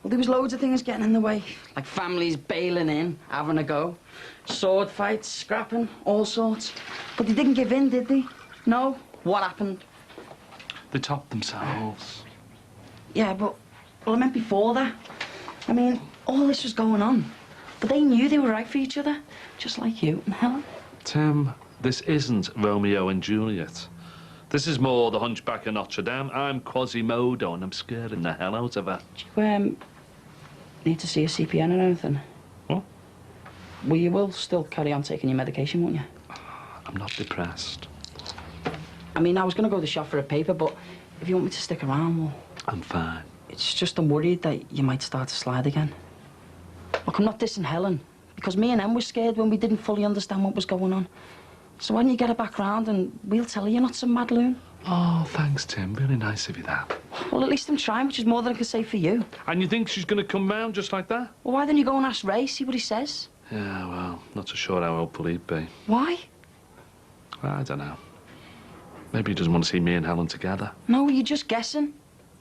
Well, there was loads of things getting in the way, like families bailing in, having a go, sword fights, scrapping, all sorts. But they didn't give in, did they? No? What happened? They topped themselves. Yeah, but... Well, I meant before that. I mean, all this was going on. But they knew they were right for each other, just like you and Helen. Tim, this isn't Romeo and Juliet. This is more the Hunchback of Notre Dame. I'm Quasimodo and I'm scaring the hell out of her. Do you, need to see a CPN or anything? What? Well, you will still carry on taking your medication, won't you? I'm not depressed. I mean, I was going to go to the shop for a paper, but if you want me to stick around, well... I'm fine. It's just I'm worried that you might start to slide again. Look, I'm not dissing Helen, because me and Em were scared when we didn't fully understand what was going on. So why don't you get her back round and we'll tell her you're not some mad loon? Oh, thanks, Tim. Really nice of you, that. Well, at least I'm trying, which is more than I can say for you. And you think she's going to come round just like that? Well, why don't you go and ask Ray, see what he says? Yeah, well, not so sure how helpful he'd be. Why? I don't know. Maybe he doesn't want to see me and Helen together. No, you're just guessing.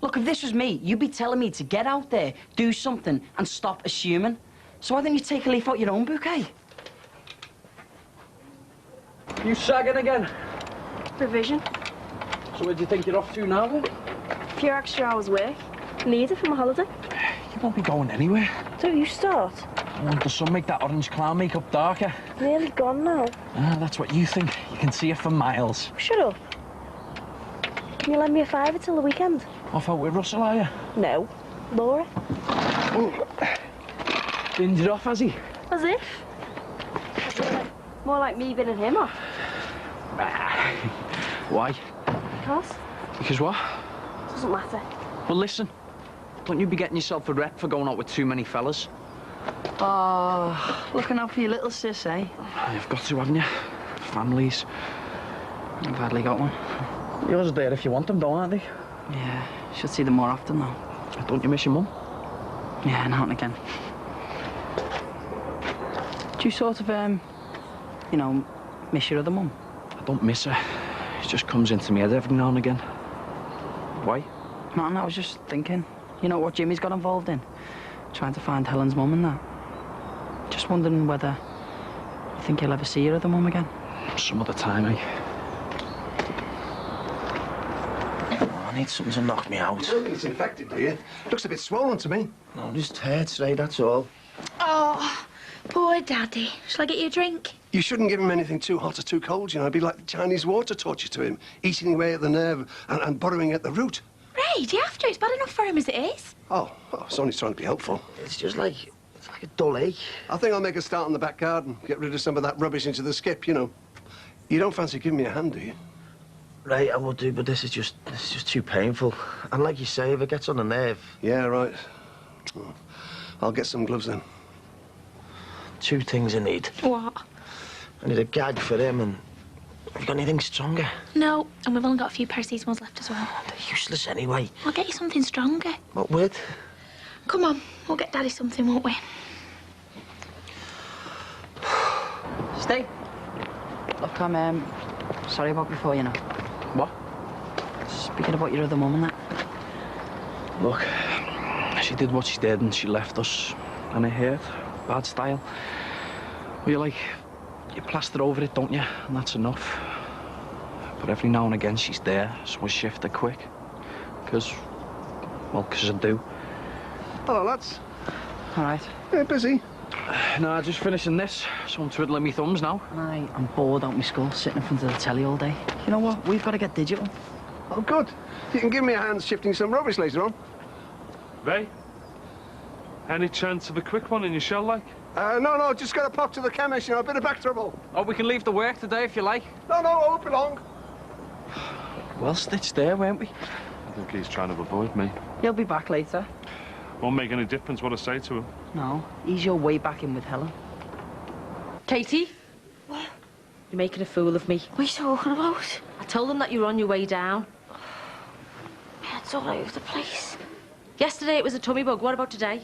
Look, if this was me, you'd be telling me to get out there, do something, and stop assuming. So why don't you take a leaf out your own book, eh? You sagging again? Revision. So where do you think you're off to now, then? A few extra hours work. Need it for my holiday. You won't be going anywhere. Don't you start? Won't the sun make that orange cloud makeup darker? Nearly gone now. Ah, that's what you think. You can see it for miles. Shut up. Can you lend me a £5 till the weekend? Off out with Russell, are you? No. Laura. Binned it off, has he? As if. More like me binning him off. Why? Because? Because what? Doesn't matter. Well, listen. Don't you be getting yourself a rep for going out with too many fellas. Oh, looking out for your little sis, eh? You've got to, haven't you? Families. I've hardly got one. Yours are there if you want them, don't they? Yeah, should see them more often, though. Don't you miss your mum? Yeah, now and again. Do you sort of, you know, miss your other mum? I don't miss her. She just comes into my head every now and again. Why? Man, I was just thinking. You know what Jimmy's got involved in? Trying to find Helen's mum and that. Just wondering whether you think you'll ever see your other mum again. Some other time, eh? Oh, I need something to knock me out. You don't think it's infected, do you? Looks a bit swollen to me. No, just hurts, Ray, that's all. Oh, poor Daddy. Shall I get you a drink? You shouldn't give him anything too hot or too cold, you know. It'd be like Chinese water torture to him, eating away at the nerve and burrowing at the root. Ray, do you have to? It's bad enough for him as it is. Oh, it's only trying to be helpful. It's just like, it's like a dull ache. I think I'll make a start in the back garden, get rid of some of that rubbish into the skip, you know. You don't fancy giving me a hand, do you? Right, I would do, but this is just too painful. And like you say, if it gets on the nerve... Yeah, right. Oh, I'll get some gloves then. Two things I need. What? I need a gag for him and... Have you got anything stronger? No, and we've only got a few paracetamols left as well. They're useless anyway. I'll get you something stronger. What with? Come on, we'll get Daddy something, won't we? Stay. Look, I'm, sorry about before, you know. What? Speaking about your other mum and that. Look, she did what she did and she left us. And it hurt. Bad style. Well, you plaster over it, don't you? And that's enough. But every now and again she's there, so I shift her quick. Because I do. Hello, lads. All right. Yeah, busy? No, just finishing this, so I'm twiddling my thumbs now. And I'm bored out my school, sitting in front of the telly all day. You know what? We've got to get digital. Oh, good. You can give me a hand shifting some rubbish later on. Ray? Any chance of a quick one in your shell, like? No, just got to pop to the chemist, a bit of back trouble. Oh, we can leave the work today if you like. No, I won't be long. Well stitched there, weren't we? I think he's trying to avoid me. He'll be back later. Won't make any difference what I say to him. No, ease your way back in with Helen. Katie? What? You're making a fool of me. What are you talking about? I told them that you were on your way down. My head's all over the place. Yesterday it was a tummy bug. What about today?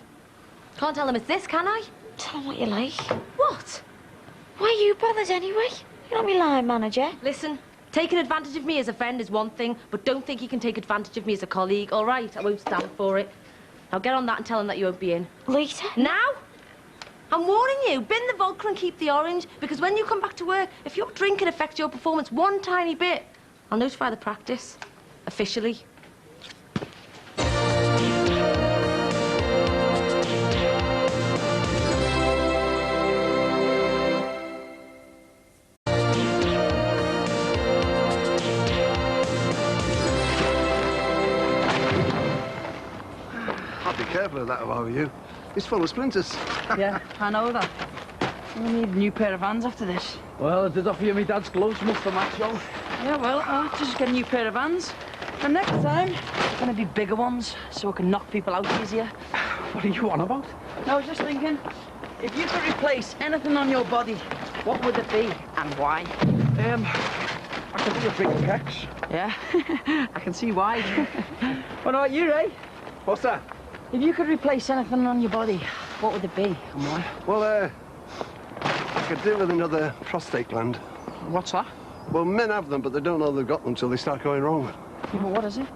Can't tell them it's this, can I? Tell them what you like. What? Why are you bothered anyway? You're not my line manager. Listen, taking advantage of me as a friend is one thing, but don't think you can take advantage of me as a colleague, all right? I won't stand for it. Now get on that and tell them that you won't be in. Later? Now? I'm warning you, bin the vodka and keep the orange, because when you come back to work, if your drinking affects your performance one tiny bit, I'll notify the practice. Officially. I'd be careful of that if I were you. It's full of splinters. Yeah, I know that. I need a new pair of hands after this. Well, I did offer you my dad's gloves, Mr. Macho. Yeah, well, I'll just get a new pair of hands. And next time, they're going to be bigger ones, so I can knock people out easier. What are you on about? I was just thinking, if you could replace anything on your body, what would it be and why? I could be a big pecs. Yeah, I can see why. What about you, Ray? What's that? If you could replace anything on your body, what would it be and why? Well, I could do with another prostate gland. What's that? Well, men have them, but they don't know they've got them until they start going wrong. Yeah, but what is it?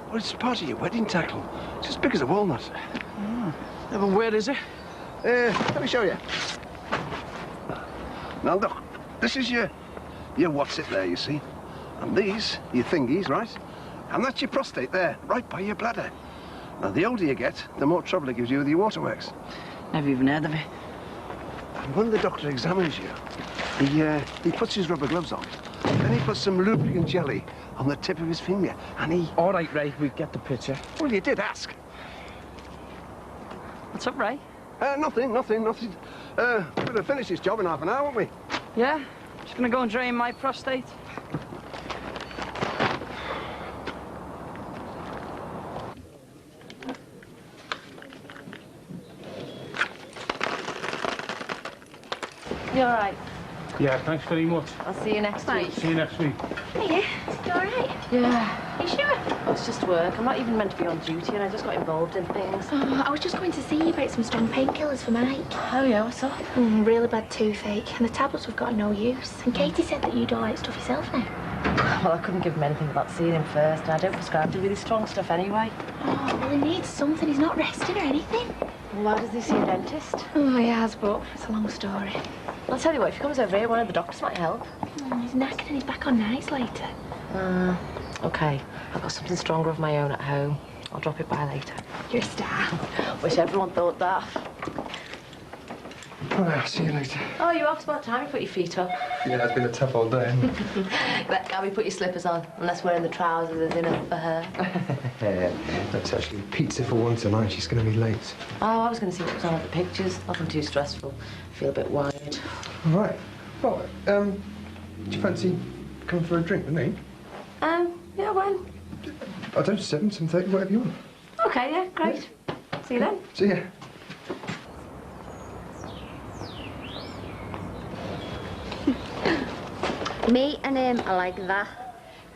Well, it's part of your wedding tackle. It's as big as a walnut. Oh. Yeah, but where is it? Let me show you. Now, look, this is your what's it there, you see? And these, your thingies, right? And that's your prostate there, right by your bladder. Now, the older you get, the more trouble it gives you with your waterworks. Never even heard of it. And when the doctor examines you, he puts his rubber gloves on, then he puts some lubricant jelly on the tip of his finger, and he... All right, Ray, we get the picture. Well, you did ask. What's up, Ray? Nothing. We're going to finish this job in half an hour, won't we? Yeah, just going to go and drain my prostate. You all right? Yeah, thanks very much. I'll see you next week. See you next week. Hey, you all right? Yeah. You sure? Oh, it's just work. I'm not even meant to be on duty, and I just got involved in things. Oh, I was just going to see you about some strong painkillers for Mike. Oh, yeah, what's up? Really bad toothache, and the tablets have got no use. And Katie said that you don't like stuff yourself now. Well, I couldn't give him anything without seeing him first, and I don't prescribe the really strong stuff anyway. Oh, well, he needs something. He's not resting or anything. Well, why does he see a dentist? Oh, he has, but it's a long story. I'll tell you what, if he comes over here, one of the doctors might help. He's knackered and he's back on nights later. OK. I've got something stronger of my own at home. I'll drop it by later. You're a star. Wish everyone thought that. All right, I'll see you later. Oh, you asked about time you put your feet up. Yeah, it's been a tough old day. Let Gabby put your slippers on, unless wearing the trousers is enough for her. That's actually pizza for one tonight. She's going to be late. Oh, I was going to see what was on at the pictures. Nothing too stressful. Feel a bit wired. All right. Well, do you fancy coming for a drink with me? Yeah, when? I don't know, 7:30, whatever you want. OK, yeah, great. See you then. See ya. Me and him are like that.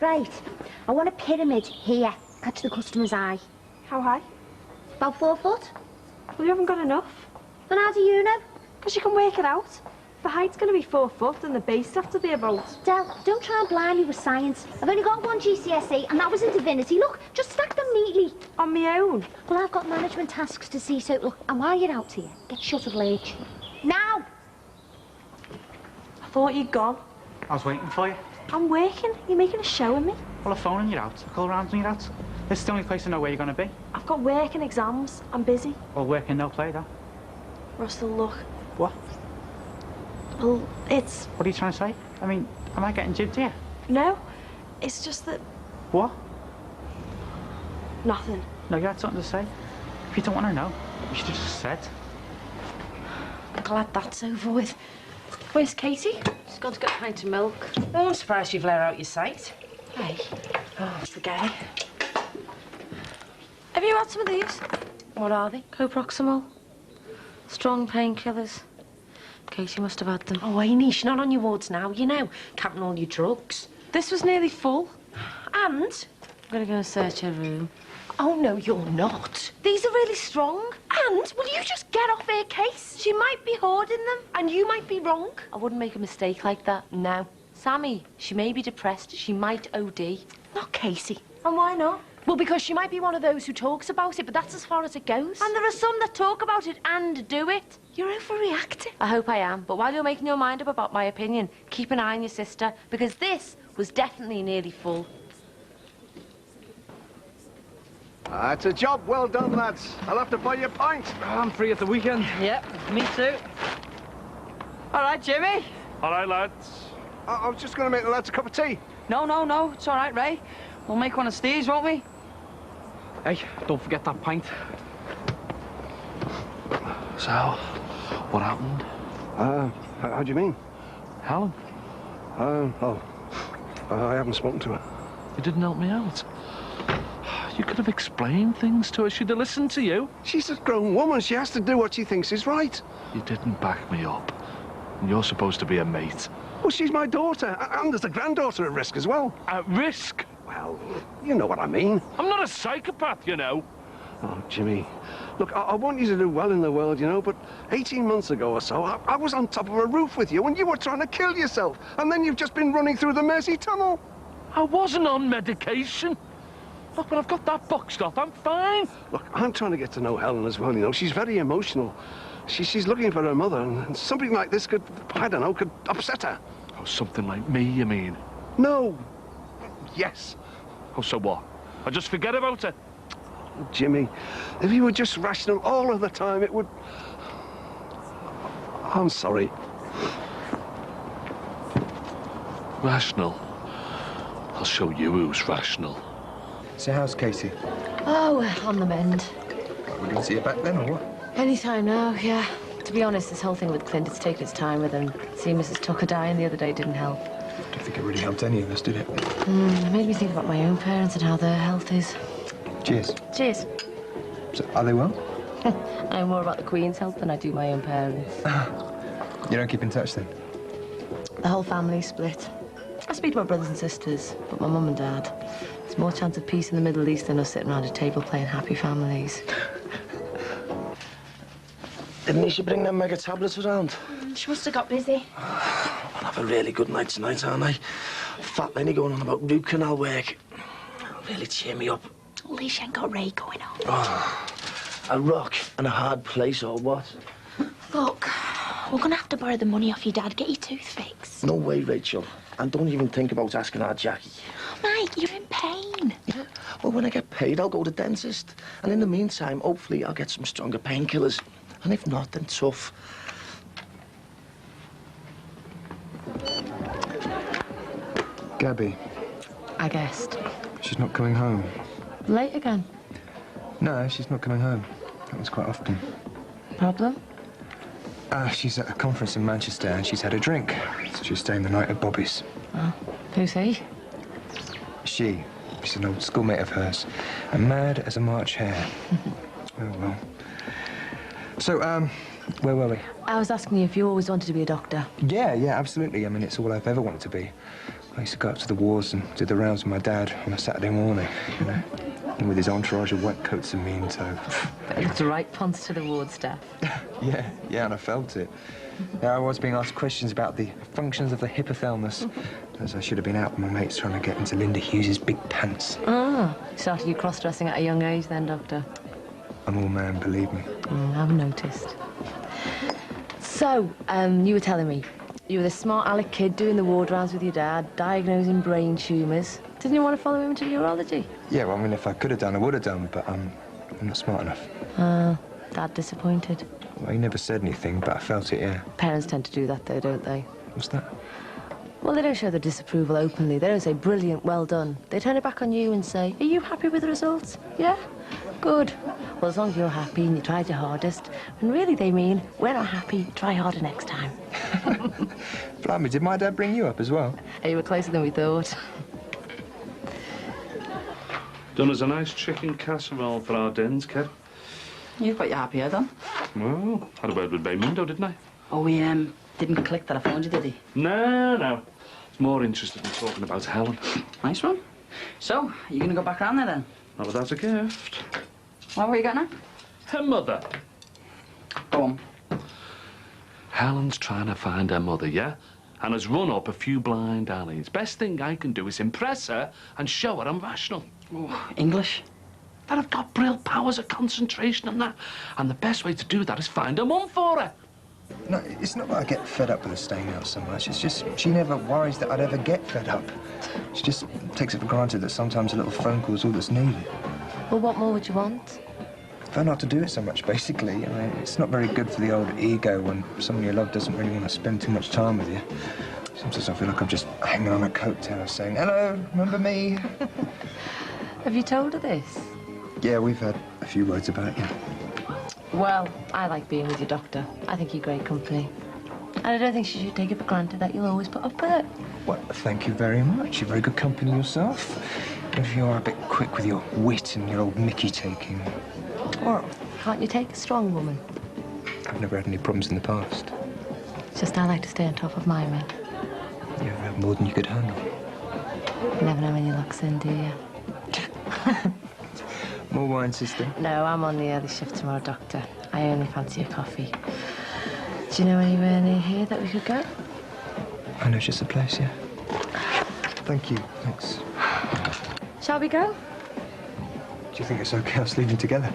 Right, I want a pyramid here. Catch the customer's eye. How high? About 4 foot. Well, you haven't got enough. Then how do you know? Because you can work it out. The height's going to be 4 foot and the base has to be about... Del, don't try and blind me with science. I've only got 1 GCSE and that was in divinity. Look, just stack them neatly. On my own? Well, I've got management tasks to see, so look, and while you're out here, get shut of late. Now! thought you'd gone. I was waiting for you. I'm working. You're making a show of me. Well, I'm phoning you out. I call around when you're out. This is the only place I know where you're going to be. I've got work and exams. I'm busy. Well, work and no play, though. Russell, look. What? Well, it's... What are you trying to say? I mean, am I getting jibbed here? No. It's just that... What? Nothing. No, you had something to say. If you don't want to know, you should have just said. I'm glad that's over with. Where's Katie? She's gone to get a pint of milk. Oh, I'm surprised you've let her out your sight. Hey. Oh, forget it. Have you had some of these? What are they? Coproximal. Strong painkillers. Katie must have had them. Oh, Amy, she's not on your wards now, you know. Counting all your drugs. This was nearly full. And? I'm gonna go and search her room. Oh, no, you're not. These are really strong. And will you just get off her case? She might be hoarding them, and you might be wrong. I wouldn't make a mistake like that. No. Sammy, she may be depressed. She might OD. Not Casey. And why not? Well, because she might be one of those who talks about it, but that's as far as it goes. And there are some that talk about it and do it. You're overreacting. I hope I am. But while you're making your mind up about my opinion, keep an eye on your sister, because this was definitely nearly full. It's a job well done, lads. I'll have to buy you a pint. I'm free at the weekend. Yep, me too. All right, Jimmy. All right, lads. I was just going to make the lads a cup of tea. No, it's all right, Ray. We'll make one of Steve's, won't we? Hey, don't forget that pint. So, what happened? How do you mean? Helen? I haven't spoken to her. You didn't help me out. You could have explained things to her. She'd have listened to you. She's a grown woman. She has to do what she thinks is right. You didn't back me up. And you're supposed to be a mate. Well, she's my daughter, and there's a granddaughter at risk as well. At risk? Well, you know what I mean. I'm not a psychopath, you know. Oh, Jimmy, look, I want you to do well in the world, you know, but 18 months ago or so, I was on top of a roof with you and you were trying to kill yourself, and then you've just been running through the Mersey Tunnel. I wasn't on medication. Look, when I've got that boxed off, I'm fine. Look, I'm trying to get to know Helen as well, you know. She's very emotional. She's looking for her mother, and something like this could, I don't know, could upset her. Oh, something like me, you mean? No. Yes. Oh, so what? I just forget about it? Jimmy, if you were just rational all of the time, it would... I'm sorry. Rational? I'll show you who's rational. So how's Katie? Oh, on the mend. We're going to see her back then, or what? Anytime now, yeah. To be honest, this whole thing with Clint, it's taken its time with him. Seeing Mrs. Tucker dying the other day didn't help. I don't think it really helped any of us, did it? It made me think about my own parents and how their health is. Cheers. Cheers. So, are they well? I know more about the Queen's health than I do my own parents. You don't keep in touch, then? The whole family's split. I speak to my brothers and sisters, but my mum and dad. There's more chance of peace in the Middle East than us sitting around a table playing happy families. Didn't you should bring them mega tablets around? She must have got busy. I'll have a really good night tonight, aren't I? Fat Lenny going on about root canal work. Really cheer me up. At least she ain't got Ray going on. Oh, a rock and a hard place, or what? Look, we're gonna have to borrow the money off your dad. Get your tooth fixed. No way, Rachel. And don't even think about asking our Jackie. Mike, you're in pain. Yeah. Well, when I get paid, I'll go to the dentist. And in the meantime, hopefully, I'll get some stronger painkillers. And if not, then tough. Gabby. I guessed. She's not coming home. Late again? No, she's not coming home. Happens quite often. Problem? She's at a conference in Manchester and she's had a drink. So she's staying the night at Bobby's. Oh, who's he? She's an old schoolmate of hers. And mad as a March hare. Oh, well. So, where were we? I was asking you if you always wanted to be a doctor. Yeah, absolutely. I mean, it's all I've ever wanted to be. I used to go up to the wars and do the rounds with my dad on a Saturday morning, you know, and with his entourage of wet coats and mean toe. But it's the right ponce to the ward staff. Yeah, and I felt it. I was being asked questions about the functions of the hypothalamus, as I should have been out with my mates trying to get into Linda Hughes's big pants. Ah, started you cross-dressing at a young age then, Doctor? I'm all man, believe me. I've noticed. So, you were telling me, You were the smart aleck kid doing the ward rounds with your dad, diagnosing brain tumours. Didn't you want to follow him to neurology? Yeah, well, I mean, if I could have done, I would have done, but I'm not smart enough. Dad disappointed. Well, he never said anything, but I felt it, yeah. Parents tend to do that though, don't they? What's that? Well, they don't show their disapproval openly. They don't say, brilliant, well done. They turn it back on you and say, are you happy with the results? Yeah? Good. Well, as long as you're happy and you tried your hardest, and really they mean, we're not happy, try harder next time. Blimey, did my dad bring you up as well? Hey, you were closer than we thought. Done us a nice chicken casserole for our dins, kid. You've got your happy head on. Well, had a word with Baymundo, didn't I? Oh, he didn't click that I phoned you, did he? No. He's more interested in talking about Helen. Nice one. So, you going to go back round there, then? Not without a gift. Well, where you going now? Her mother. Go on. Helen's trying to find her mother, yeah? And has run up a few blind alleys. Best thing I can do is impress her and show her I'm rational. Oh, English? That I've got brilliant powers of concentration and that. And the best way to do that is find a mum for her. No, it's not that I get fed up with her staying out so much. It's just she never worries that I'd ever get fed up. She just takes it for granted that sometimes a little phone call is all that's needed. Well, what more would you want? For her not to do it so much, basically. I mean, it's not very good for the old ego when someone you love doesn't really want to spend too much time with you. Sometimes I feel like I'm just hanging on a coattail saying, hello, remember me? Have you told her this? Yeah, we've had a few words about you. Well, I like being with your doctor. I think you're great company. And I don't think she should take it for granted that you'll always put up with it. Well, thank you very much. You're very good company yourself. If you are a bit quick with your wit and your old mickey-taking. Well, can't you take a strong woman? I've never had any problems in the past. It's just I like to stay on top of my men. You ever had more than you could handle? You never know when your luck's in, do you? More wine, sister? No, I'm on the early shift tomorrow, Doctor. I only fancy a coffee. Do you know anywhere near here that we could go? I know just a place, yeah. Thank you. Thanks. Shall we go? Do you think it's okay us leaving together?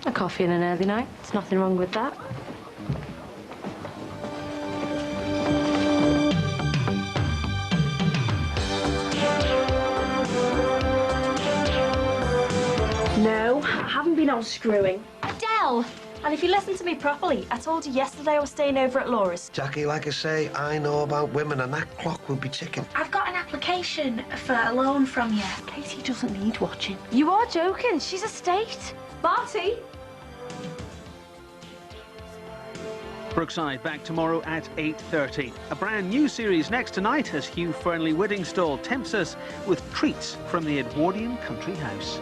A coffee and an early night. There's nothing wrong with that. No, I haven't been out screwing. Adele! And if you listen to me properly, I told you yesterday I was staying over at Laura's. Jackie, like I say, I know about women and that clock will be ticking. I've got an application for a loan from you. Katie doesn't need watching. You are joking. She's a state. Marty! Brookside back tomorrow at 8:30. A brand new series next tonight as Hugh Fernley-Whittingstall tempts us with treats from the Edwardian country house.